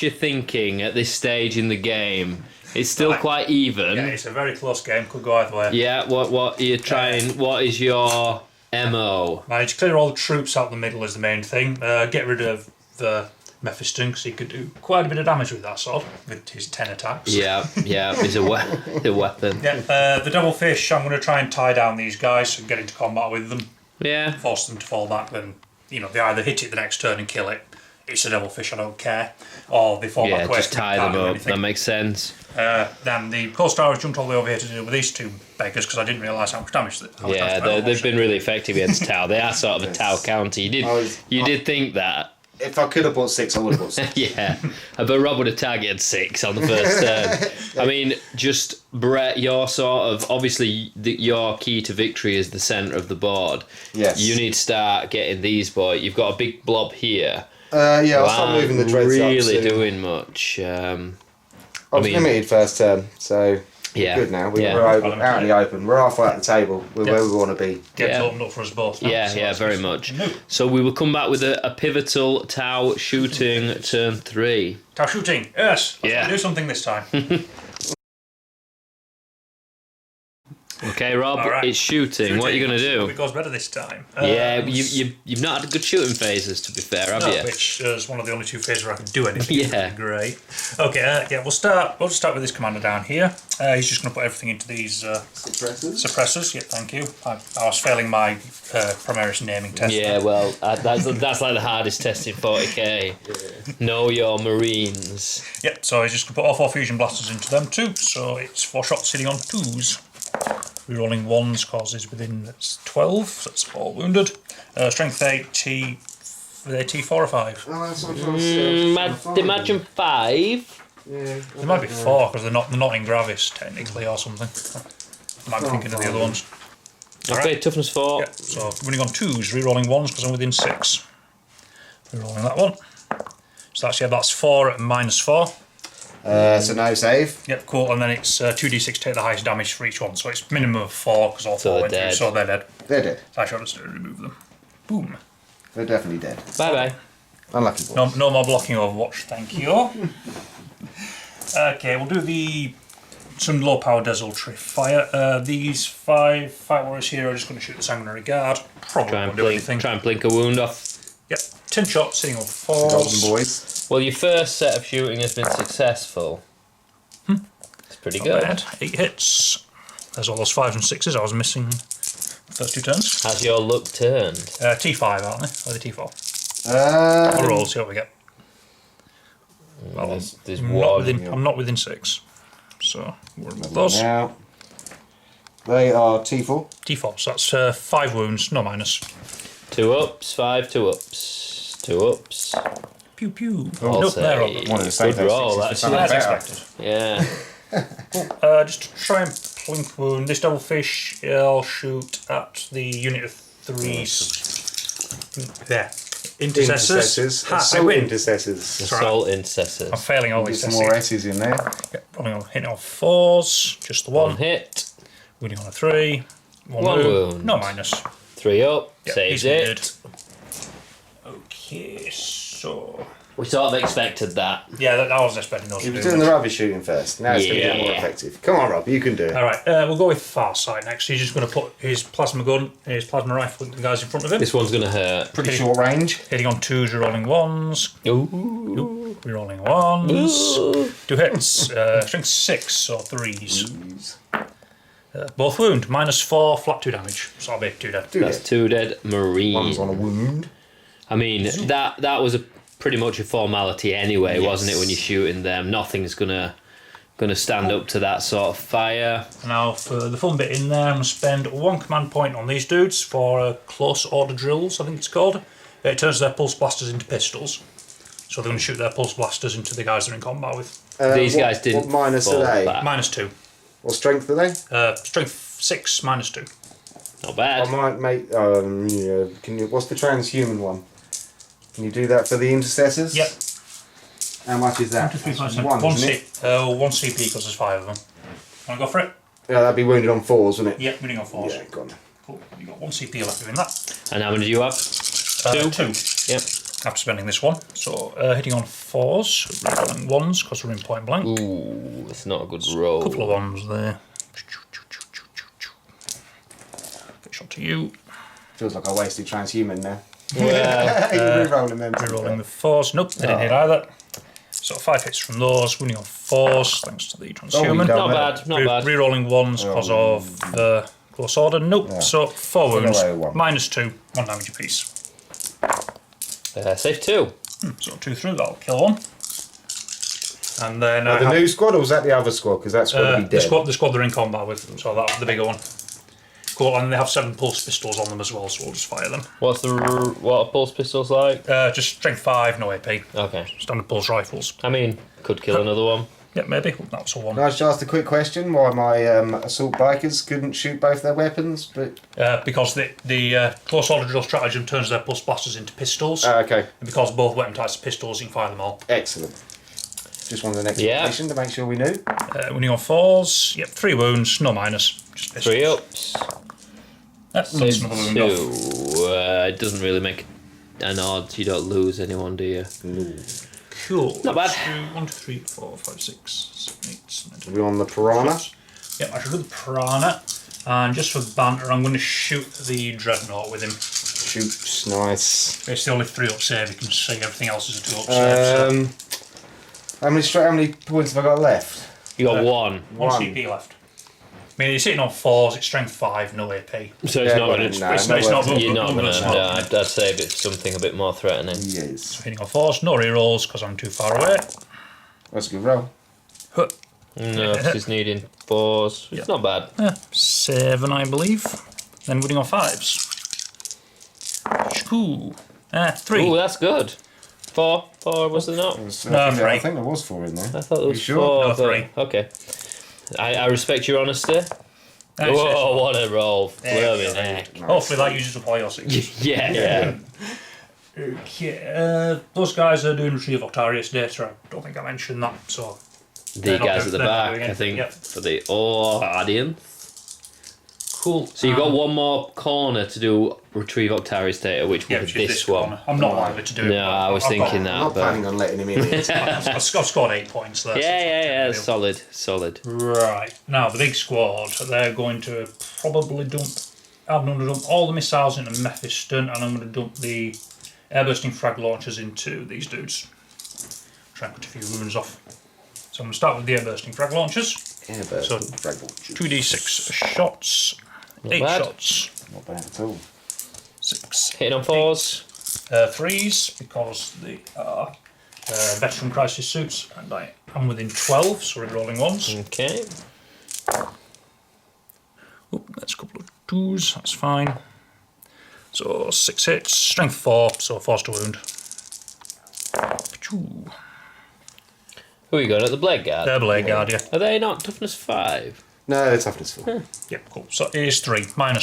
A: your thinking at this stage in the game? It's still quite even.
C: Yeah, it's a very close game. Could go either way.
A: Yeah. What are you trying? What is your MO?
C: Manage to clear all the troops out the middle is the main thing. Get rid of the Mephiston, because he could do quite a bit of damage with that sword, with his 10 attacks.
A: Yeah, it's a weapon.
C: Yeah, the Devilfish, I'm going to try and tie down these guys and get into combat with them.
A: Yeah.
C: Force them to fall back, then, they either hit it the next turn and kill it. It's a Devilfish, I don't care. Or they fall back quick.
A: Yeah, just tie them up. That makes sense.
C: Then the Cold Star has jumped all the way over here to deal with these two beggars, because I didn't realise how much damage
A: they've been really effective against Tau. They are sort of a Tau counter. You did think that.
B: If I could have bought 6, I would have bought 6.
A: Yeah, but Rob would have targeted 6 on the first turn. I mean, just Brett, your sort of obviously your key to victory is the centre of the board.
B: Yes.
A: You need to start getting these, boy. You've got a big blob here.
B: I'll start moving the dreads up.
A: Really doing much.
B: I was limited first turn, so we're good now. We're out in the open. We're halfway at the table. We're where we want to be.
C: Gets opened up for us both.
A: Yeah, very much. So we will come back with a pivotal Tau shooting turn 3.
C: Tau shooting, yes.
A: Yeah.
C: Do something this time.
A: Okay, Rob, it's shooting. What are you going to do?
C: It goes better this time.
A: You've not had good shooting phases, to be fair, have you?
C: Which is one of the only 2 phases where I can do anything.
A: Yeah.
C: Great. Okay, we'll start with this commander down here. He's just going to put everything into these suppressors. Yeah, thank you. I was failing my Primaris naming test.
A: Yeah, well, that's like the hardest test in 40k. Know your Marines.
C: Yep, so he's just going to put all 4 fusion blasters into them too. So it's 4 shots sitting on 2s. Rerolling 1s causes within 12, so that's all wounded. Strength 8, T4 or 5?
B: Oh, that's what
A: Imagine 5.
B: Yeah,
C: There might be 4 because they're not in Gravis technically or something. I might be thinking of the other ones.
A: Okay, toughness 4.
C: Yeah, so running on 2s, rerolling 1s because I'm within 6. Rerolling that one. So that's 4 at -4.
B: So no save.
C: Yep, cool. And then it's 2d6 take the highest damage for each one. So it's minimum of 4 because all 4 went through. So they're dead.
B: They're dead.
C: So I should just remove them. Boom.
B: They're definitely dead.
A: Bye bye.
B: Unlucky boys.
C: No more blocking Overwatch, thank you. Okay, we'll do some low power desultory fire. These 5 fight warriors here are just going to shoot the sanguinary guard. Probably won't do anything.
A: Try and blink a wound off.
C: Yep, 10 shots sitting on 4.
B: Golden boys.
A: Well, your first set of shooting has been successful. It's pretty good.
C: Bad. 8 hits. There's all those 5s and 6s I was missing the first 2 turns.
A: Has your luck turned?
C: T5, aren't they? Or the T4? I'll roll, see what we get. Well,
A: there's one.
C: I'm not within 6. So, we'll remove those.
B: Now, they are T4.
C: T4, so that's 5 wounds, no minus.
A: 2 ups, 5, 2 ups. 2 ups.
C: Pew pew.
A: Nope,
C: there,
B: One of the same
A: good roll, that's
C: expected.
A: Yeah.
C: Just to try and plink wound, this Devilfish, I'll shoot at the unit of 3. There. Intercessors. I win.
B: Intercessors.
A: Assault intercessors.
C: I'm failing all
B: Get
C: these.
B: some more S's in there.
C: Yep, hitting on 4s, just the 1.
A: Hit.
C: Wounding on a 3. 1
A: wound.
C: No minus.
A: 3 up.
C: Yep,
A: Saves
C: he's
A: it.
C: wounded. Okay, so...
A: We sort of expected that.
C: Yeah, I wasn't expecting those.
B: You were doing the rubbish shooting first. Now it's going to get more effective. Come on, Rob, you can do it.
C: Alright, we'll go with Farsight next. He's just going to put his plasma gun, his plasma rifle into the guys in front of him.
A: This one's going to hurt.
B: Pretty short range.
C: Hitting on 2s, rerolling 1s.
A: Ooh.
C: Rerolling 1s.
A: Ooh.
C: 2 hits. Strength 6, so 3s. Both wound. -4, flat 2 damage. So I'll be 2 dead.
A: That's 2 dead Marine.
B: One's on a wound.
A: I mean, that was pretty much a formality anyway, wasn't it, when you're shooting them? Nothing's gonna stand up to that sort of fire.
C: Now, for the fun bit in there, I'm going to spend 1 command point on these dudes for close order drills, I think it's called. It turns their pulse blasters into pistols. So they're going to shoot their pulse blasters into the guys they're in combat with.
A: These guys didn't.
B: What minus are they?
C: -2.
B: What strength are they?
C: Strength 6, -2.
A: Not bad.
B: I might make. Can you? What's the transhuman one? Can you do that for the intercessors?
C: Yep.
B: How much is that?
C: 1, 2, 3, 4, 5,
B: 1, isn't it?
C: 1 CP because there's 5 of them. Want to go for it?
B: Yeah, that'd be wounded on 4s, wouldn't it?
C: Yep, wounding on 4s.
B: Yeah, go on.
C: Cool. You got 1 CP left doing that.
A: And how many do you have?
C: 2.
A: Yep.
C: After spending this one. So hitting on 4s, rerolling 1s because we're in point blank.
A: Ooh, it's not a good roll.
C: Couple of 1s there. Get shot to you.
B: Feels like I wasted transhuman now. Well, you're re-rolling them.
C: Re-rolling the 4s. Nope, they didn't hit either. So 5 hits from those, winning on 4s, thanks to the transhuman.
A: Not bad.
C: Re-rolling 1s because of close order. Nope. Yeah. So 4 wounds, -2, 1 damage apiece.
A: Save 2.
C: So 2 through, that'll kill 1. And then
B: the new squad, or was that the other squad? Because that squad would be dead.
C: The squad they're in combat with, so that's the bigger one. Cool, and they have 7 pulse pistols on them as well, so we'll just fire them.
A: What are pulse pistols like?
C: Just strength 5, no AP.
A: Okay.
C: Standard pulse rifles.
A: I mean, could kill another one.
C: Yeah, maybe. That's all one.
B: Can I just ask a quick question? Why my assault bikers couldn't shoot both their weapons? But
C: because the close order drill stratagem turns their pulse blasters into pistols.
B: Okay.
C: And because both weapon types are pistols, you can fire them all.
B: Excellent. Just wanted an explanation to make sure we knew.
C: Winning on 4s. Yep, 3 wounds, no minus. Just pistols.
A: 3 ups.
C: That's another wound off.
A: It doesn't really make an odds. You don't lose anyone, do you?
B: No.
C: Cool.
A: Not bad.
C: 1, 2, 3, 4, 5, 6, 7, 8, 9,
B: Are we on the piranha?
C: Yep, I should do the piranha. And just for banter, I'm going to shoot the dreadnought with him.
B: Shoots, nice.
C: It's the only 3-up save, you can see everything else is a 2-up save.
B: How many points have I got left?
A: You got 1.
C: 1 CP left. I mean, you're sitting on 4s, it's strength 5, no AP.
A: So it's not going to. You're not going to. I'd save it for something a bit more threatening.
B: Yes.
C: So hitting on 4s, no rerolls because I'm too far away.
B: That's a good roll.
A: No, she's needing 4s. It's not bad.
C: 7, I believe. Then winning on 5s. Cool. 3.
A: Ooh, that's good. 4 was there not?
C: No, 3.
B: I think there was 4 in there.
A: I thought there was 4.
C: No, 3.
A: Okay. I respect your honesty. Whoa, what a roll. Blooming heck.
C: Nice. Hopefully that uses up all your 6.
A: Yeah.
C: Okay, those guys are doing Retrieve Octarius data. I don't think I mentioned that, so...
A: The guys at the back, I think, for the audience.
C: Cool.
A: So you've got one more corner to do Retrieve Octarius data, which will be this one.
C: Corner. I'm not likely to do it.
A: No, I was thinking that.
B: I'm not planning on letting him in.
C: I've scored 8 points there.
A: Yeah, solid.
C: Right, now the big squad, they're going to probably dump... I'm going to dump all the missiles into Mephiston, and I'm going to dump the airbursting frag launchers into these dudes. Try and cut a few wounds off. So I'm going to start with the airbursting frag launchers.
B: Airbursting frag launchers.
C: 2d6 shots.
A: Not
C: 8
A: bad.
C: shots.
B: Not bad at all.
C: 6.
A: Hitting on 4s.
C: 3s, because they are veteran crisis suits, and I am within 12, so we're rolling 1s.
A: Okay.
C: Oop, that's a couple of 2s, that's fine. So 6 hits, strength 4, so 4's to wound. Pachoo.
A: Who are you going at the Blade Guard?
C: They're Blade Guard, yeah.
A: Are they not toughness 5?
B: No, they're toughness 4.
C: Yeah, cool. So it is 3, -1. I'm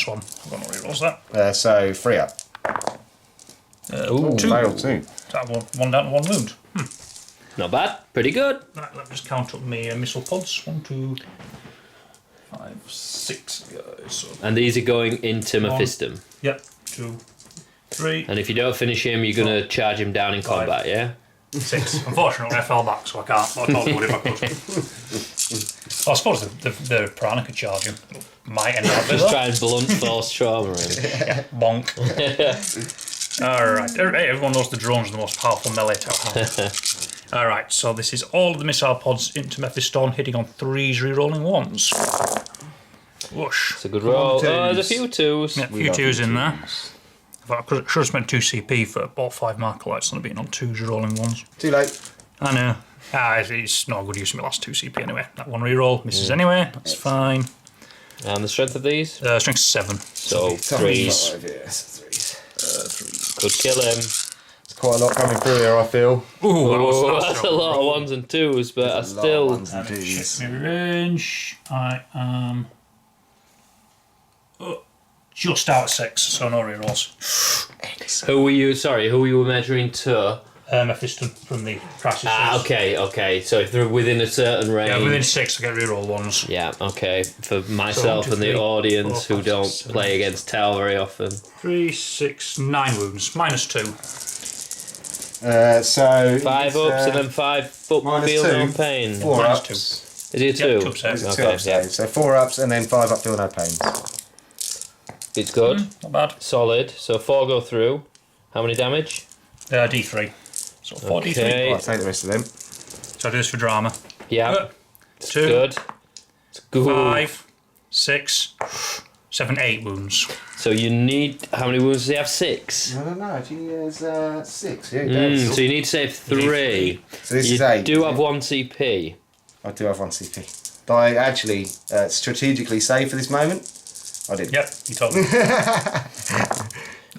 C: going to rerolls that.
B: So 3 up.
C: Ooh, 2.
B: Fail 2.
C: That one down to 1 wound.
A: Not bad. Pretty good.
C: Right, let me just count up my missile pods. 1, 2, 5, 6 guys. So
A: And these are going into Mephiston.
C: Yep, 2, 3.
A: And if you don't finish him, you're going to charge him down in
C: 5.
A: combat, yeah?
C: 6. Unfortunately, I fell back, so I can't. I can't do it if I could. Well, I suppose the piranha could charge him. Might end up with
A: Just try and blunt force trauma him.
C: Yeah, bonk. Alright, everyone knows the drone's the most powerful melee type. Alright, so this is all of the missile pods into Mephiston, hitting on 3s, rerolling 1s. Whoosh.
A: It's a good roll. Oh, there's a few 2s.
C: Yeah, a few 2s in there. I should have spent 2 CP for bought 5 Markolites and I've been on 2s, rolling 1s.
B: Too late.
C: I know. It's not a good use of my last 2 CP anyway. That one reroll misses anyway. That's fine.
A: And the strength of these?
C: Strength 7.
A: So 3s.
B: 3s.
A: Could kill him.
B: There's quite a lot coming through here, I feel.
A: Ooh, that's a lot of 1s and 2s, but I still...
C: Check my range. I am... just out of 6, so no rerolls.
A: Who were you measuring to?
C: Mephiston from the crisis.
A: Okay. So if they're within a certain range...
C: Yeah, within 6 I get reroll 1s.
A: Yeah, okay. For myself
C: So 1, 2,
A: and the
C: 3,
A: audience
C: 4,
A: who
C: 5,
A: don't
C: 6, 7,
A: play against Tal very often.
C: 3, 6, 9 wounds. -2.
B: So
A: 5 ups and then 5 up, feel
B: -2.
A: no pain.
B: 4
C: -2.
B: ups.
A: Is it a 2?
C: Yeah, 2 ups,
B: It's a 2
A: Okay,
B: up
A: yeah.
B: save. So 4 ups and then 5 up, feel no pains.
A: It's good.
C: Not bad.
A: Solid. So 4 go through. How many damage?
C: D3. So 4 D3.
B: Well, I'll take the rest of them.
C: So I do this for drama.
A: Yeah.
C: 2.
A: Good. It's good.
C: 5, 6, 7, 8 wounds.
A: So you need... How many wounds does he have? 6?
B: I don't know. I think he has 6. Yeah, he does.
A: So you need to save 3.
B: So this
A: you
B: is 8.
A: do have 1 CP.
B: I do have 1 CP. But I actually strategically saved for this moment. I did.
C: Yep, you told me.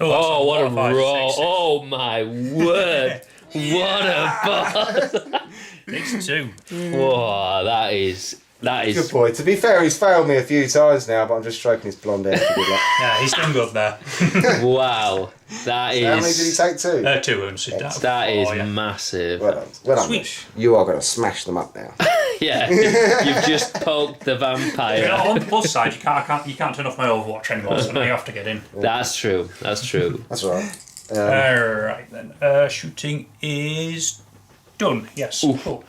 A: Oh, what a
C: 5,
A: roll.
C: 6.
A: Oh, my word. What a boss.
C: It's 2.
A: Whoa, that is...
B: Good boy. To be fair, he's failed me a few times now, but I'm just stroking his blonde hair.
C: Yeah, he's done good there.
A: Wow. That is...
B: How many did he take? 2?
C: 2 wounds.
A: That is massive.
B: Well done. Well done.
C: Sweet.
B: You are going to smash them up now.
A: Yeah, you've just poked the vampire.
C: Yeah, on the plus side, you can't turn off my Overwatch anymore, so now you have to get in.
A: That's true. That's true.
B: That's all right.
C: Right then. Shooting is done. Yes.
A: Oof.
C: Cool.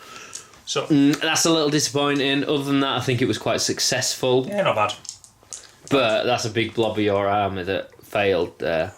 C: So
A: That's a little disappointing. Other than that, I think it was quite successful.
C: yeah, not bad.
A: But that's a big blob of your armour that failed there.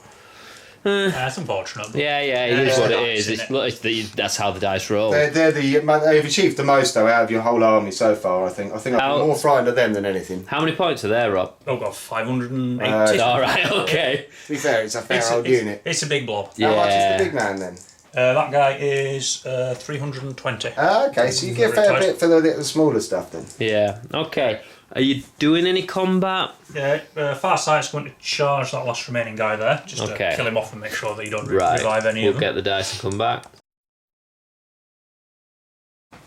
C: That's unfortunate.
A: Yeah, it is what it is.
C: Isn't
A: That's how the dice roll.
B: They've achieved the most though out of your whole army so far. I think I've been more frightened of them than anything.
A: How many points are there, Rob?
C: Oh god, 580.
A: All right, okay.
B: To be fair, it's a fair old unit.
C: It's a big blob.
B: How much is the big man then?
C: That guy is 320.
B: Okay, so you get a fair bit for the smaller stuff then.
A: Yeah. Okay. Are you doing any combat?
C: Yeah, Far Sight's going to charge that last remaining guy there, just to kill him off and make sure that you don't revive any of them.
A: We'll get the dice and come back.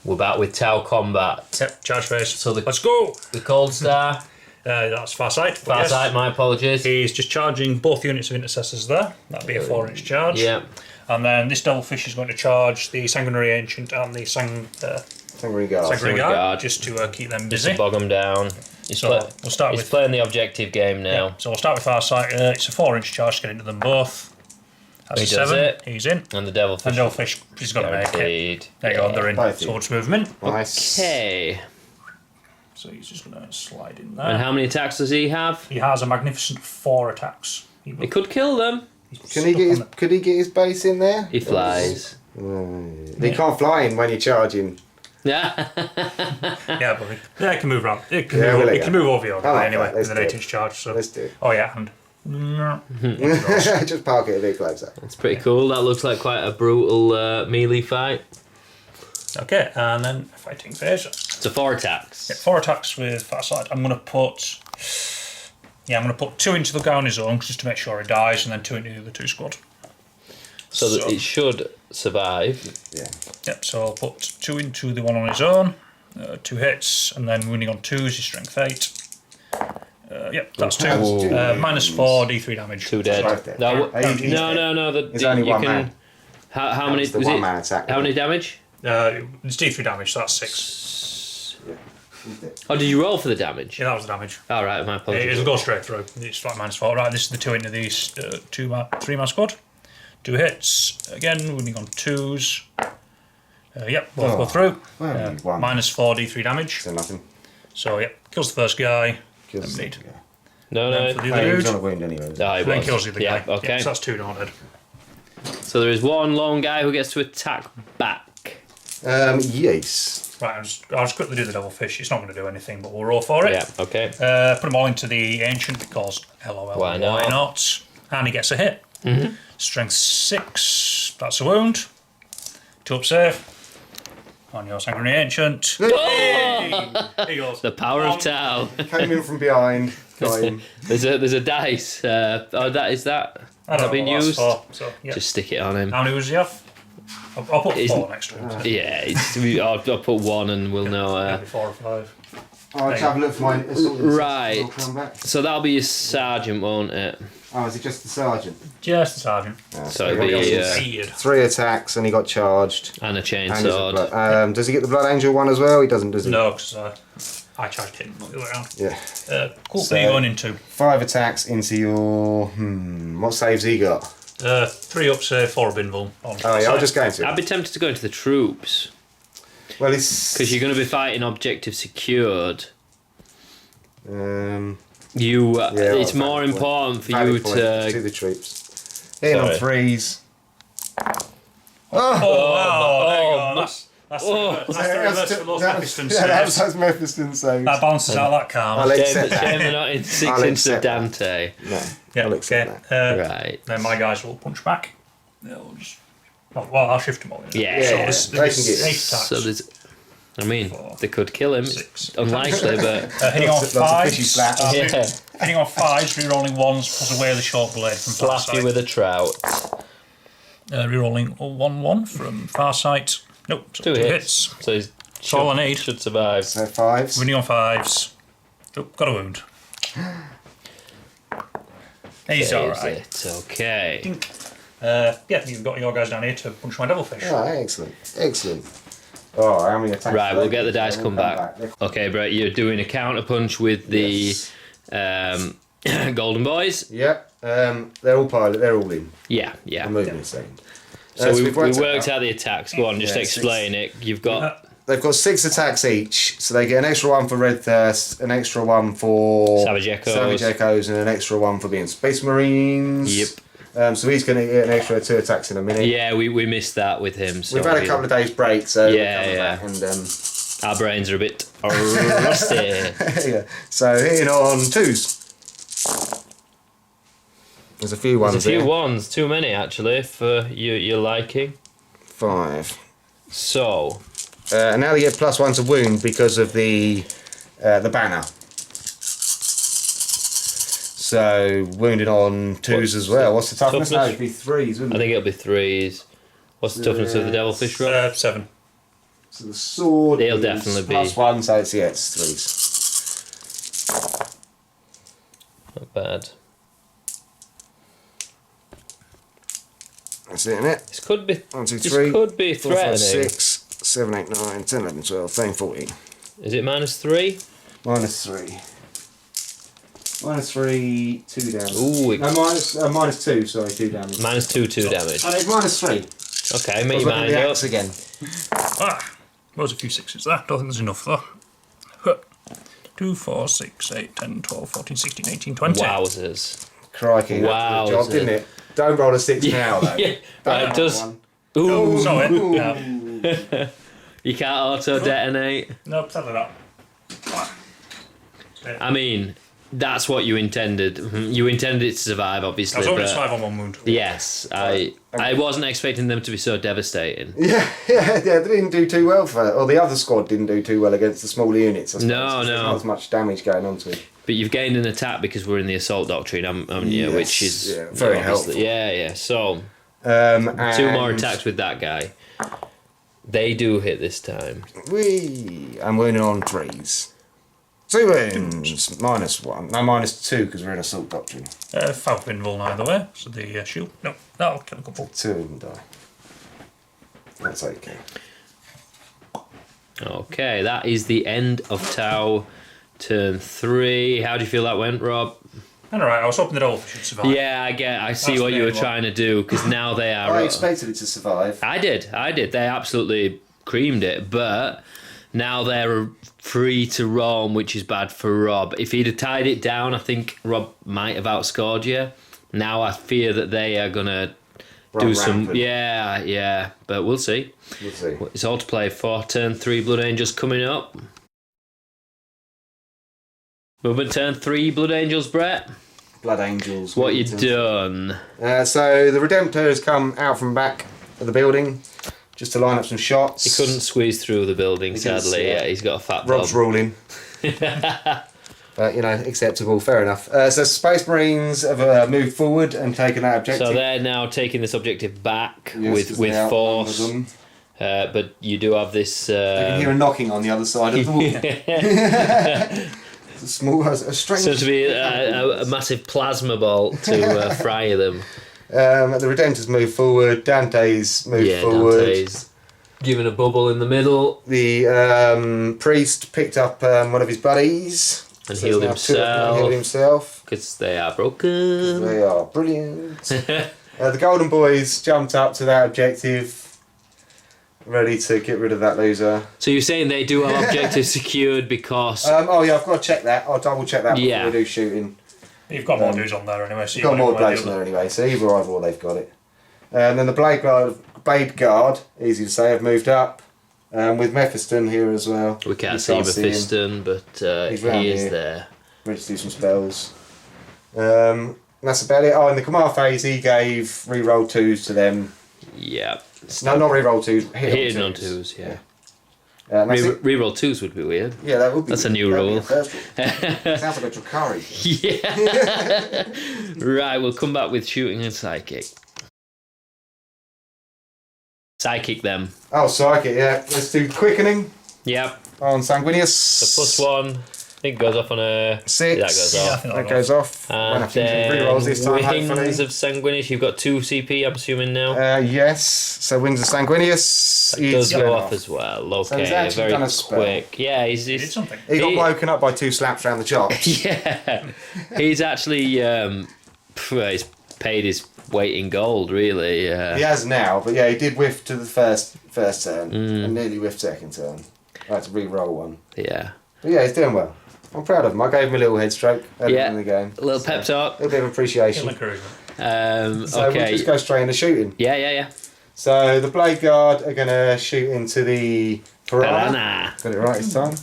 A: We're back with Tau combat.
C: Yep, charge phase.
A: So
C: Let's go!
A: The Cold Star.
C: That's Far Sight.
A: Far Sight, my apologies.
C: He's just charging both units of intercessors there. That'd be a 4-inch charge.
A: Yeah.
C: And then this Devilfish is going to charge the Sanguinary Ancient and the
B: Sanguinary Guard.
C: just to keep them
A: Just
C: busy.
A: to bog them down.
C: We'll start
A: He's
C: with
A: playing the objective game now.
C: Yeah, so we'll start with Far Sight. It's a 4-inch charge to get into them both. That's
A: He
C: a
A: does
C: 7.
A: it.
C: He's in.
A: And the Devilfish.
C: And Devilfish is going to make it.
A: Guaranteed.
C: There you go, they're in.
B: Both
C: So
B: in.
C: we'll just move them in.
B: Nice.
A: Okay.
C: So he's just going to slide in there.
A: And how many attacks does he have?
C: He has a magnificent 4 attacks.
A: He could kill them.
B: Could he get his base in there?
A: He flies.
B: He can't fly in when you're charging.
A: Yeah.
C: Yeah, but it can move around. It can,
B: Yeah,
C: can move over your guy
B: like
C: anyway
B: that. Let's
C: with an
B: do it.
C: 8-inch charge. So.
B: Let's do it.
C: Oh yeah, and
B: Just park it a bit closer.
A: That's pretty cool. That looks like quite a brutal melee fight.
C: okay, and then fighting phase.
A: So 4 attacks.
C: Yeah, 4 attacks with Far Sight. I'm going to put 2 into the guy on his own just to make sure he dies, and then 2 into the other 2 squad.
A: So that it should survive.
B: Yeah.
C: Yep. So I'll put 2 into the one on his own. 2 hits, and then wounding on 2s is strength 8. Yep, that's 2. Minus 4 D3 damage.
A: 2 dead.
B: Right
A: No.
B: There's only
A: you
B: one
A: can.
B: man.
A: How many?
B: was the
A: Was
B: one
A: it?
B: man attack.
A: How many damage?
C: It's D3 damage, so that's 6.
A: Oh, did you roll for the damage?
C: Yeah, that was the damage.
A: All right, my apologies.
C: It'll go straight through. It's like minus 4. Right, this is the 2 into these 3-man squad. 2 hits. Again, wounding on 2s. Yep, both go through. Minus 4 D3 damage.
B: So nothing.
C: So, yep, kills the first guy.
B: Kills
C: Bleed.
A: No.
C: For the
B: He
C: other
B: was
C: dude.
B: on a wound anyway.
A: Oh, he
C: Then
A: was.
C: kills the other
A: Yeah,
C: guy.
A: okay.
C: Yeah, so that's 2 not dead.
A: So there is one lone guy who gets to attack back.
B: Yes.
C: Right, I'll just quickly do the Devilfish. It's not going to do anything, but we'll roll for it.
A: Yeah, okay.
C: Put them all into the Ancient because LOL.
A: Why not?
C: And he gets a hit. Strength 6. That's a wound. 2 up save. On your Sanguinary Ancient. Hey! He goes.
A: The power of Tau.
B: Came in from behind. Got him.
A: There's a dice. Is that
C: I don't know
A: been
C: what that's
A: used?
C: for, so, yeah.
A: Just stick it on him.
C: How many wounds do you have? I'll put 4 next to him.
A: Yeah, I'll put 1 and we'll know.
C: Maybe 4 or 5.
B: I'll have a look for my assault.
A: Right.
B: I'll come back.
A: So that'll be your sergeant, won't it?
B: Oh, is it just the sergeant?
C: Just the Sergeant.
A: So it'll be
B: 3 attacks and he got charged.
A: and a
B: And he's a
A: chainsword.
B: blood- does he get the Blood Angel one as well? He doesn't, does he?
C: No, because I charged him, not the other way around.
B: Yeah.
C: Cool,
B: So-
C: what are you going into?
B: 5 attacks into your... What saves he got?
C: 3 up save, 4 up invul.
B: Oh yeah, I'll just go into
A: I'd
B: it.
A: be tempted to go into the troops
B: Well, it's...
A: because you're going to be fighting objective secured.
B: Yeah,
A: It's
B: well,
A: more
B: valid
A: important for
B: point.
A: you
B: Valid point.
A: to
B: Do the troops. Hitting on 3s.
C: Oh, wow, there you go. That's the reverse for Lord Mephiston.
B: Yeah, that's Mephiston saves.
C: That balances out that karma.
B: I'll accept that.
A: Shame they're not in 6 inches of Dante.
B: No,
C: Yeah,
B: I'll accept that.
A: Right.
C: Then my guys will punch back. They'll just... Well, I'll shift them all.
A: Yeah.
C: So
B: they
C: there's
B: can get
C: 8 attacks.
A: So there's... I mean, they could kill him.
C: 6.
A: It's unlikely, but...
C: Hitting on
B: Lots of fishy
C: 5s.
B: slaps.
A: Yeah.
C: Hitting on 5s, re-rolling 1s, plus away the short blade from far
A: Slap you
C: sight.
A: with a trout.
C: Re-rolling 1-1 from far sight. Nope, so
A: 2 hits. So he's
C: all I need.
A: should survive.
B: So 5s.
C: Winning on 5s. Oh, got a wound. He's
A: Saves
C: alright.
A: it. Okay.
C: Yeah, you've got your guys down here to punch my devilfish.
B: Oh, excellent. Excellent. Oh, how many attacks?
A: Right, we'll get the dice come back. Okay, Brett, you're doing a counter punch with the Golden Boys.
B: Yep. They're all pilot. They're all in.
A: Yeah.
B: I'm moving a second.
A: So we
B: we've
A: worked out the attacks. Go on, just
B: Yeah,
A: explain it. You've got
B: They've got 6 attacks each, so they get an extra 1 for Red Thirst, an extra 1 for
A: Savage
B: Echoes, and an extra 1 for being Space Marines.
A: Yep.
B: So he's going to get an extra 2 attacks in a minute.
A: Yeah, we missed that with him. So
B: We've had a couple of days break, so
A: Yeah.
B: we're coming back
A: our brains are a bit rusty.
B: yeah. So hitting on 2s. There's a few ones.
A: There's a few
B: there.
A: ones, too many actually for your liking.
B: 5.
A: So
B: And now they get +1 to wound because of the banner. So wounded on 2s as well. What's the toughness? No, it'd be 3s, wouldn't
A: I
B: it?
A: think it'll be 3s. What's the toughness of the devilfish rod?
C: 7.
B: So the sword
A: They'll
B: is
A: definitely be-
B: +1, so it's 3s.
A: Not bad.
B: That's it, innit?
A: This could be.
B: 1, 2,
A: This
B: 3.
A: could be
B: 4, 5,
A: threatening.
B: 6, 7, 8, 9, 10, 11, 12, 13, 14.
A: Is it -3?
B: -3. -3, 2 damage.
A: Ooh,
B: No, -2, sorry, 2 damage.
A: -2 damage.
B: And it's -3.
A: Okay,
B: I
A: make
B: was
A: your
B: looking at
A: mind
B: the
A: up.
B: axe again.
C: There's a few 6s there. Don't think there's enough though. Huh. 2, 4, 6, 8, 10, 12, 14, 16, 18, 20.
A: Wowzers.
B: Crikey, that
A: Wow,
B: did a job, didn't it? Don't roll a 6 now, though.
A: Yeah,
B: Don't
A: it
B: roll
A: does.
B: one.
A: Ooh,
C: Sorry. No,
A: you can't auto detonate.
C: no, sadly not.
A: I mean, that's what you intended. You intended it to survive, obviously.
C: I was only
A: but
C: 5 on 1 wound.
A: yes, I wasn't expecting them to be so devastating.
B: Yeah, they didn't do too well or the other squad didn't do too well against the smaller units. I suppose,
A: No,
B: 'cause there's
A: no.
B: not as much damage going on to it.
A: But you've gained an attack because we're in the assault doctrine, haven't you?
B: Yes,
A: Which is
B: yeah, very
A: obviously-
B: helpful.
A: Yeah. So 2
B: And
A: more attacks with that guy. They do hit this time.
B: I'm wounding on 3s. 2 wounds, -1. No, -2 because we're in assault doctrine.
C: 5 invuln either way. So the shield. No, that'll kill a couple.
B: 2 of them die. That's okay.
A: Okay, that is the end of Tau. Turn 3. How do you feel that went, Rob?
C: Alright, I was hoping the Devilfish should survive.
A: Yeah, I see
C: That's
A: what you
C: the
A: were
C: main
A: trying to do because now they are.
B: I expected it to survive.
A: I did. They absolutely creamed it, but now they're free to roam, which is bad for Rob. If he'd have tied it down, I think Rob might have outscored you. Now I fear that they are gonna do some.
B: rampant.
A: Yeah, but we'll see.
B: We'll see.
A: It's all to play for. Turn 3, Blood Angels coming up. Movement turn 3, Blood Angels, Brett.
B: Blood Angels.
A: What you done?
B: So the Redemptor has come out from back of the building just to line up some shots.
A: He couldn't squeeze through the building,
B: Because,
A: sadly.
B: yeah.
A: Yeah, he's got a fat
B: Rob's
A: bob.
B: ruling. But, acceptable, fair enough. So Space Marines have moved forward and taken that objective.
A: So they're now taking this objective back
B: Yes, 'cause
A: with
B: they outnumber
A: force.
B: them.
A: But you do have this.
B: I can hear a knocking on the other side of the wall. a strange.
A: Seems to be a massive plasma bolt to fry them.
B: The Redemptors move forward. Dante's moved forward.
A: Dante's giving a bubble in the middle
B: The priest picked up one of his buddies
A: and
B: So
A: healed
B: there's now 2 of them healed
A: himself
B: himself.
A: because they are broken.
B: They are brilliant. The Golden Boys jumped up to that objective, ready to get rid of that loser.
A: So you're saying they do have objectives secured because
B: I've got to check that. I'll double check that before
A: Yeah.
B: we do shooting.
C: You've got more dudes on there anyway. So
B: you've got more blades on there anyway, so either or they've got it. And then the Blade Guard, easy to say, have moved up. With Mephiston here as well.
A: We can't see Mephiston, but he is there.
B: Ready to do some spells. That's about it. Oh, in the command phase, he gave reroll 2s to them.
A: Yeah.
B: No, not reroll 2s.
A: Hit on 2s, yeah. Reroll 2s would be weird.
B: Yeah, that would be.
A: That's a new rule.
B: Sounds like a Drakari.
A: Yeah. Right, we'll come back with shooting and psychic. Psychic them.
B: Oh, psychic, yeah. Let's do quickening.
A: Yep.
B: On Sanguinius.
A: So +1. I think it goes off on a
B: 6.
A: That goes off.
B: That goes off.
A: And then
B: rerolls this time,
A: Wings
B: hopefully.
A: of Sanguinius. You've got 2 CP, I'm assuming now.
B: Yes. So Wings of Sanguinius.
A: That does go off as well. Okay,
B: so he's actually done a
A: quick. Yeah, he's
C: did something.
B: He got woken up by 2 slaps around the chops.
A: Yeah. He's actually he's paid his weight in gold, really.
B: He has now, but yeah, he did whiff to the first turn and nearly whiffed second turn. I had to re-roll one.
A: Yeah.
B: But yeah, he's doing well. I'm proud of him. I gave him a little head stroke early in the game.
A: A little pep talk.
B: A little bit of appreciation. So
A: okay.
B: we'll just go straight into shooting.
A: Yeah.
B: So the Blade Guard are going to shoot into the Piranha. Got it right this time.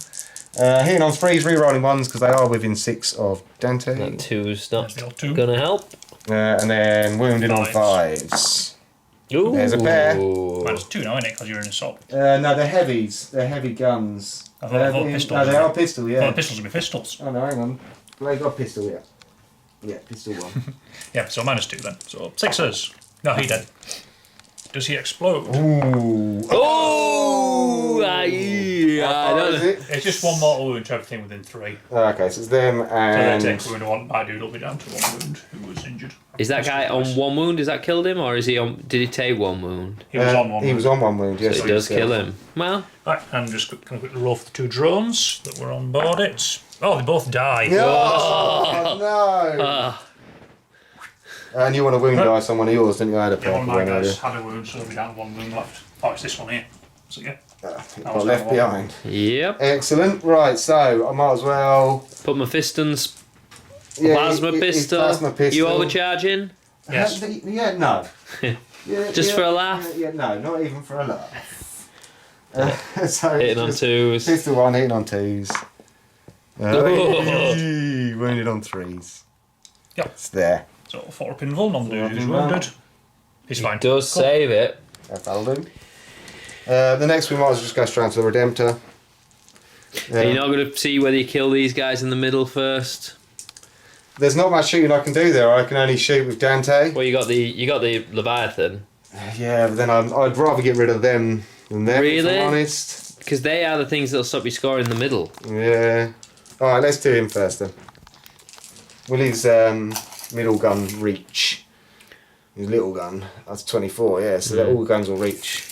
B: Hitting on 3s, re-rolling 1s because they are within 6 of Dante.
A: That 2's not going to help.
B: And then wounding on 5s.
A: Ooh.
B: There's a pair.
C: -2 now, isn't it? Because you're in assault.
B: No, they're heavies. They're heavy guns.
C: I thought pistols.
B: No, they are pistol, yeah.
C: I thought pistols would be pistols.
B: Oh no, hang on. Blade got pistol, yeah. Yeah, pistol 1.
C: Yeah, so -2 then. So 6s. No, he dead. Does he explode?
B: Ooh.
A: Oh!
C: It's just 1 mortal wound to everything within 3.
B: Okay, so it's them and...
C: So they take wound 1. My dude will be down to 1 wound who was injured.
A: Is that guy on 1 wound? Has that killed him, or is he on? Did he take 1 wound?
C: He was on 1 wound.
B: He was on 1 wound, yes.
A: So it does kill him. Well.
C: Right, and just going to quickly roll for the 2 drones that were on board it. Oh, they both die.
B: Oh, no! And you want a wound dice on one of yours, didn't you? I had a
C: one of my guys had a wound, so we down 1 wound left. Oh, it's this one here. So yeah.
B: Got left behind.
A: Yep.
B: Excellent. Right, so I might as well...
A: Put Mephiston's plasma pistol. You overcharging?
C: Yes.
B: Yeah, no.
A: Just for a laugh?
B: Yeah, no, not even for a laugh. So
A: hitting on 2s.
B: Pistol 1, hitting on 2s. Wounded on 3s.
C: Yep.
B: It's there.
C: So 4 pinfall, non-dude is wounded. He's fine.
A: Does save it.
B: That'll do. The next we might as well just go straight to the Redemptor.
A: Are you not going to see whether you kill these guys in the middle first?
B: There's not much shooting I can do there. I can only shoot with Dante.
A: Well, you got the Leviathan.
B: Yeah, but then I'd rather get rid of them than them.
A: Really?
B: If I'm honest.
A: Because they are the things that'll stop you scoring in the middle.
B: Yeah. All right, let's do him first then. Will his middle gun reach? His little gun. That's 24. Yeah, so that all guns will reach.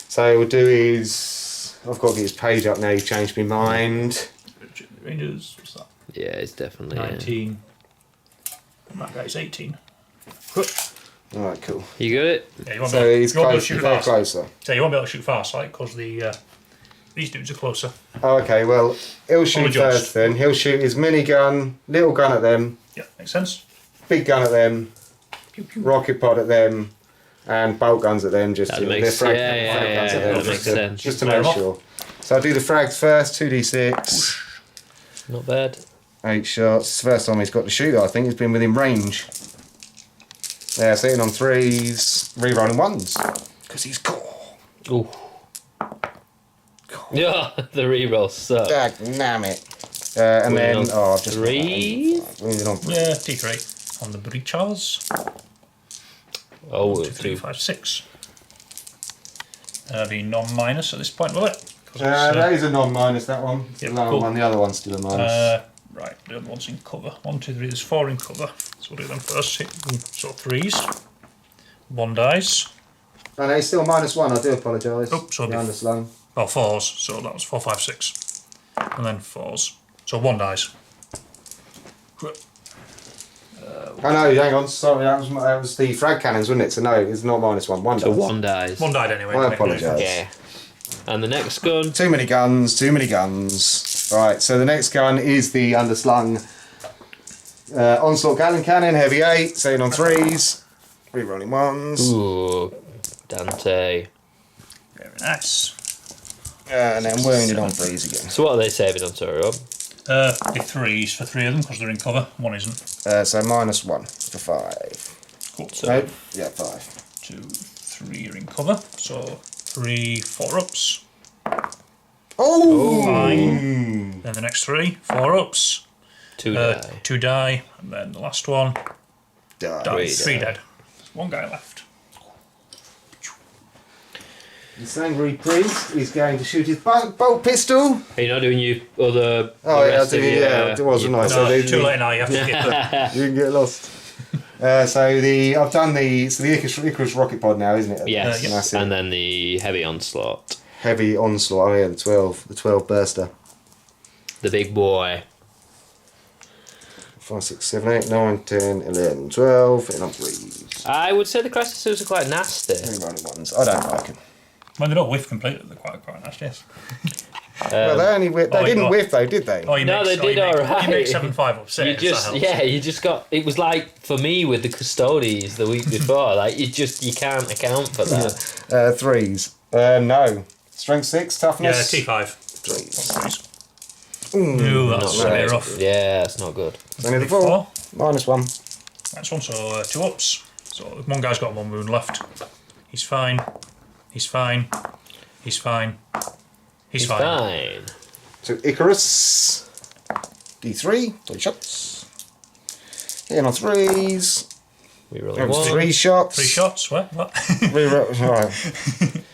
B: So we'll do his... I've got to get his page up now, you've changed my mind.
C: Rangers, what's that?
A: Yeah, it's definitely...
C: 19. And that guy's 18.
B: Alright, cool.
A: You got it?
C: Yeah, you won't
B: So he's closer.
C: So you won't be able to shoot fast, like, because these dudes are closer.
B: Oh, okay, well, he'll shoot first then. He'll shoot his minigun, little gun at them.
C: Yeah, makes sense.
B: Big gun at them.
C: Pew, pew.
B: Rocket pod at them. And bolt guns at them, just
A: That
B: to
A: makes
B: frag
A: sense. That makes sense.
B: Just to make sure. So I'll do the frags first, 2d6.
A: Not bad.
B: 8 shots. It's the first time he's got to shoot, I think. He's been within range. Yeah, so hitting on 3s, re-rolling 1s. Because he's cool.
A: Ooh. Yeah, the reroll sucks.
B: Damn it. And then, I've just...
A: 3?
B: Wounded on 3.
C: Yeah, T3 on the breachers.
A: Oh,
C: 1, 2, 3, 5, 6. Be non-minus at this point, will it?
B: That is a non-minus, that one. It's
C: Yep,
B: the lower
C: cool.
B: one. The other one's still a minus.
C: Right, the other one's in cover. 1, 2, 3, there's 4 in cover. So we'll do them first. So 3s. 1 dies.
B: Oh, no, it's still -1. I do apologise.
C: Oh, so
B: the underslung.
C: Well, 4s. So that was 4, 5, 6. And then 4s. So 1 dies.
B: Oh no, hang on, sorry, that was the frag cannons, wasn't it? So no, it's not -1. 1
A: So
B: dies.
A: 1 dies.
C: 1 died anyway.
B: I apologise.
A: Yeah. And the next gun?
B: Too many guns, too many guns. Right, so the next gun is the underslung Onslaught Gatling Cannon, heavy 8, setting on 3s. Rerolling 1s.
A: Ooh, Dante.
C: Very nice.
B: And then wounded on 3s again.
A: So what are they saving on, sorry, Rob?
C: The 3s for 3 of them because they're in cover. 1 isn't.
B: So -1 for 5.
C: Cool.
A: So
B: Nope. Yeah, 5.
C: 2, 3 are in cover. So 3 4-ups.
B: Oh!
C: Fine. Then the next 3 4-ups.
A: 2 die.
C: 2 die. And then the last one.
B: Die.
C: 3 dead. There's 1 guy left.
B: The Sanguinary Priest is going to shoot his bolt pistol.
A: Are you not doing your other...
B: Oh, yeah, it wasn't I? So
C: No, too late now, you have to skip them.
B: you can get lost. I've done the Icarus rocket pod now, isn't it?
A: Yes,
B: That's
A: and
B: it.
A: then the heavy onslaught.
B: Heavy onslaught. Oh yeah, the 12 burster.
A: The big boy.
B: 5, 6, 7, 8, 9, 10, 11, 12, and on 3s.
A: I would say the crisis suits are quite nasty.
B: Rerolling 1s. I don't like them.
C: When they don't whiff completely, they're quite nice, yes.
B: Well, they only whiff. They didn't whiff though, did they?
C: Oh, you
A: No,
C: make,
A: they did alright.
C: You make 7-5 upset.
A: You just, you just got. It was like for me with the Custodes the week before. Like you can't account for that.
B: 3s. No. Strength 6,
C: Yeah,
B: toughness.
C: T5.
B: 3s.
C: Ooh, that's
A: Not
C: really
A: right.
C: rough.
A: Yeah, it's not good.
B: Only the 4. -1.
C: Next one, so 2-ups. So one guy's got 1 wound left. He's fine. He's fine. He's fine. He's fine.
A: Fine.
B: So Icarus. D3. 3 shots. Hitting on 3s.
A: We roll
B: That was
A: one.
B: 3 shots.
C: 3 shots. What?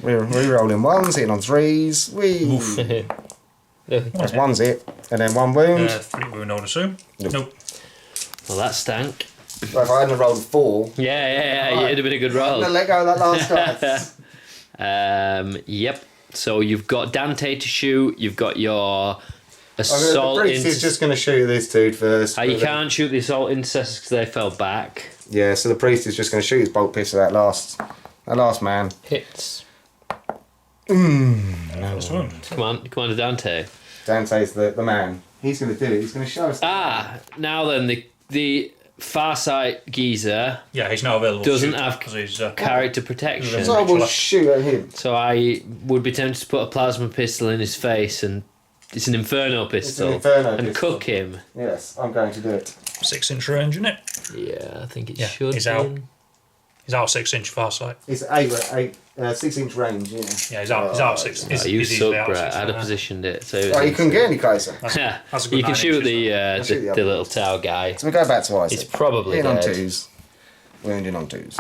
B: Rerolling 1s. Hitting on 3s. Wee. That's 1's it. And then 1 wound.
C: 3 wound, I would assume. Nope.
A: Well, that stank.
B: So if I hadn't rolled 4,
A: Yeah. It'd have been a good roll.
B: I'm gonna let go of that last dice.
A: Yep. So you've got Dante to shoot. You've got your
B: The
A: assault.
B: priest is just going to shoot this dude first.
A: You can't shoot the assault intercessors because they fell back.
B: Yeah, so the priest is just going to shoot his bolt pistol at that last man.
A: Hits.
C: First wound.
A: Come on, Dante.
B: Dante's the man. He's going to do it. He's going to show us.
A: Now then, the Farsight geezer
C: Yeah, he's now available.
A: doesn't
C: to shoot
A: have
C: 'cause he's,
A: character protection.
B: So I will shoot at him.
A: So I would be tempted to put a plasma pistol in his face, and it's an inferno pistol,
B: Inferno
A: and
B: pistol.
A: cook him.
B: Yes, I'm going to do it.
C: 6-inch range, isn't it?
A: Yeah, I think it
C: Yeah,
A: should.
C: he's
A: be.
C: out. He's out 6-inch far sight.
B: It's 6-inch range, yeah.
C: Yeah, he's out 6.
A: Oh,
C: He's
A: you
C: easily
A: suck,
C: out
A: Brett.
C: 6,
A: I'd have
C: yeah.
A: positioned it. So
B: Oh, you couldn't get any closer.
A: Yeah,
C: that's a good
A: you can
C: 9
A: shoot
C: inches,
A: the little Tau guy.
B: So we go back to Isaac.
A: He's probably
B: Hitting on
A: dead.
B: 2s. Wounding on 2s.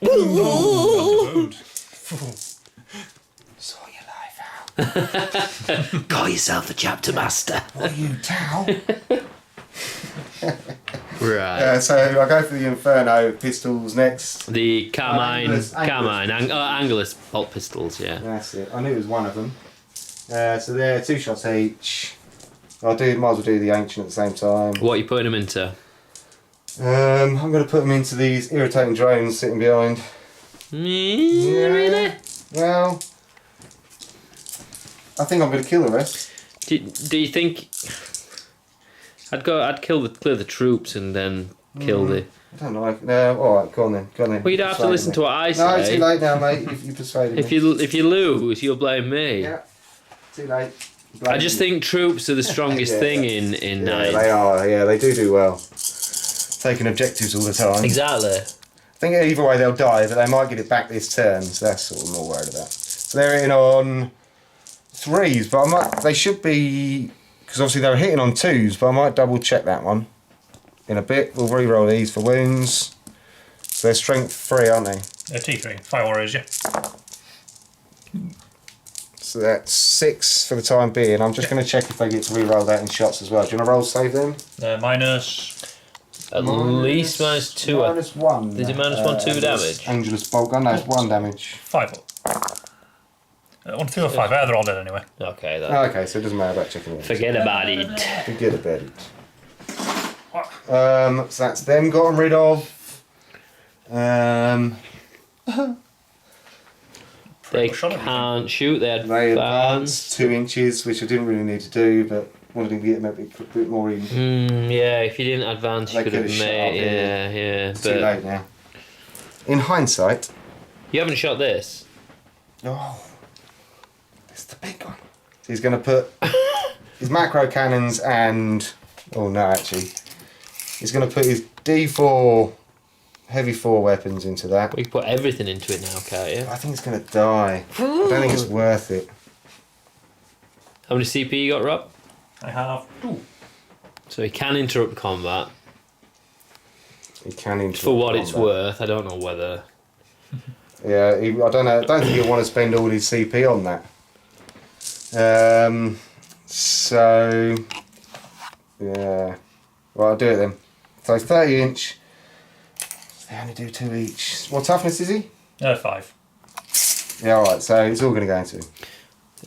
C: Wound.
B: Saw your life out.
A: Call yourself a chapter master.
B: What are you, Tau?
A: Right.
B: So I go for the Inferno pistols next.
A: The Carmine,
B: Angular.
A: Angular bolt pistols, yeah.
B: That's it. I knew it was one of them. So they're 2 shots each. Might as well do the ancient at the same time.
A: What are you putting them into?
B: I'm going to put them into these irritating drones sitting behind.
A: Really?
B: Well, I think I'm going to kill the rest.
A: Do you think I'd clear the troops and then kill the...
B: I don't know. No, alright, go on then.
A: Well, you don't have to listen to what I say.
B: No, too late now, mate. You persuaded me.
A: If you lose, you'll blame me.
B: Yeah, too late.
A: I just think troops are the strongest
B: Yeah.
A: thing in
B: Yeah,
A: Nine.
B: they are. Yeah, they do well. Taking objectives all the time.
A: Exactly.
B: I think either way they'll die, but they might get it back this turn, so that's what I'm more worried about. So they're hitting on 3s, but they should be, because obviously they were hitting on 2s, but I might double check that one in a bit. We'll re-roll these for wounds. So they're strength 3, aren't they?
C: T3. Fire warriors, yeah.
B: So that's 6 for the time being. I'm just going to check if they get to re-roll that in shots as well. Do you want to roll save them?
C: Minus.
A: At least -2.
B: -1.
A: Did you -1, 2 damage?
B: Angelus bolt gun, no, it's 1 damage.
C: 5 up. 1, 2 or 5. Yeah, they're all dead anyway.
A: Okay, then.
B: Okay, so it doesn't matter about checking it.
A: Forget about it.
B: Forget about it. So that's them gotten rid of.
A: They can't shoot. They
B: They
A: advance.
B: advanced 2 inches, which I didn't really need to do, but wanted to get him a bit more in.
A: Yeah, if you didn't advance, you could have made. Yeah.
B: It's too late now. In hindsight,
A: you haven't shot this.
B: Oh, this is the big one. So he's going to put his macro cannons and. Oh no, actually, he's going to put his D4 heavy 4 weapons into that.
A: Well, you can put everything into it now, can't you?
B: I think it's going to die. I don't think it's worth it.
A: How many CP you got, Rob?
C: I have 2.
A: So he can interrupt combat.
B: He can interrupt
A: for what
B: combat.
A: It's worth. I don't know whether.
B: Yeah, I don't know. I don't think he'll want to spend all his CP on that. So yeah, well, I'll do it then. So 30 inch. They only do 2 each. What toughness is he?
C: 5.
B: Yeah, alright, so it's all going to go into.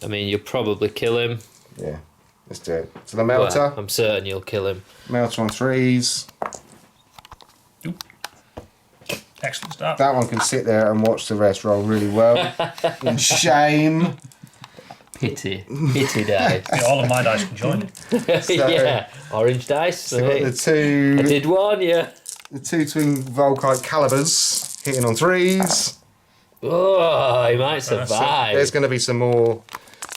A: I mean, you'll probably kill him.
B: Yeah, let's do it. So the melter.
A: Well, I'm certain you'll kill him.
B: Melter on 3s.
C: Excellent start.
B: That one can sit there and watch the rest roll really well. In shame.
A: Pity die.
C: Yeah, all of my dice can join.
A: Yeah, orange dice.
B: So got the two.
A: I did one, yeah.
B: The 2 twin Volkite calibers hitting on 3s.
A: Oh, he might survive.
B: There's going to be some more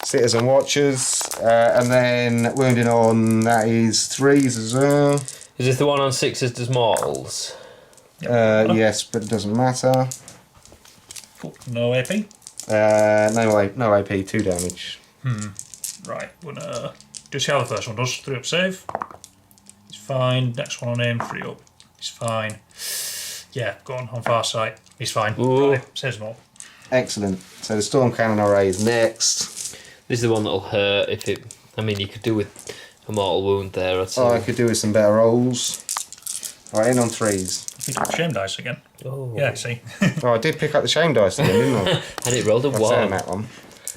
B: sitters and watchers, and then wounding on that is 3s as well.
A: Is this the one on 6s does mortals?
B: Yes, but it doesn't matter.
C: Cool. No AP.
B: No AP, 2 damage.
C: Right, we're gonna just see how the first one does. 3 up save. He's fine. Next one on him, 3 up. He's fine. Yeah, go on far sight. He's fine. Right, saves them all.
B: Excellent. So the storm cannon array is next.
A: This is the one that'll hurt if it. I mean, you could do with a mortal wound there. I'd say.
B: Oh, I could do with some better rolls. Alright, in on 3s.
C: I think it's shame dice again.
A: Oh.
C: Yeah, see.
B: Oh, I did pick up the shame dice again, didn't I?
A: And it rolled a
B: I've
A: 1.
B: found that one.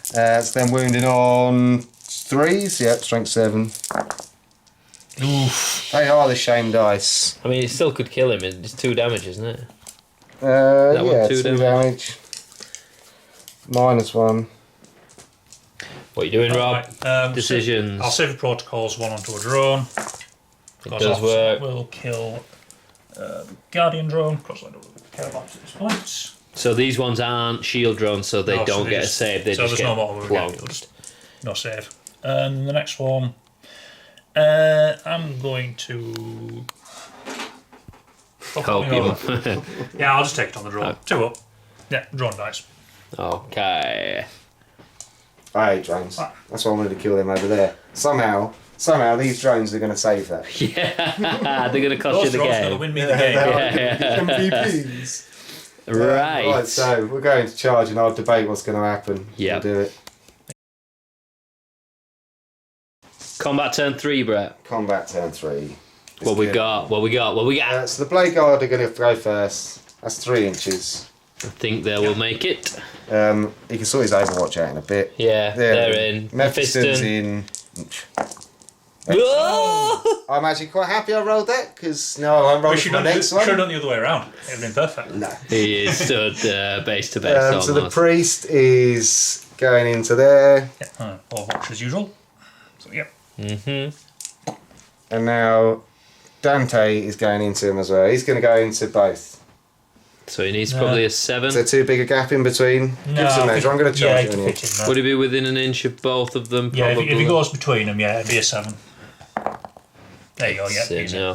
B: So then wounding on 3s. Yep, strength 7.
C: Oof.
B: They are the shame dice.
A: I mean, it still could kill him. It's 2 damage, isn't it?
B: Yeah,
A: one
B: 2
A: 2
B: damage. -1.
A: What are you doing, Rob?
C: Right,
A: Decisions.
C: I'll save the protocols 1 onto a drone.
A: It does work.
C: We'll kill Guardian drone, because I don't care about it at this point.
A: So these ones aren't shield drones, so they don't get a save. They
C: so
A: just
C: there's
A: get
C: no more
A: plonked.
C: No save. And the next one, I'm going to
A: Help you.
C: Yeah, I'll just take it on the drone. 2 up. Yeah, drone dice.
A: Okay.
B: I hate drones. That's why I wanted to kill them over there. Somehow these drones are going to save that.
A: Yeah, they're going to cost
C: Those
A: you the
C: drones are
A: game.
C: going to win me the game.
B: MVPs.
A: Right.
B: Right, so we're going to charge and I'll debate what's going to happen.
A: Yeah.
B: We'll do it.
A: Combat turn 3, Brett.
B: Combat turn 3.
A: What we got? So
B: the Blade Guard are going to go first. That's 3 inches.
A: I think they will make it.
B: He can sort his Overwatch out in a bit.
A: Yeah, they're in.
B: Mephiston's in. I'm actually quite happy I rolled that because now I'm rolling for my next one.
C: Should have done the other way around. It would have been perfect.
B: No.
A: He is stood base to base.
B: So the priest is going into there.
C: Yeah, Overwatch as usual. So, yep.
B: And now Dante is going into him as well. He's going to go into both.
A: So he needs probably a 7.
B: Is there too big a gap in between?
C: No,
B: Give us a measure. I'm going to charge it on you.
A: Would he be within an inch of both of them?
C: Yeah,
A: Probably.
C: if he goes between them, yeah, it'd be a 7. There you go, yeah.
A: So
C: easy.
A: now.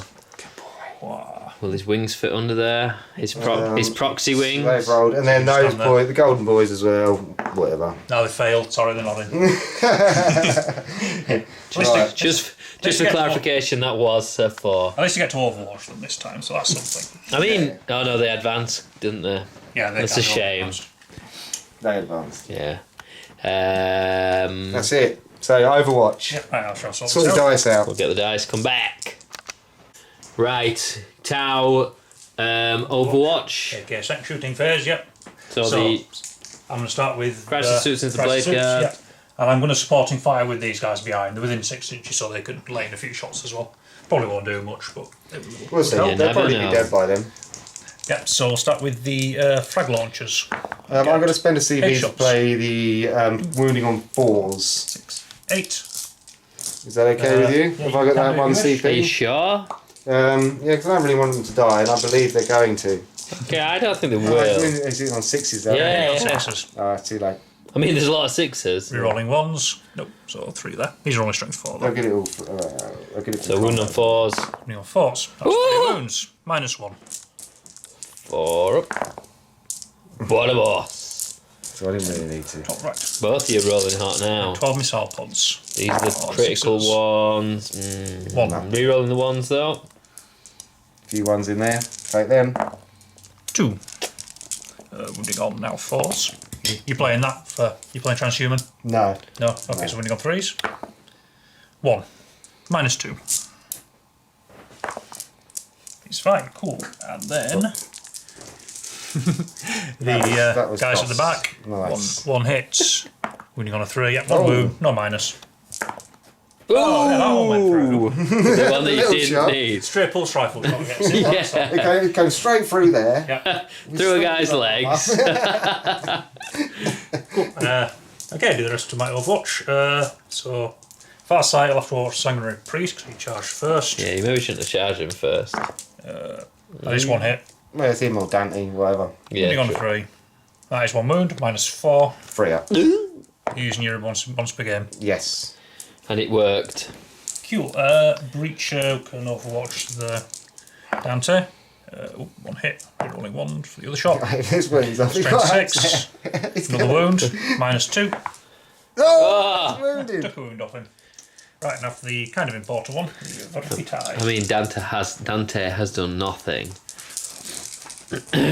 C: Wow.
A: Will his wings fit under there? His proxy wings?
B: They've rolled. And then those boys, the golden boys as well, whatever.
C: No, they failed. Sorry, they're not in.
A: Just for clarification, that was 4.
C: At least you get to Overwatch them this time, so that's something.
A: I mean, oh no, they advanced, didn't they?
C: Yeah,
A: That's a shame.
B: They advanced.
A: Yeah.
B: That's it. So Overwatch.
C: Yeah, right, I'll show
B: Sort the dice out.
A: We'll get the dice. Come back. Right, Tau, Overwatch.
C: Okay, second shooting phase, yep.
A: So
C: I'm going to start with
A: crisis suits into the blade
C: suits,
A: guard.
C: yep. And I'm going to supporting fire with these guys behind. They're within 6 inches, so they could lay in a few shots as well. Probably won't do much, but
B: We'll see.
A: You
B: They'll probably
A: never
B: be
A: know.
B: dead by then.
C: yeah. So we'll start with the frag launchers.
B: I'm going to spend a CV to
C: Headshots.
B: play the wounding on 4s.
C: 6, 8.
B: Is that okay with you? Have I got that one CP?
A: Are you sure?
B: Yeah, because I don't really want them to die, and I believe they're going to.
A: Okay, I don't think they will.
B: Is it on 6s though?
A: Yeah.
C: Sixes.
B: Oh, too late.
A: I mean, there's a lot of 6s.
C: Rerolling 1s. Nope, so 3 there. These are only strength 4
B: I'll
C: though.
B: get it all. I'll get it.
A: So wound on 4s.
C: Only on 4s. That's 3 wounds. -1.
A: 4 up. What a boss.
B: So I didn't really need to.
C: Top right.
A: Both of you are rolling hot now.
C: 12 missile pods.
A: These are the critical
C: sixes.
A: ones.
C: 1.
A: Rerolling the ones though.
B: A few ones in there. Take them.
C: 2. Wounding on now 4s. You playing that for? You playing transhuman?
B: No.
C: No. Okay, so wounding on 3s. 1. -2. He's fine. Cool. And then the guys at the back.
B: Nice.
C: One hits. Wounding on a 3. Yep. 1 wound. No minus.
A: Ooh!
C: Oh, yeah, that one went through.
A: The one that you
B: Little
A: didn't
B: shot.
A: need.
C: Straight pulse rifle. Yeah.
B: It came straight through there.
C: Yeah.
A: Through a guy's legs.
C: Okay, do the rest of my Overwatch. So, far side, I'll have to watch Sanguinary Priest because he charged first.
A: Yeah, you maybe shouldn't have charged him first.
C: That is 1 hit.
B: Well, it's him or Dante, whatever.
A: Yeah.
C: Wounding on a 3. That is 1 wound, -4.
B: 3 up.
C: Using your once per game.
B: Yes.
A: And it worked.
C: Cool. Breacher can Overwatch the Dante. 1 hit. Rolling 1 for the other shot.
B: His wounds off.
C: Strength 6. Another wound. -2.
B: Oh, wounded.
C: Took a wound off him. Right, now for the kind of important one.
A: I mean, Dante has done nothing.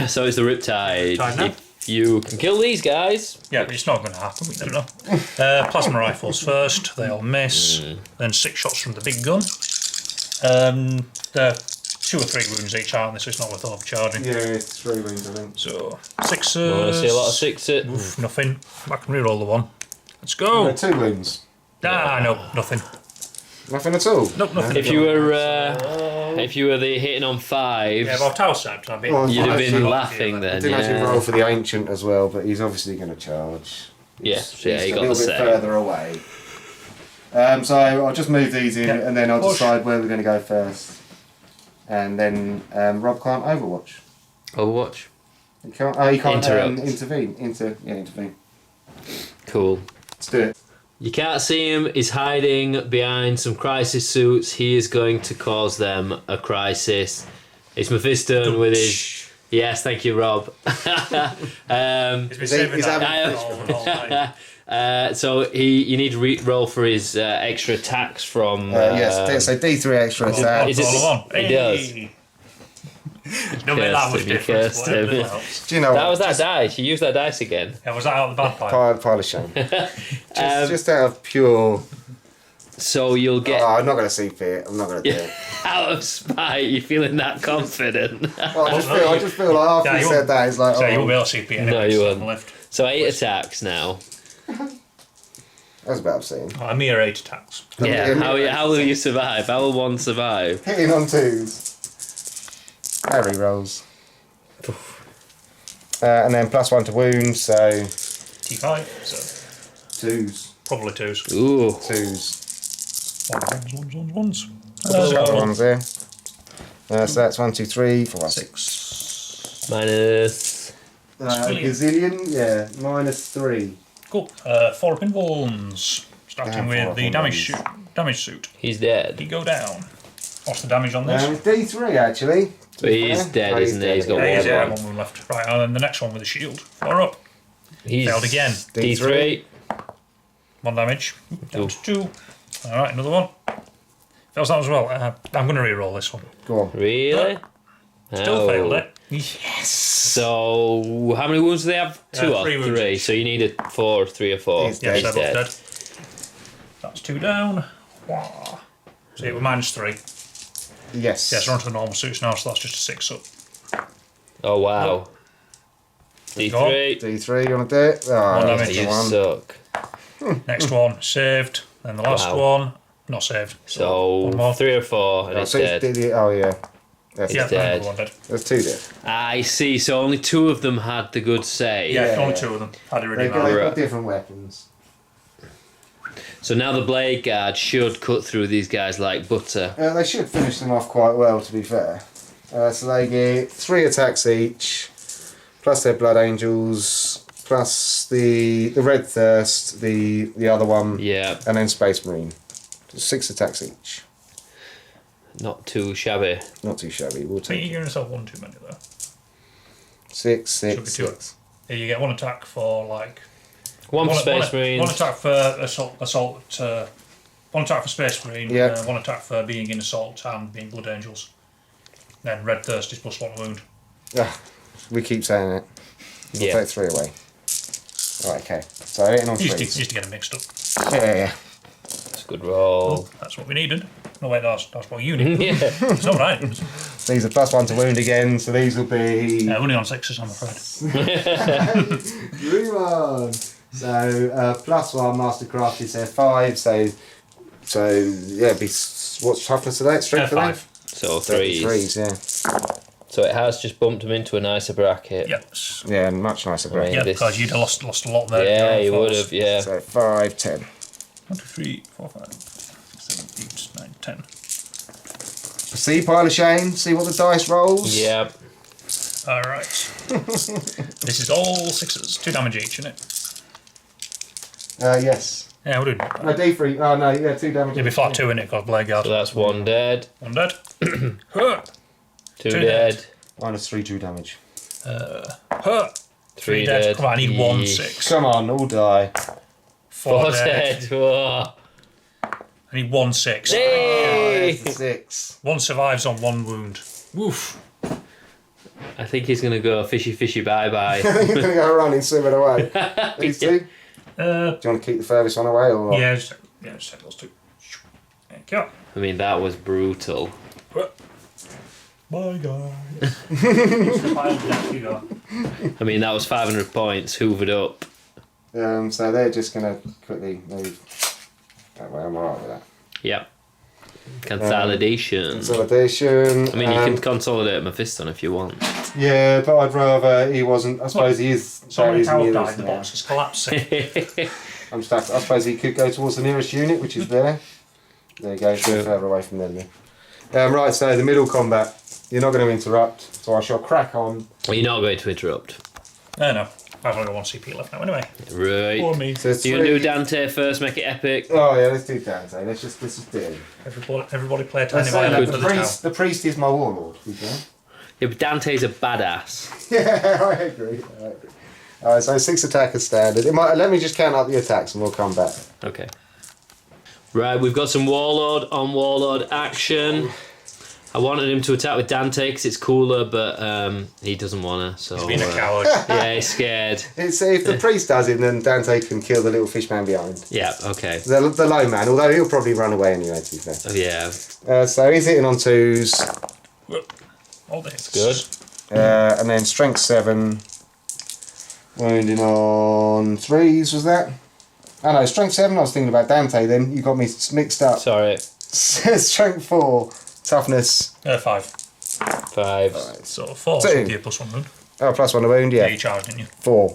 A: So is the Riptide.
C: Riptide now?
A: If you can kill these guys.
C: Yeah, but it's not going to happen. We don't know. Plasma rifles first. They all miss. Then 6 shots from the big gun. They're 2 or 3 wounds each, aren't they? So it's not worth overcharging.
B: Yeah, it's 3 wounds, I think.
C: So 6s.
A: I want to see a lot of 6s.
C: Oof, nothing. I can reroll the 1. Let's go.
B: 2 wounds.
C: Ah, no, nothing.
B: Nothing at all.
C: Nope, nothing.
A: If you were the hitting on 5s,
C: Yeah, well, tower snapped. I'd be.
A: you'd have been
B: Actually,
A: laughing then.
B: I didn't actually
A: Yeah.
B: roll for the Ancient as well, but he's obviously going to charge.
A: Yeah, so yeah,
B: He's
A: you
B: a
A: got the
B: little bit
A: same.
B: further away. So I'll just move these in, and then I'll decide where we're going to go first. And then Rob can't Overwatch.
A: Overwatch.
B: He can't. Oh, he can't
A: Interrupt.
B: intervene. Intervene.
A: Cool.
B: Let's do it.
A: You can't see him. He's hiding behind some crisis suits. He is going to cause them a crisis. It's Mephiston with his... Yes, thank you, Rob.
C: He's been saving
B: he's
C: that
B: having-
C: all night.
A: So you need to roll for his extra attacks from...
B: Yes, so D3 extra attack.
A: Is it-
C: All on.
A: He does.
C: Don't make that much
A: Cursed him,
C: difference.
A: cursed
C: Whatever
A: him.
C: it helps.
B: Do you know
A: That
B: what?
A: was that dice. You used that dice again.
C: Yeah, was that out of the bad pile?
B: Pile of shame. Just out of pure...
A: So you'll get...
B: Oh, I'm not going to see fit. I'm not going to do it.
A: Out of spite, you're feeling that confident.
B: Well, I just feel like after
C: Yeah,
B: you
C: you
B: said
C: won't-
B: that, it's like,
C: So you
B: oh,
C: won't be able to CP anyway.
A: No, you
C: so
A: won't.
C: Lift.
A: So 8 attacks now.
B: that's about obscene.
C: A mere 8 attacks.
A: Yeah, how will you survive? How will one survive?
B: Hitting on 2s. Harry rolls. And then +1 to wounds, so
C: T5, so
B: 2s.
C: probably 2s.
A: Ooh.
B: 2s.
C: Ones.
B: Couple ones there. So that's 1, 2, 3, 4, 5,
C: 6.
A: Minus...
B: gazillion, yeah, -3.
C: Cool. 4 up in wounds. Starting
B: Yeah, 4
C: with
B: up
C: the
B: in
C: damage
B: wounds.
C: suit. Damage suit.
A: He's dead.
C: He go down. What's the damage on this?
B: D3 actually.
A: But he's dead,
B: Oh,
A: isn't he? He's got
C: Yeah, he's
A: one.
C: one wound left. Right, and then the next one with the shield. 4 up.
A: He's
C: Failed again.
A: D3.
C: 1 damage. Down to 2. Alright, another one. Fails that as well. I'm going to re-roll this one.
B: Go on.
A: Really?
C: Still
A: Oh.
C: failed it.
A: So, how many wounds do they have? 2 or
C: 3 wounds
A: 3?
C: each.
A: So you need a 4, 3 or 4.
B: He's
C: Yeah,
B: dead.
A: He's
C: so
A: dead.
C: dead. That's 2 down. Wah. So it was -3.
B: Yes.
C: Yeah, so we're on to the normal suits now, so that's just a 6 up.
A: Oh, wow. D3.
B: D3, you want to do it? Oh,
C: One
B: that's
C: damage.
B: the
A: You
B: one.
A: suck.
C: Next one, saved. Then the last
A: Wow.
C: one, not saved.
A: So,
C: one more.
A: 3 or 4 and
B: Oh,
A: it's
B: so
A: dead.
B: oh yeah. That's
C: Yeah,
A: dead.
C: another one dead.
B: There's 2 dead.
A: I see, so only 2 of them had the good save.
C: Yeah,
B: Yeah.
C: only 2 of them. Had it
B: They've
C: really
B: got,
C: well.
B: they've got different weapons.
A: So now the Blade Guard should cut through these guys like butter.
B: They should finish them off quite well, to be fair. So they get 3 attacks each, plus their Blood Angels, plus the Red Thirst, the other one,
A: Yeah.
B: and then Space Marine. 6 attacks each.
A: Not too shabby.
B: Not too shabby. We'll
C: I think
B: take
C: you're giving yourself one too many though.
B: 6,
C: Should be
B: 6,
C: two.
B: 6.
C: Yeah, you get 1 attack for like
A: One for Space Marine.
C: 1 attack for assault. 1 attack for Space Marine.
B: Yeah.
C: 1 attack for being in assault and being Blood Angels. Then Red Thirst is +1 wound.
B: We keep saying it. We'll
A: Yeah.
B: take 3 away. Alright, okay. So 8 on
C: You
B: 3.
C: just to get them mixed up.
B: Yeah.
A: It's a good roll.
C: Well, that's what we needed. No wait, that's what you need.
A: Yeah.
C: It's not right.
B: These are +1 to wound again, so these will be...
C: Only on 6s, I'm afraid.
B: Dream on! So, +1 Mastercraft is there 5, so yeah, what's toughness of that? Strength for that?
C: 5.
A: So threes.
B: 3s, yeah.
A: So it has just bumped them into a nicer bracket.
C: Yep.
B: Yeah, much nicer bracket.
C: Yeah,
A: this-
C: because you'd have lost a lot there.
A: Yeah, you would have, yeah.
B: So 5, 10.
C: 1, 2, 3, 4, 5, 6, 7, 8, 9, 10.
B: See, pile of shame, see what the dice rolls?
A: Yeah.
C: Alright. This is all 6s. 2 damage each, isn't it?
B: Yes.
C: Yeah, we're doing
B: No, D3. Oh, no, yeah, 2 damage.
C: It'd be flat 2 in it, because Blade Guard.
A: So that's 1 dead,
C: 1 dead. Huh.
A: 2
C: Two
A: dead,
B: -3 true damage.
C: Huh.
A: 3
C: dead.
A: dead.
C: Come on, I need 1
A: Yeesh.
C: 6.
B: Come on, all die.
C: 4
A: 4
C: dead.
A: dead. Whoa.
C: I need 1 6.
A: Hey!
B: There's the 6.
C: 1 survives on 1 wound. Woof.
A: I think he's going to go fishy fishy bye bye.
B: You're going to go running, swimming away. These 2? Do you want to keep the furthest one away, or what?
C: Yeah, just take those 2. Thank you.
A: I mean, that was brutal.
C: Bye, guys.
A: I mean, that was 500 points, hoovered up.
B: So they're just going to quickly move that way. I'm alright with that.
A: Yep. Consolidation.
B: Consolidation.
A: I mean, you can consolidate Mephiston if you want.
B: Yeah, but I'd rather he wasn't. I suppose he is.
C: So many
B: he's
C: towers
B: nearest
C: died, the
B: now.
C: box is collapsing.
B: I'm stuck. I suppose he could go towards the nearest unit, which is there. There you go. Sure. Further away from them. Right. So the middle combat. You're not going to interrupt, so I shall crack on.
A: Well, you're not going to interrupt.
C: No. I've only got 1 CP left now anyway.
A: Right.
C: For me.
B: So
A: You gonna do Dante first, make it epic?
B: Oh yeah, let's do Dante. Let's just do it.
C: Everybody play a tiny
B: Let's say
C: violin
B: that
C: for
B: the
C: the tower.
B: priest. The priest is my warlord. Okay?
A: Yeah, but Dante's a badass.
B: Yeah, I agree. Alright, so 6 attackers standard. Let me just count up the attacks and we'll come back.
A: Okay. Right, we've got some Warlord on Warlord action. I wanted him to attack with Dante because it's cooler, but he doesn't want to. So
C: He's being a coward.
A: yeah, he's scared.
B: It's, if the priest does it, then Dante can kill the little fish man behind.
A: Yeah, okay.
B: The low man, although he'll probably run away anyway, to be fair.
A: Oh, yeah,
B: So he's hitting on 2s.
C: All the hits.
A: good.
B: And then strength 7. Wounding on 3s, was that? Oh no, strength 7, I was thinking about Dante then. You got me mixed up.
A: Sorry.
B: Strength 4. Toughness.
C: 5.
A: 5.
C: So 4
B: Two.
C: so you +1 wound.
B: Oh, +1 to wound,
C: Yeah,
B: yeah.
C: you charged, didn't you?
B: 4.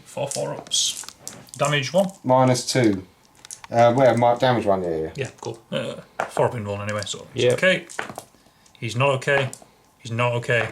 C: 4 ups. Damage 1.
B: -2. Damage 1, yeah.
C: Yeah, cool. 4 up in 1 anyway, so he's
A: Yep.
C: okay. He's not okay. He's not okay.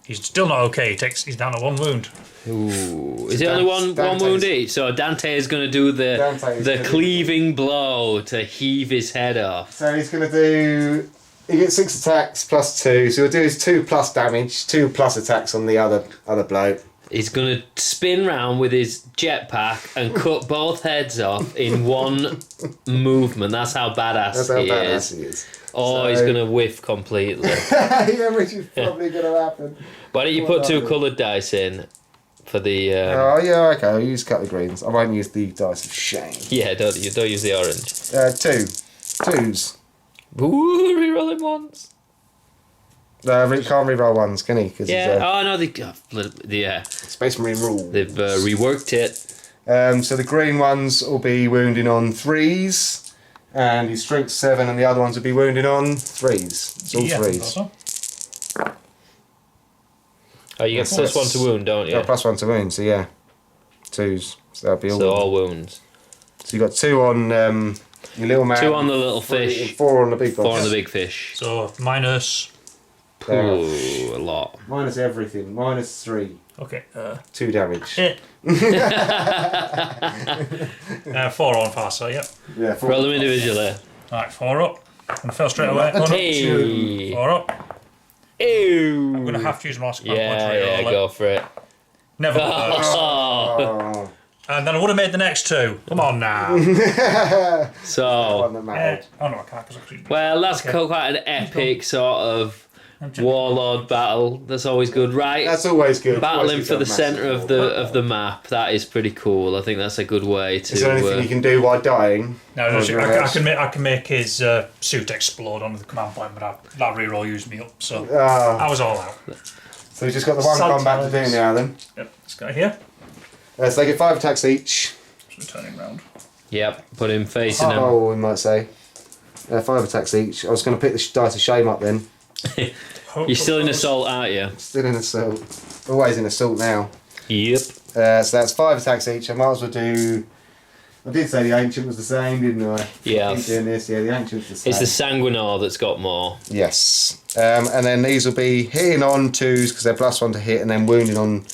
C: He's still not okay. He's down to 1 wound.
A: Ooh. Is it only one wound each? So Dante is going to do the cleaving blow to heave his head off.
B: So he's going to do... He gets 6 attacks +2, so he'll do his 2 plus damage, 2 plus attacks on the other bloke.
A: He's going to spin round with his jetpack and cut both heads off in one movement. That's how badass,
B: That's how
A: he,
B: badass
A: is.
B: he is.
A: Or
B: So-
A: he's going to whiff completely.
B: Yeah, which is probably going to happen.
A: Why don't you put 2 coloured dice in for the...
B: Oh, yeah, okay, I'll use a couple of greens. I won't use the dice of shame.
A: Yeah, don't use the orange.
B: 2. 2s.
A: Ooh, reroll him once.
B: Can't reroll 1s, can he? Cause
A: Yeah.
B: it's,
A: Yeah.
B: Space Marine rule.
A: They've reworked it.
B: So the green ones will be wounding on 3s, and his strength 7, and the other ones will be wounding on 3s. It's all 3s.
C: Also.
A: Oh, you get
B: Yes.
A: +1 to wound, don't you?
B: Yeah, +1 to wound, so yeah. 2s. So that'll be all.
A: So all wounds.
B: So you got 2 on your little man.
A: 2 on the little fish.
B: 4 on the big
A: 4 on the big fish.
C: So minus.
A: Ooh, a lot.
B: Minus everything. Minus 3.
C: Okay.
B: 2 damage.
C: 4 on fast, so yep.
B: Yeah. 4
A: Roll them individually.
C: Alright, 4 up. I'm going to fail straight away. 1 up.
A: Hey.
C: 4 up.
A: Ew.
C: I'm going to have to use my last command point to
A: Yeah,
C: reroll it.
A: go for it.
C: Never works.
B: Oh.
C: And then I would have made the next 2. Come on now.
A: So,
B: One that mattered.
C: Oh no, I can't because I
A: well, that's quite an epic sort of warlord battle. That's always good, right?
B: That's always good.
A: Battling
B: Always
A: for
B: good
A: the
B: to have
A: centre
B: massive
A: of the map. That is pretty cool. I think that's a good way to.
B: Is there anything you can do while dying?
C: No, I can make his suit explode onto the command point, but that reroll used me up, so I was all out.
B: So we've just got the 1 combat to do now then.
C: Yep, this guy here.
B: So they get 5 attacks each.
C: Just turning round.
A: Yep, put him facing him.
B: Oh, we might say. 5 attacks each. I was going to pick the dice of shame up then.
A: You're still in assault, aren't you?
B: Still in assault. Always in assault now.
A: Yep.
B: So that's 5 attacks each. I might as well do. I did say the ancient was the same, didn't I?
A: Yeah.
B: Keep doing this. Yeah, the ancient's the same.
A: It's the sanguinar that's got more.
B: Yes. And then these will be hitting on 2s because they're +1 to hit, and then wounding on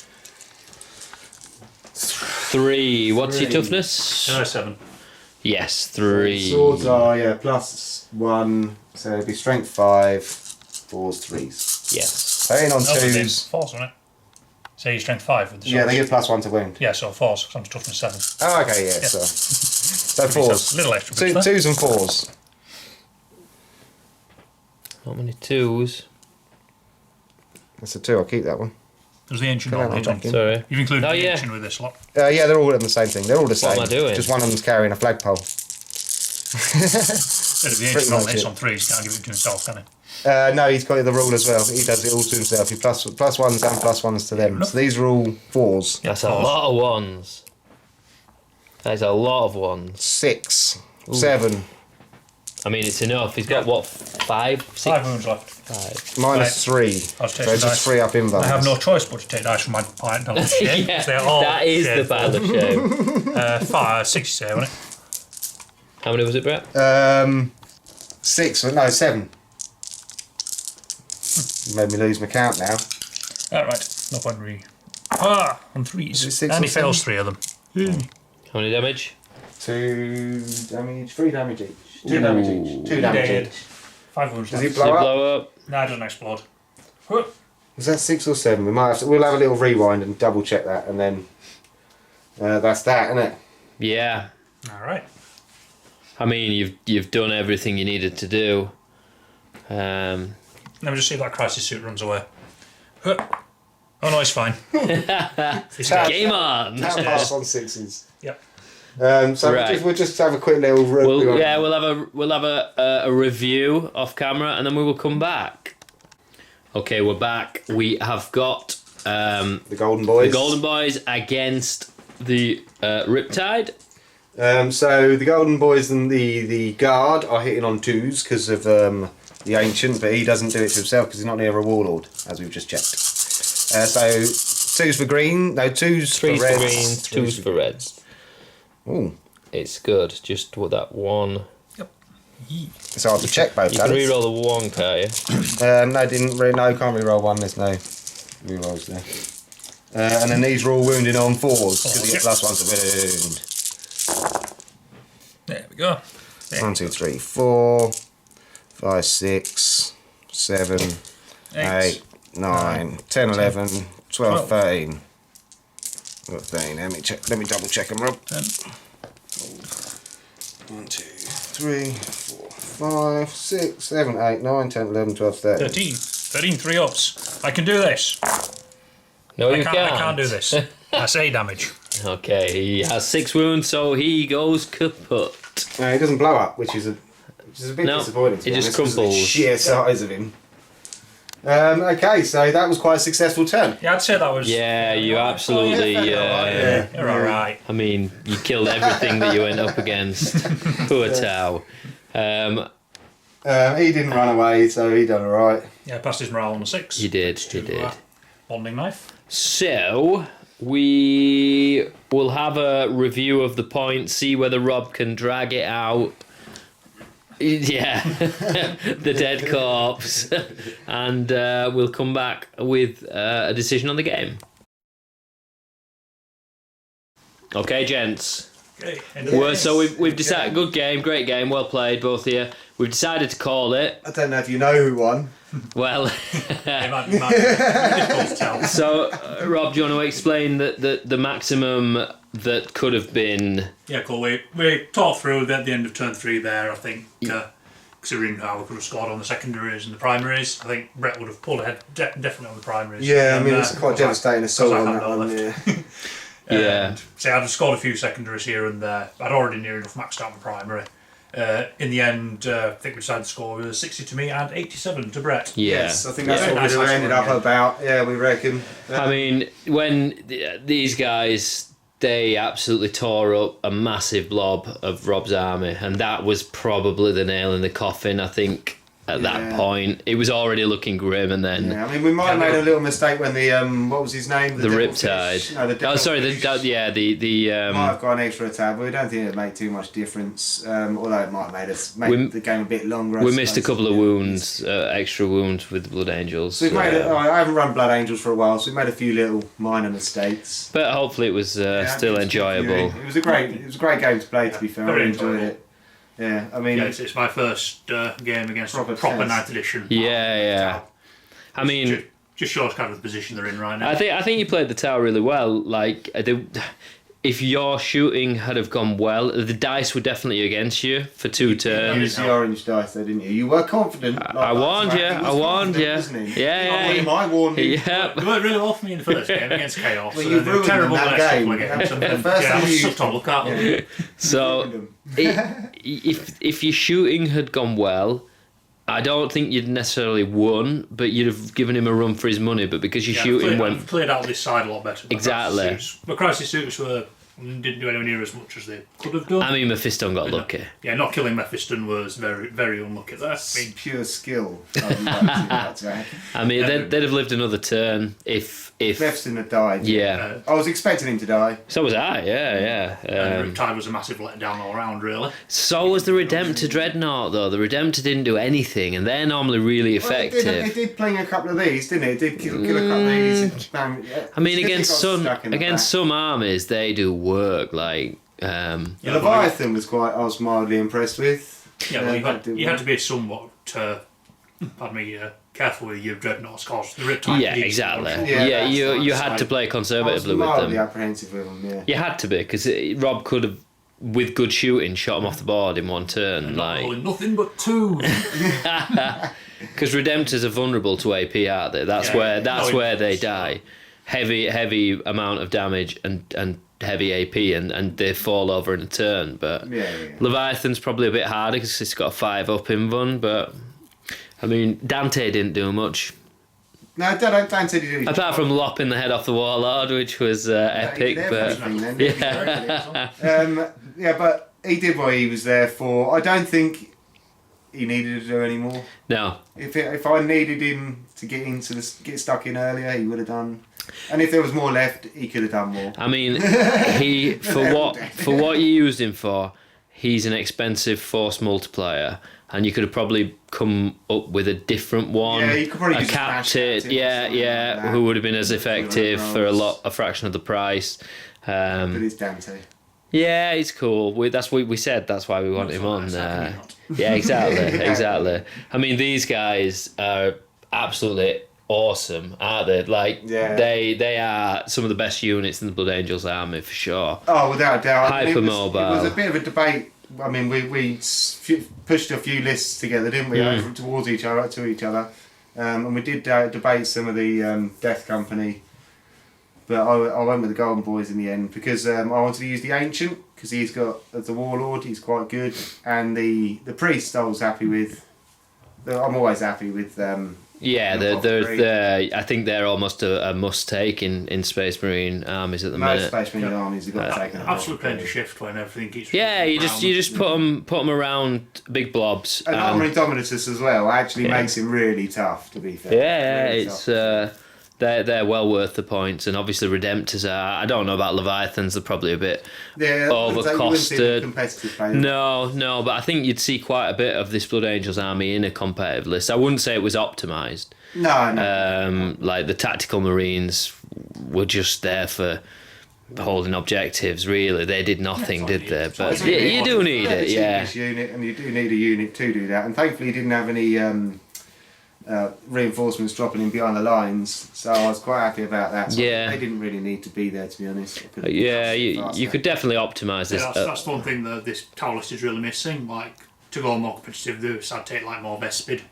A: 3. What's your toughness?
C: 7.
A: Yes, 3.
B: Swords are +1, so it'd be strength 5, 4s, 3s.
A: Yes.
B: Hitting on
C: No,
B: 2s.
C: Force, wasn't it? So you strength 5 with the
B: Yeah,
C: sword.
B: they get +1 to wound.
C: Yeah, so force, because I'm toughness 7.
B: Oh, okay, yeah. So 4s.
C: Little extra bits
B: 2s and 4s.
A: How many 2s?
B: That's a 2. I'll keep that one.
C: There's the ancient
B: Can I
C: on it.
B: back in?
A: Sorry.
C: You've included
A: Oh,
C: the
A: yeah.
C: ancient with this lot.
B: Yeah, they're all the same thing. They're all the same.
A: What am I doing?
B: Just one of them's carrying a flagpole.
C: But if the
B: Pretty
C: ancient on
B: much
C: hits
B: it.
C: on 3, he can't give it to himself, can he?
B: No, he's got the rule as well. He does it all to himself. He +1s and +1s to them. So these are all 4s.
A: That's a lot of 1s. That is a lot of 1s.
B: 6, 7,
A: I mean, it's enough. He's got what, 5, 6?
C: 5 wounds left.
A: 5.
B: minus 3.
C: I was
B: So
C: taking
B: just
C: dice.
B: 3 up invalid.
C: I have no choice but to take dice from my pint down the shame.
A: Yeah,
C: They're all
A: that is the
C: shameful.
A: battle of shame.
C: 5, 6 you say, wasn't it?
A: How many was it, Brett?
B: 6, no, 7. Made me lose my count now.
C: Right, no point in on
B: Is it
C: 3s.
B: 6
C: And
B: or
C: he fails 3 of them.
A: How many damage?
B: 2 damage, 3 damage each. 2 damage each. 2 damage
C: Dead.
B: each.
C: 5 wounds
B: Does
C: left.
B: he
A: Does it
B: blow up?
A: blow up?
C: No, it doesn't explode.
B: Is that 6 or 7? We'll have a little rewind and double check that, and then that's that, isn't it?
A: Yeah.
C: Alright.
A: I mean, you've done everything you needed to do.
C: Let me just see if that crisis suit runs away. Oh no, it's fine. It's
A: Game on!
B: That pass on 6s.
C: Yep.
B: So
A: Right.
B: we'll just have a quick little
A: We'll have a review off camera, and then we will come back. Okay, we're back. We have got
B: the Golden Boys.
A: the Golden Boys against the Riptide.
B: So the Golden Boys and the Guard are hitting on 2s because of the Ancient, but he doesn't do it to himself because he's not near a Warlord, as we've just checked. So 2s for green, no 2s
A: 3s
B: for reds.
A: for greens, 2s for reds.
B: Ooh,
A: It's good. Just with that one.
B: it's hard to check both.
A: You can
B: talents.
A: reroll the 1, can't you?
B: No, can't reroll 1. There's no rerolls there. And then these are all wounding on 4s because he gets +1 to wound.
C: There we go.
B: 1, 2, 3, 4, 5, 6, 7, 8, 9, 10, 11, 12, 13. 13. Let me double check them, Rob. 1, 2, 3, 4, 5, 6, 7, 8, 9, 10, 11, 12, 13.
C: 13. 3 ups. I can do this.
A: No, you
C: I can't do this. That's 8 damage.
A: Okay, he has 6 wounds, so he goes kaput.
B: No, he doesn't blow up, which is a bit
A: No,
B: disappointing. To
A: it
B: be
A: just
B: honest, 'cause of the
A: crumples.
B: sheer size of him. Okay, so that was quite a successful turn.
C: Yeah, I'd say that was.
A: Yeah, you absolutely.
B: Yeah.
C: You're alright.
A: I mean, you killed everything that you went up against. Poor Tau.
B: He didn't run away, so he done alright.
C: Yeah, passed his morale on a 6.
A: You did,
C: It's
A: you
C: to,
A: did.
C: Bonding knife.
A: So, we will have a review of the points, see whether Rob can drag it out. Yeah, the dead corpse. And we'll come back with a decision on the game. Okay, gents.
C: Okay.
A: So we've decided, good game, great game, well played, both of you. We've decided to call it.
B: I don't know if you know who won.
A: Well,
C: It might be difficult to tell.
A: so Rob, do you want to explain the maximum that could have been?
C: Yeah, cool. We talked through at the end of turn 3 there, I think, considering how we could have scored on the secondaries and the primaries. I think Brett would have pulled ahead definitely on the primaries.
B: Yeah, I mean, it's quite devastating assault
C: I
B: on
C: had
B: that
C: no
B: one.
C: left.
B: Yeah.
A: Yeah.
C: So I'd scored a few secondaries here and there. I'd already near enough maxed out my primary. In the end, I think we decided to score with 60 to me and 87 to Brett.
A: Yeah.
B: Yes, I think that's
C: Yeah.
B: what
C: Nice
B: we ended
C: one,
B: up
C: yeah.
B: about. Yeah, we reckon.
A: I mean, when these guys, they absolutely tore up a massive blob of Rob's army, and that was probably the nail in the coffin, I think, at that point. It was already looking grim, and then...
B: Yeah, I mean, we might have made a little mistake when the, what was his name?
A: The Riptide.
B: No, the
A: Oh, sorry,
B: Devilfish
A: the
B: might have got an extra attack, but we don't think it'd make too much difference. Although it might have made the game a bit longer.
A: we missed a couple of wounds, extra wounds with the Blood Angels.
B: So we've made I haven't run Blood Angels for a while, so we made a few little minor mistakes.
A: But hopefully it was still enjoyable.
B: It was a great game to play. To be fair, I
C: very
B: enjoyed
C: enjoyable.
B: it. Yeah, I mean,
C: Yeah, it's my first game against
B: Proper
C: proper
B: tense.
C: 9th edition.
A: Yeah. I mean,
C: just shows kind of the position they're in right now.
A: I think you played the tower really well. Like, if your shooting had have gone well, the dice were definitely against you for 2
B: you
A: turns.
B: used the orange dice, though, didn't you? You were confident.
A: I warned you. I warned you.
B: I warned you.
A: Yep.
C: They worked really well for me in the first game against Chaos.
B: Well, you
C: they were
B: ruined
C: terrible
B: that
C: the next
B: game.
C: couple of games.
B: The first
C: Yeah,
B: time
C: I was
B: you-
C: sucked on, look out.
A: So, if your shooting had gone well, I don't think you'd necessarily won, but you'd have given him a run for his money. But because your shooting
C: I've cleared out this side a lot better.
A: Exactly.
C: The crisis suits didn't do anywhere near as much as they could have done.
A: I mean, Mephiston got lucky.
C: Yeah, not killing Mephiston was very, very unlucky there.
B: It's pure skill. If
A: I mean, they'd have lived another turn if
B: Mephiston had died.
A: yeah.
B: I was expecting him to die.
A: So was I. Yeah.
C: Riptide was a massive letdown all round, really.
A: So was the Redemptor Dreadnought, though. The Redemptor didn't do anything, and they're normally really effective.
B: Well, it did pling a couple of these, didn't it? It did kill a couple of these.
A: I mean, against some armies, they do work. Like,
B: The Leviathan I was mildly impressed with.
C: Yeah, well, you had to be somewhat, careful with your dreadnoughts, because the Riptide.
A: yeah, exactly.
B: Yeah,
A: you had to play
B: I was
A: conservatively with
B: mildly
A: them.
B: apprehensive with them, yeah.
A: You had to be, because Rob could have, with good shooting, shot him off the board in one turn.
C: Nothing but 2.
A: Because Redemptors are vulnerable to AP, aren't they? That's where they die. Heavy amount of damage and heavy AP, and they fall over in a turn. But Leviathan's probably a bit harder because it's got a 5-up invuln. But I mean, Dante didn't do much.
B: No, Dante did.
A: Apart from lopping the head off the Warlord, which was epic. But
B: but he did what he was there for. I don't think he needed to do any more.
A: No.
B: If I needed him to get stuck in earlier, he would have done. And if there was more left, he could have done more.
A: I mean, for what you used him for, he's an expensive force multiplier, and you could have probably come up with a different one.
B: Yeah, you could probably use a
A: captain,
B: like
A: who would have been as effective for a fraction of the price.
B: But it's Dante.
A: Yeah, he's cool. That's what we said. That's why we want him on. Yeah, exactly. I mean, these guys are absolutely awesome, aren't they? Like, they are some of the best units in the Blood Angels army for sure.
B: Oh, without a doubt.
A: Hypermobile.
B: It was a bit of a debate. I mean, we pushed a few lists together, didn't we, towards each other, to each other, and we did debate some of the Death Company. But I went with the Golden Boys in the end because I wanted to use the Ancient because he's got as the Warlord, he's quite good, and the Priest I was happy with. I'm always happy with.
A: I think they're almost a must take in Space Marine armies at the minute.
B: Most Space Marine armies have got to take
C: absolute plane to shift when everything keeps.
A: Yeah, you just put them around big blobs.
B: And Armour Indomitus as well actually makes him really tough. To be fair.
A: Yeah, it's. they're well worth the points, and obviously Redemptors are. I don't know about Leviathans; they're probably a bit overcosted. No, but I think you'd see quite a bit of this Blood Angels army in a competitive list. I wouldn't say it was optimised.
B: No.
A: Like the tactical Marines were just there for holding objectives. Really, they did nothing, did they? But you do need it,
B: unit, and you do need a unit to do that. And thankfully, you didn't have any reinforcements dropping in behind the lines, so I was quite happy about that. So they didn't really need to be there, to be honest.
A: You could definitely optimise this.
C: That's one thing that this tower list is really missing. Like, to go more competitive, I'd take like more Vespid,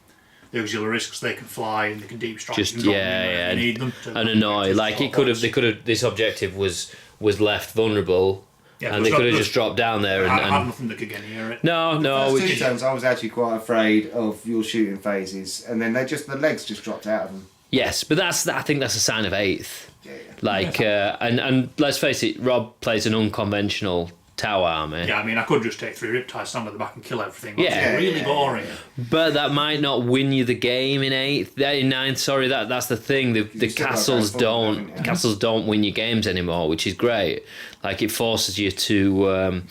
C: the auxiliaries, because they can fly and they can deep strike.
A: Just need them and annoy. Like they could have. This objective was left vulnerable. Yeah, and they could have just dropped down there and
C: had nothing that could get near it.
A: No.
B: The first 2 turns, I was actually quite afraid of your shooting phases, and then the legs just dropped out of them.
A: Yes, but I think that's a sign of 8th. Yeah. Like, and let's face it, Rob plays an unconventional tower army.
C: Yeah, I mean, I could just take 3 Riptides, stand at the back and kill everything. That's really boring.
A: But that might not win you the game in 8th. In 9th, sorry, that's the thing. The castles don't win you games anymore, which is great. Like, it forces you to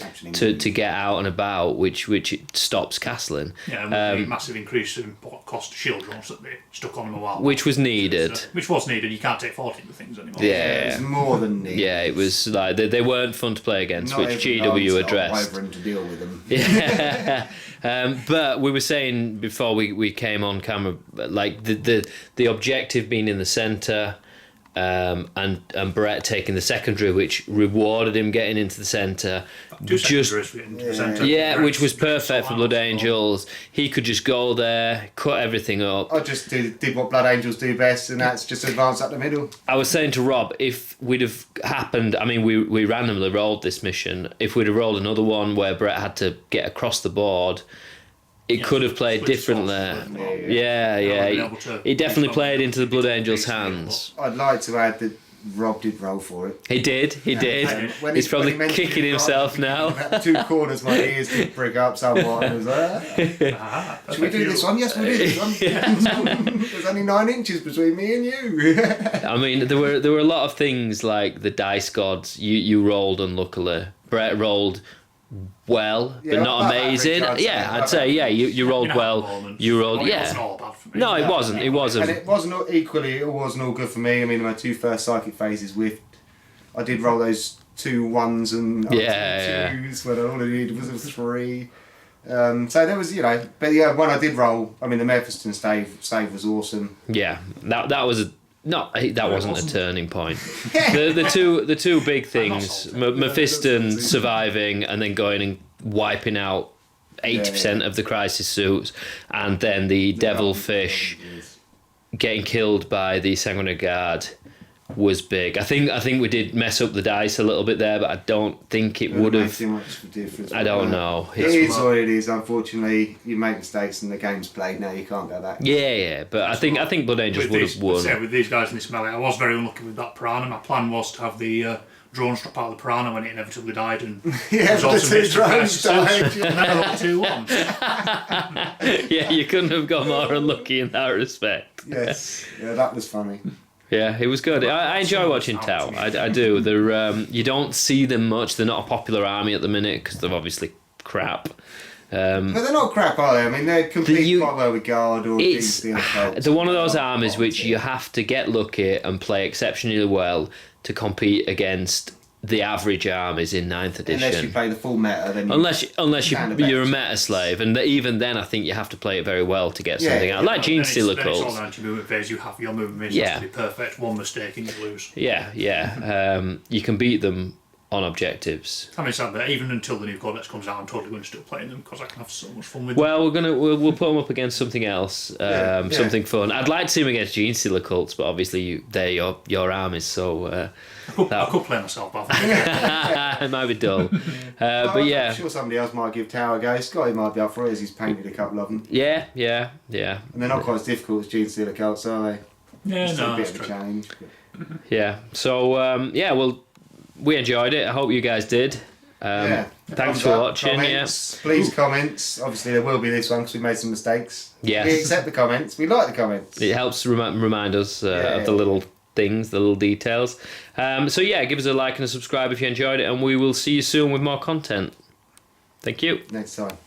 A: get out and about, which it stops castling.
C: Yeah, and with the massive increase in cost of shield drones that they stuck on them a while.
A: Which was needed.
C: Which was needed. You can't take 14 of things anymore.
B: Yeah, it was more than needed.
A: Yeah, it was like they weren't fun to play against, which GW addressed.
B: To deal with them.
A: Yeah. But we were saying before we came on camera, like the objective being in the centre, and Brett taking the secondary, which rewarded him getting into the centre. Which was perfect for Blood Angels. He could just go there, cut everything up.
B: I just did what Blood Angels do best, and that's just advance up the middle.
A: I was saying to Rob, if we'd have happened, I mean, we randomly rolled this mission. If we'd have rolled another one where Brett had to get across the board, it could have played differently. He definitely played into the Blood Angels' hands.
B: I'd like to add that Rob did roll for it.
A: He did. He's probably kicking himself now.
B: 2 corners, my ears did prick up somewhat. And I was like, should we do this one? Yes, we'll do this one. There's only 9 inches between me and you.
A: I mean, there were a lot of things like the dice gods. You rolled unluckily. Brett rolled well, but not amazing. I'd say you rolled well. You rolled,
C: It wasn't all bad for me.
A: No, it wasn't.
B: And it wasn't all good for me. I mean, my 2 first psychic phases I did roll those 2 1s and 2s when all I needed was a 3. So there was, but when I did roll, I mean, the Mephiston save was awesome.
A: Yeah, that was wasn't a turning point. the two big things: Mephiston surviving and then going and wiping out 80% of the crisis suits, and then the Devilfish getting killed by the Sanguinary Guard was big. I think we did mess up the dice a little bit there, but I don't think it would have.
B: Too much of a difference.
A: I don't know.
B: It is what it is. Unfortunately, you make mistakes and the game's played. Now you can't go back.
A: Yeah. But I think Blood Angels would have won.
C: With these guys in this melee, I was very unlucky with that Piranha. My plan was to have the drones drop out of the Piranha when it inevitably died, and
B: the 2 drones died.
C: And then I got 2 1s.
A: Yeah, you couldn't have got more unlucky in that respect.
B: Yes, that was funny.
A: Yeah, it was good. I enjoy watching Tau. I do. They're you don't see them much. They're not a popular army at the minute because they're obviously crap.
B: But they're not crap, are they? I mean, they compete quite well with Guard or
A: they're one of those armies which you have to get lucky and play exceptionally well to compete against the average armies in 9th edition.
B: Unless you play the full meta, then
A: unless you're a meta slave, and even then I think you have to play it very well to get something out. Like Gene Stealer Cults.
C: It's all an anti-movement phase. You have your movement has to be perfect. One mistake and you lose.
A: Yeah. You can beat them on objectives.
C: I mean, sadly, even until the new Codex comes out, I'm totally going to still play them because I can have so much fun with them.
A: Well, we'll put them up against something else, something fun. I'd like to see them against Gene Stealer Cults, but obviously they're your armies, so.
C: I could play myself, but I think
A: it might be dull. But yeah.
B: I'm sure somebody else might give Tower a go. Scotty might be up for it as he's painted a couple of them.
A: Yeah.
B: And they're not quite as difficult as Gene Stealer Cults, are they?
C: Yeah,
B: Just a bit of a challenge.
A: Yeah. So, we enjoyed it. I hope you guys did. Thanks for watching.
B: Comments, please comments. Obviously, there will be this one because we made some mistakes.
A: Yes.
B: We accept the comments. We like the comments.
A: It helps remind us of the little things, the little details. So yeah, give us a like and a subscribe if you enjoyed it, and we will see you soon with more content. Thank you.
B: Next time.